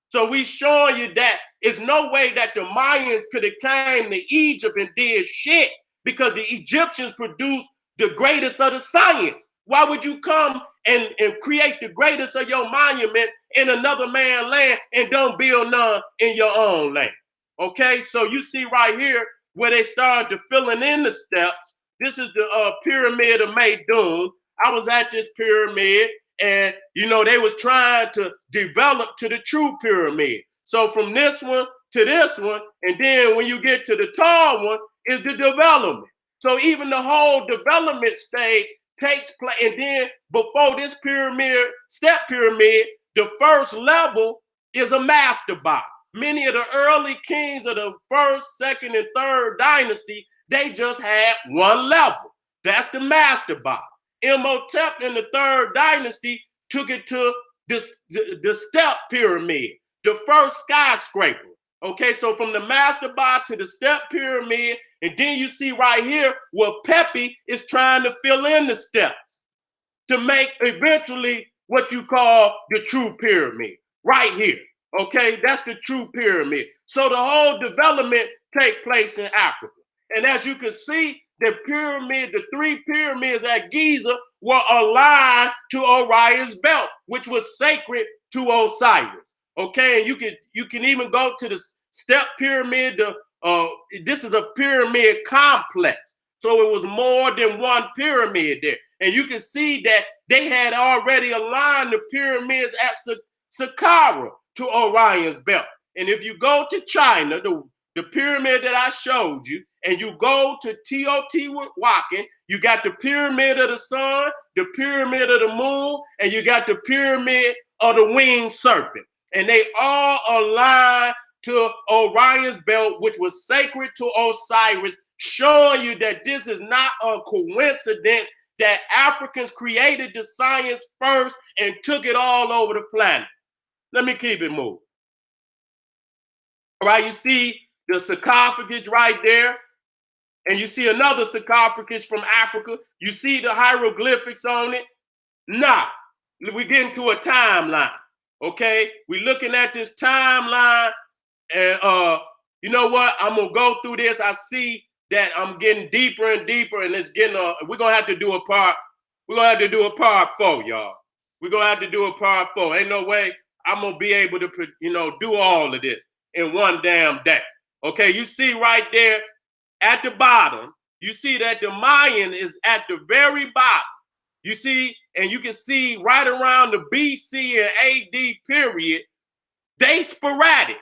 So we showing you that it's no way that the Mayans could have came to Egypt and did shit because the Egyptians produced the greatest of the science. Why would you come and create the greatest of your monuments in another man's land and don't build none in your own land? Okay, so you see right here where they started to filling in the steps. This is the pyramid of Meidum. I was at this pyramid, and you know they was trying to develop to the true pyramid. So from this one to this one, and then when you get to the tall one, is the development. So even the whole development stage takes place, and then before this pyramid, step pyramid, the first level is a mastaba. Many of the early kings of the first, second, and third dynasty, they just had one level. That's the mastaba. Imhotep in the third dynasty took it to the step pyramid, the first skyscraper. Okay, so from the mastaba to the step pyramid, and then you see right here where Pepe is trying to fill in the steps to make eventually what you call the true pyramid. Right here. Okay, that's the true pyramid. So the whole development take place in Africa. And as you can see, the pyramid, the three pyramids at Giza were aligned to Orion's belt, which was sacred to Osiris. Okay, and you can even go to the step pyramid. This is a pyramid complex. So it was more than one pyramid there. And you can see that they had already aligned the pyramids at Saqqara to Orion's belt. And if you go to China, the pyramid that I showed you, and you go to Teotihuacan, you got the pyramid of the sun, the pyramid of the moon, and you got the pyramid of the winged serpent. And they all align to Orion's belt, which was sacred to Osiris, showing you that this is not a coincidence that Africans created the science first and took it all over the planet. Let me keep it moving. All right, you see the sarcophagus right there, and you see another sarcophagus from Africa. You see the hieroglyphics on it. Now, we get into a timeline, okay? We're looking at this timeline, and you know what? I'm gonna go through this. I see that I'm getting deeper and deeper, and it's getting we're gonna have to do a part. We're gonna have to do a part 4, y'all. We're gonna have to do a part 4. Ain't no way I'm gonna be able to, do all of this in one damn day. Okay, you see right there at the bottom, you see that the Mayan is at the very bottom. You see, and you can see right around the BC and AD period, they sporadic.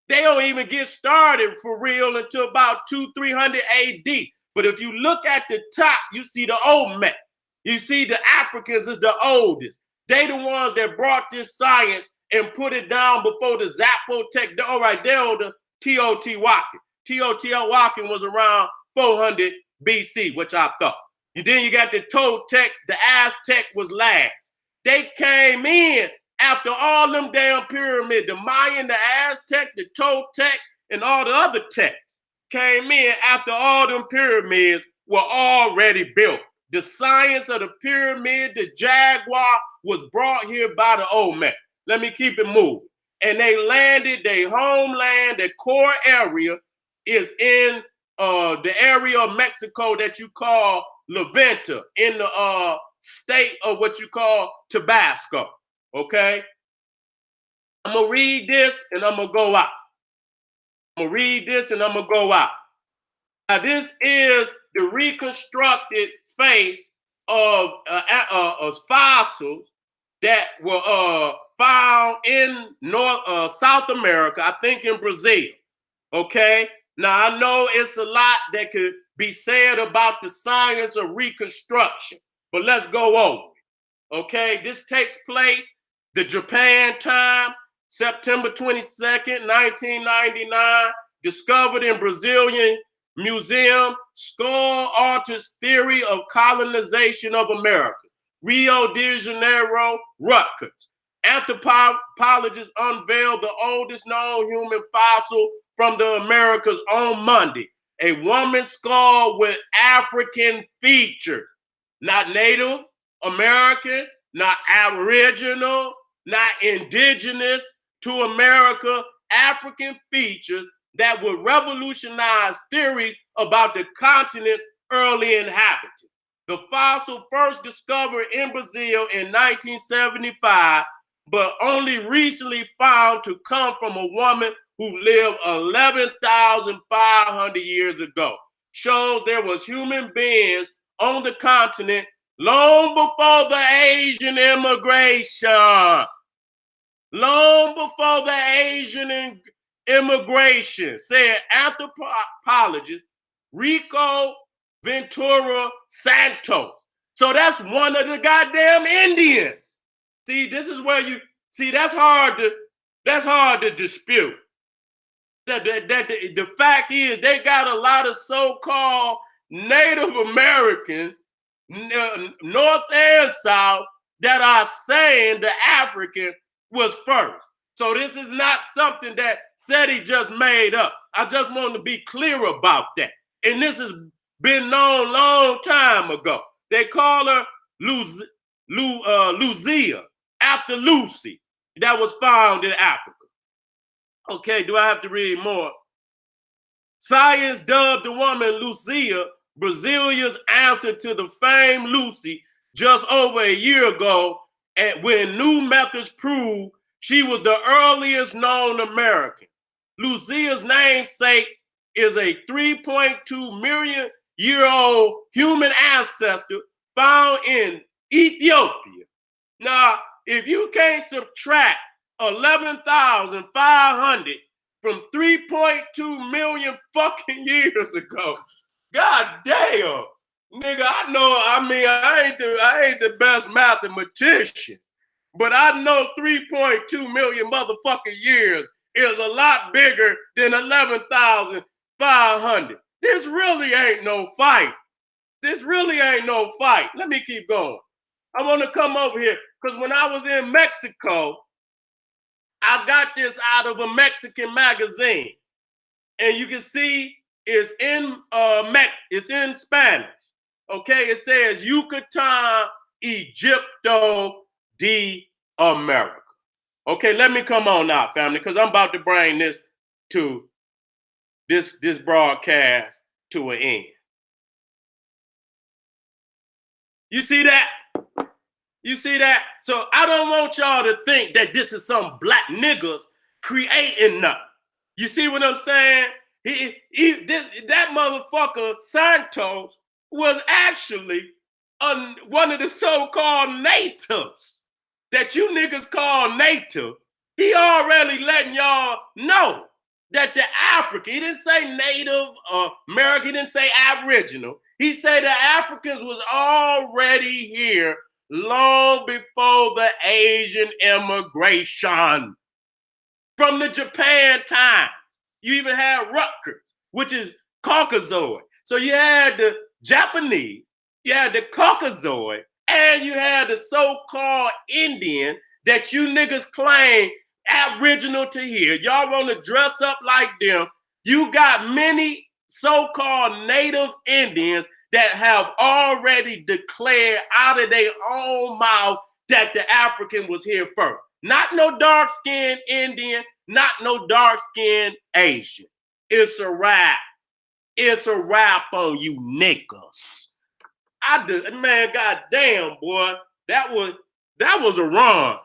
They don't even get started for real until about 200-300 AD. But if you look at the top, you see the Olmec. You see the Africans is the oldest. They the ones that brought this science and put it down before the Zapotec. All right, they're the Teotihuacan. Teotihuacan was around 400 BC, which I thought. Then you got the Toltec, the Aztec was last. They came in after all them damn pyramids, the Mayan, the Aztec, the Toltec, and all the other techs came in after all them pyramids were already built. The science of the pyramid, the jaguar, was brought here by the Olmec. Let me keep it moving. And they landed, their homeland, their core area is in the area of Mexico that you call La Venta, in the state of what you call Tabasco. Okay? I'm going to read this and I'm going to go out. I'm going to read this and I'm going to go out. Now, this is the reconstructed face of fossils that were found in South America, I think in Brazil. Okay, now I know it's a lot that could be said about the science of reconstruction, but let's go over it. Okay, this takes place the Japan time, September 22nd, 1999, discovered in Brazilian Museum, Skull Alters Theory of Colonization of America, Rio de Janeiro, Rutgers. Anthropologists unveiled the oldest known human fossil from the Americas on Monday, a woman's skull with African features, not Native American, not Aboriginal, not indigenous to America, African features that would revolutionize theories about the continent's early inhabitants. The fossil first discovered in Brazil in 1975, but only recently found to come from a woman who lived 11,500 years ago. Shows there was human beings on the continent long before the Asian immigration. Long before the Asian immigration, said anthropologist Rico Ventura Santos. So that's one of the goddamn Indians. See, this is where you see that's hard to dispute. The fact is they got a lot of so-called Native Americans, North and South, that are saying the African was first. So this is not something that SETI just made up. I just want to be clear about that. And this has been known long time ago. They call her Lucia, after Lucy, that was found in Africa. Okay, do I have to read more? Science dubbed the woman Lucia Brazilia's answer to the famed Lucy just over a year ago, and when new methods proved she was the earliest known American. Lucia's namesake is a 3.2 million year old human ancestor found in Ethiopia. Now, if you can't subtract 11,500 from 3.2 million fucking years ago, god damn, nigga, I ain't the best mathematician, but I know 3.2 million motherfucking years is a lot bigger than 11,500. This really ain't no fight. Let me keep going. I want to come over here because when I was in Mexico, I got this out of a Mexican magazine, and you can see it's in Spanish. Okay, it says Yucatan, Egipto de America. Okay, let me come on now, family, because I'm about to bring this broadcast to an end. You see that? You see that? So I don't want y'all to think that this is some black niggas creating nothing. You see what I'm saying? That motherfucker Santos was actually one of the so-called natives that you niggas call native. He already letting y'all know that the African, he didn't say Native American, he didn't say Aboriginal. He said the Africans was already here long before the Asian immigration. From the Japan time, you even had Rutgers, which is Caucasoid. So you had the Japanese, you had the Caucasoid, and you had the so-called Indian that you niggas claim Aboriginal to here. Y'all want to dress up like them. You got many so-called native Indians that have already declared out of their own mouth that the African was here first. Not no dark-skinned Indian, not no dark-skinned Asian. It's a wrap. It's a wrap on you niggas. Man, goddamn, boy, that was a run.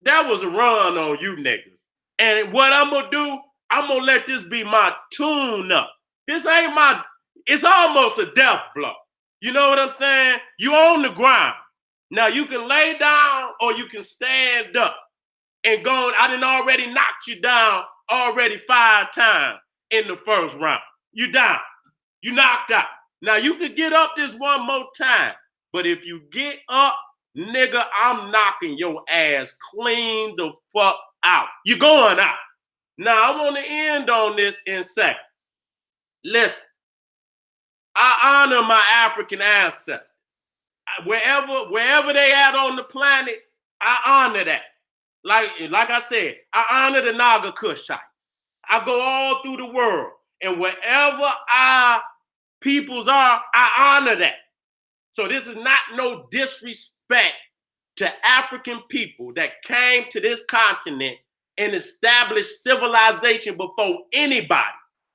That was a run on you niggas. And what I'm gonna do, I'm gonna let this be my tune up. This ain't my it's almost a death blow. You know what I'm saying? You on the ground. Now you can lay down or you can stand up and go on. I done already knocked you down already 5 times in the first round. You down. You knocked out. Now you can get up this one more time. But if you get up, nigga, I'm knocking your ass clean the fuck out. You going out. Now I want to end on this and say, listen, I honor my African ancestors. Wherever they at on the planet, I honor that. Like I said, I honor the Naga Kushites. I go all through the world, and wherever our peoples are, I honor that. So this is not no disrespect to African people that came to this continent and established civilization before anybody.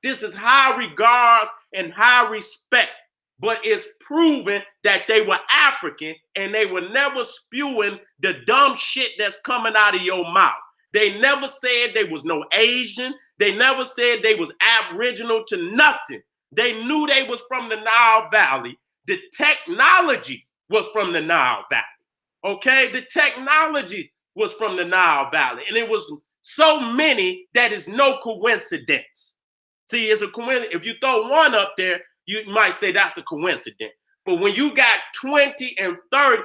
This is high regards and high respect, but it's proven that they were African and they were never spewing the dumb shit that's coming out of your mouth. They never said they was no Asian. They never said they was Aboriginal to nothing. They knew they was from the Nile Valley. The technology was from the Nile Valley. Okay? The technology was from the Nile Valley. And it was so many that is no coincidence. See, it's a coincidence. If you throw one up there, you might say that's a coincidence. But when you got 20 and 30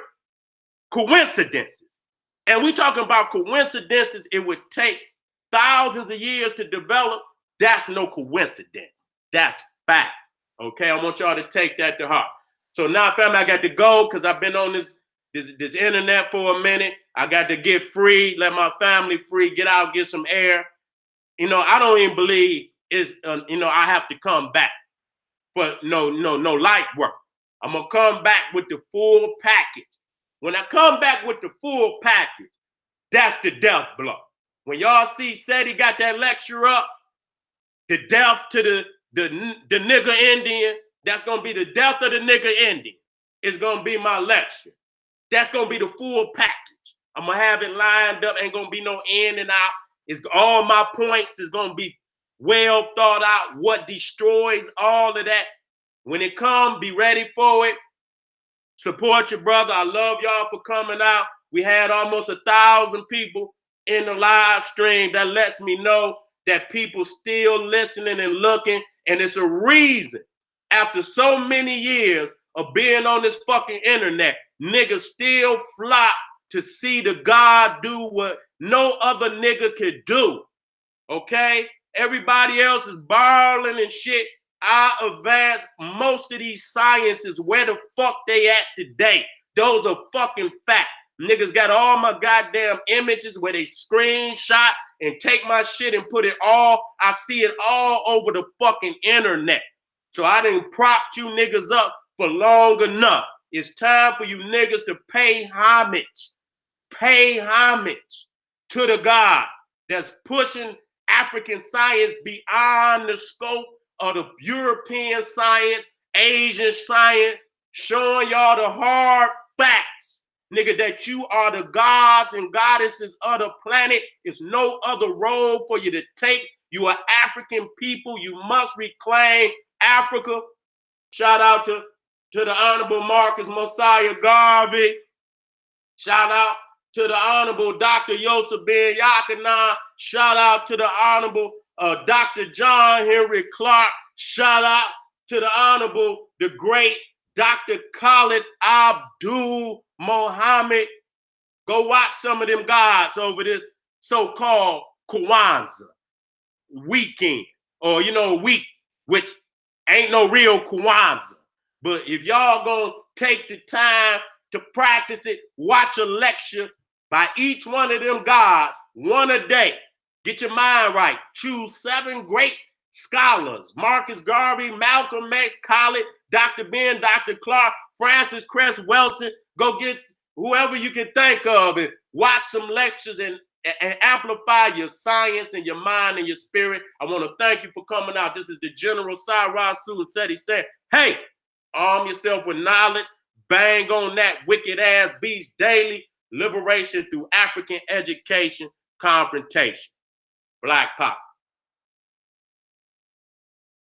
coincidences, and we're talking about coincidences, it would take thousands of years to develop. That's no coincidence. That's fact. Okay, I want y'all to take that to heart. So now, family, I got to go because I've been on this internet for a minute. I got to get free, let my family free, get out, get some air. You know, I don't even believe it's, I have to come back for no light work. I'm going to come back with the full package. When I come back with the full package, that's the death blow. When y'all see Seti got that lecture up, the death to the nigger Indian, that's going to be the death of the nigger Indian. It's going to be my lecture. That's going to be the full package. I'm going to have it lined up. Ain't going to be no in and out. It's all my points is going to be well thought out. What destroys all of that. When it comes, be ready for it. Support your brother. I love y'all for coming out. We had almost 1,000 people in the live stream. That lets me know that people still listening and looking. And it's a reason. After so many years of being on this fucking internet, niggas still flock to see the God do what no other nigga could do. Okay? Everybody else is borrowing and shit. I advance most of these sciences. Where the fuck they at today? Those are fucking fact. Niggas got all my goddamn images where they screenshot and take my shit and put it all. I see it all over the fucking internet. So I done propped you niggas up for long enough. It's time for you niggas to pay homage. Pay homage to the God that's pushing African science beyond the scope of the European science, Asian science, showing y'all the hard facts, nigga, that you are the gods and goddesses of the planet. It's no other role for you to take. You are African people. You must reclaim Africa. Shout out to the Honorable Marcus Mosiah Garvey. Shout out to the Honorable Dr. Yosef Ben Yakanan. Shout out to the Honorable Dr. John Henry Clark. Shout out to the Honorable, the great Dr. Khalid Abdul Mohammed. Go watch some of them gods over this so-called Kwanzaa weekend, or week, which ain't no real Kwanzaa. But if y'all gonna take the time to practice it, watch a lecture by each one of them gods, one a day. Get your mind right. Choose 7 great scholars: Marcus Garvey, Malcolm X, Khalid, Dr. Ben, Dr. Clark, Francis Cress Wilson. Go get whoever you can think of and watch some lectures and amplify your science and your mind and your spirit. I want to thank you for coming out. This is the General Cyrus and Seti said, hey, arm yourself with knowledge. Bang on that wicked ass beast daily. Liberation through African education, confrontation. Black Power.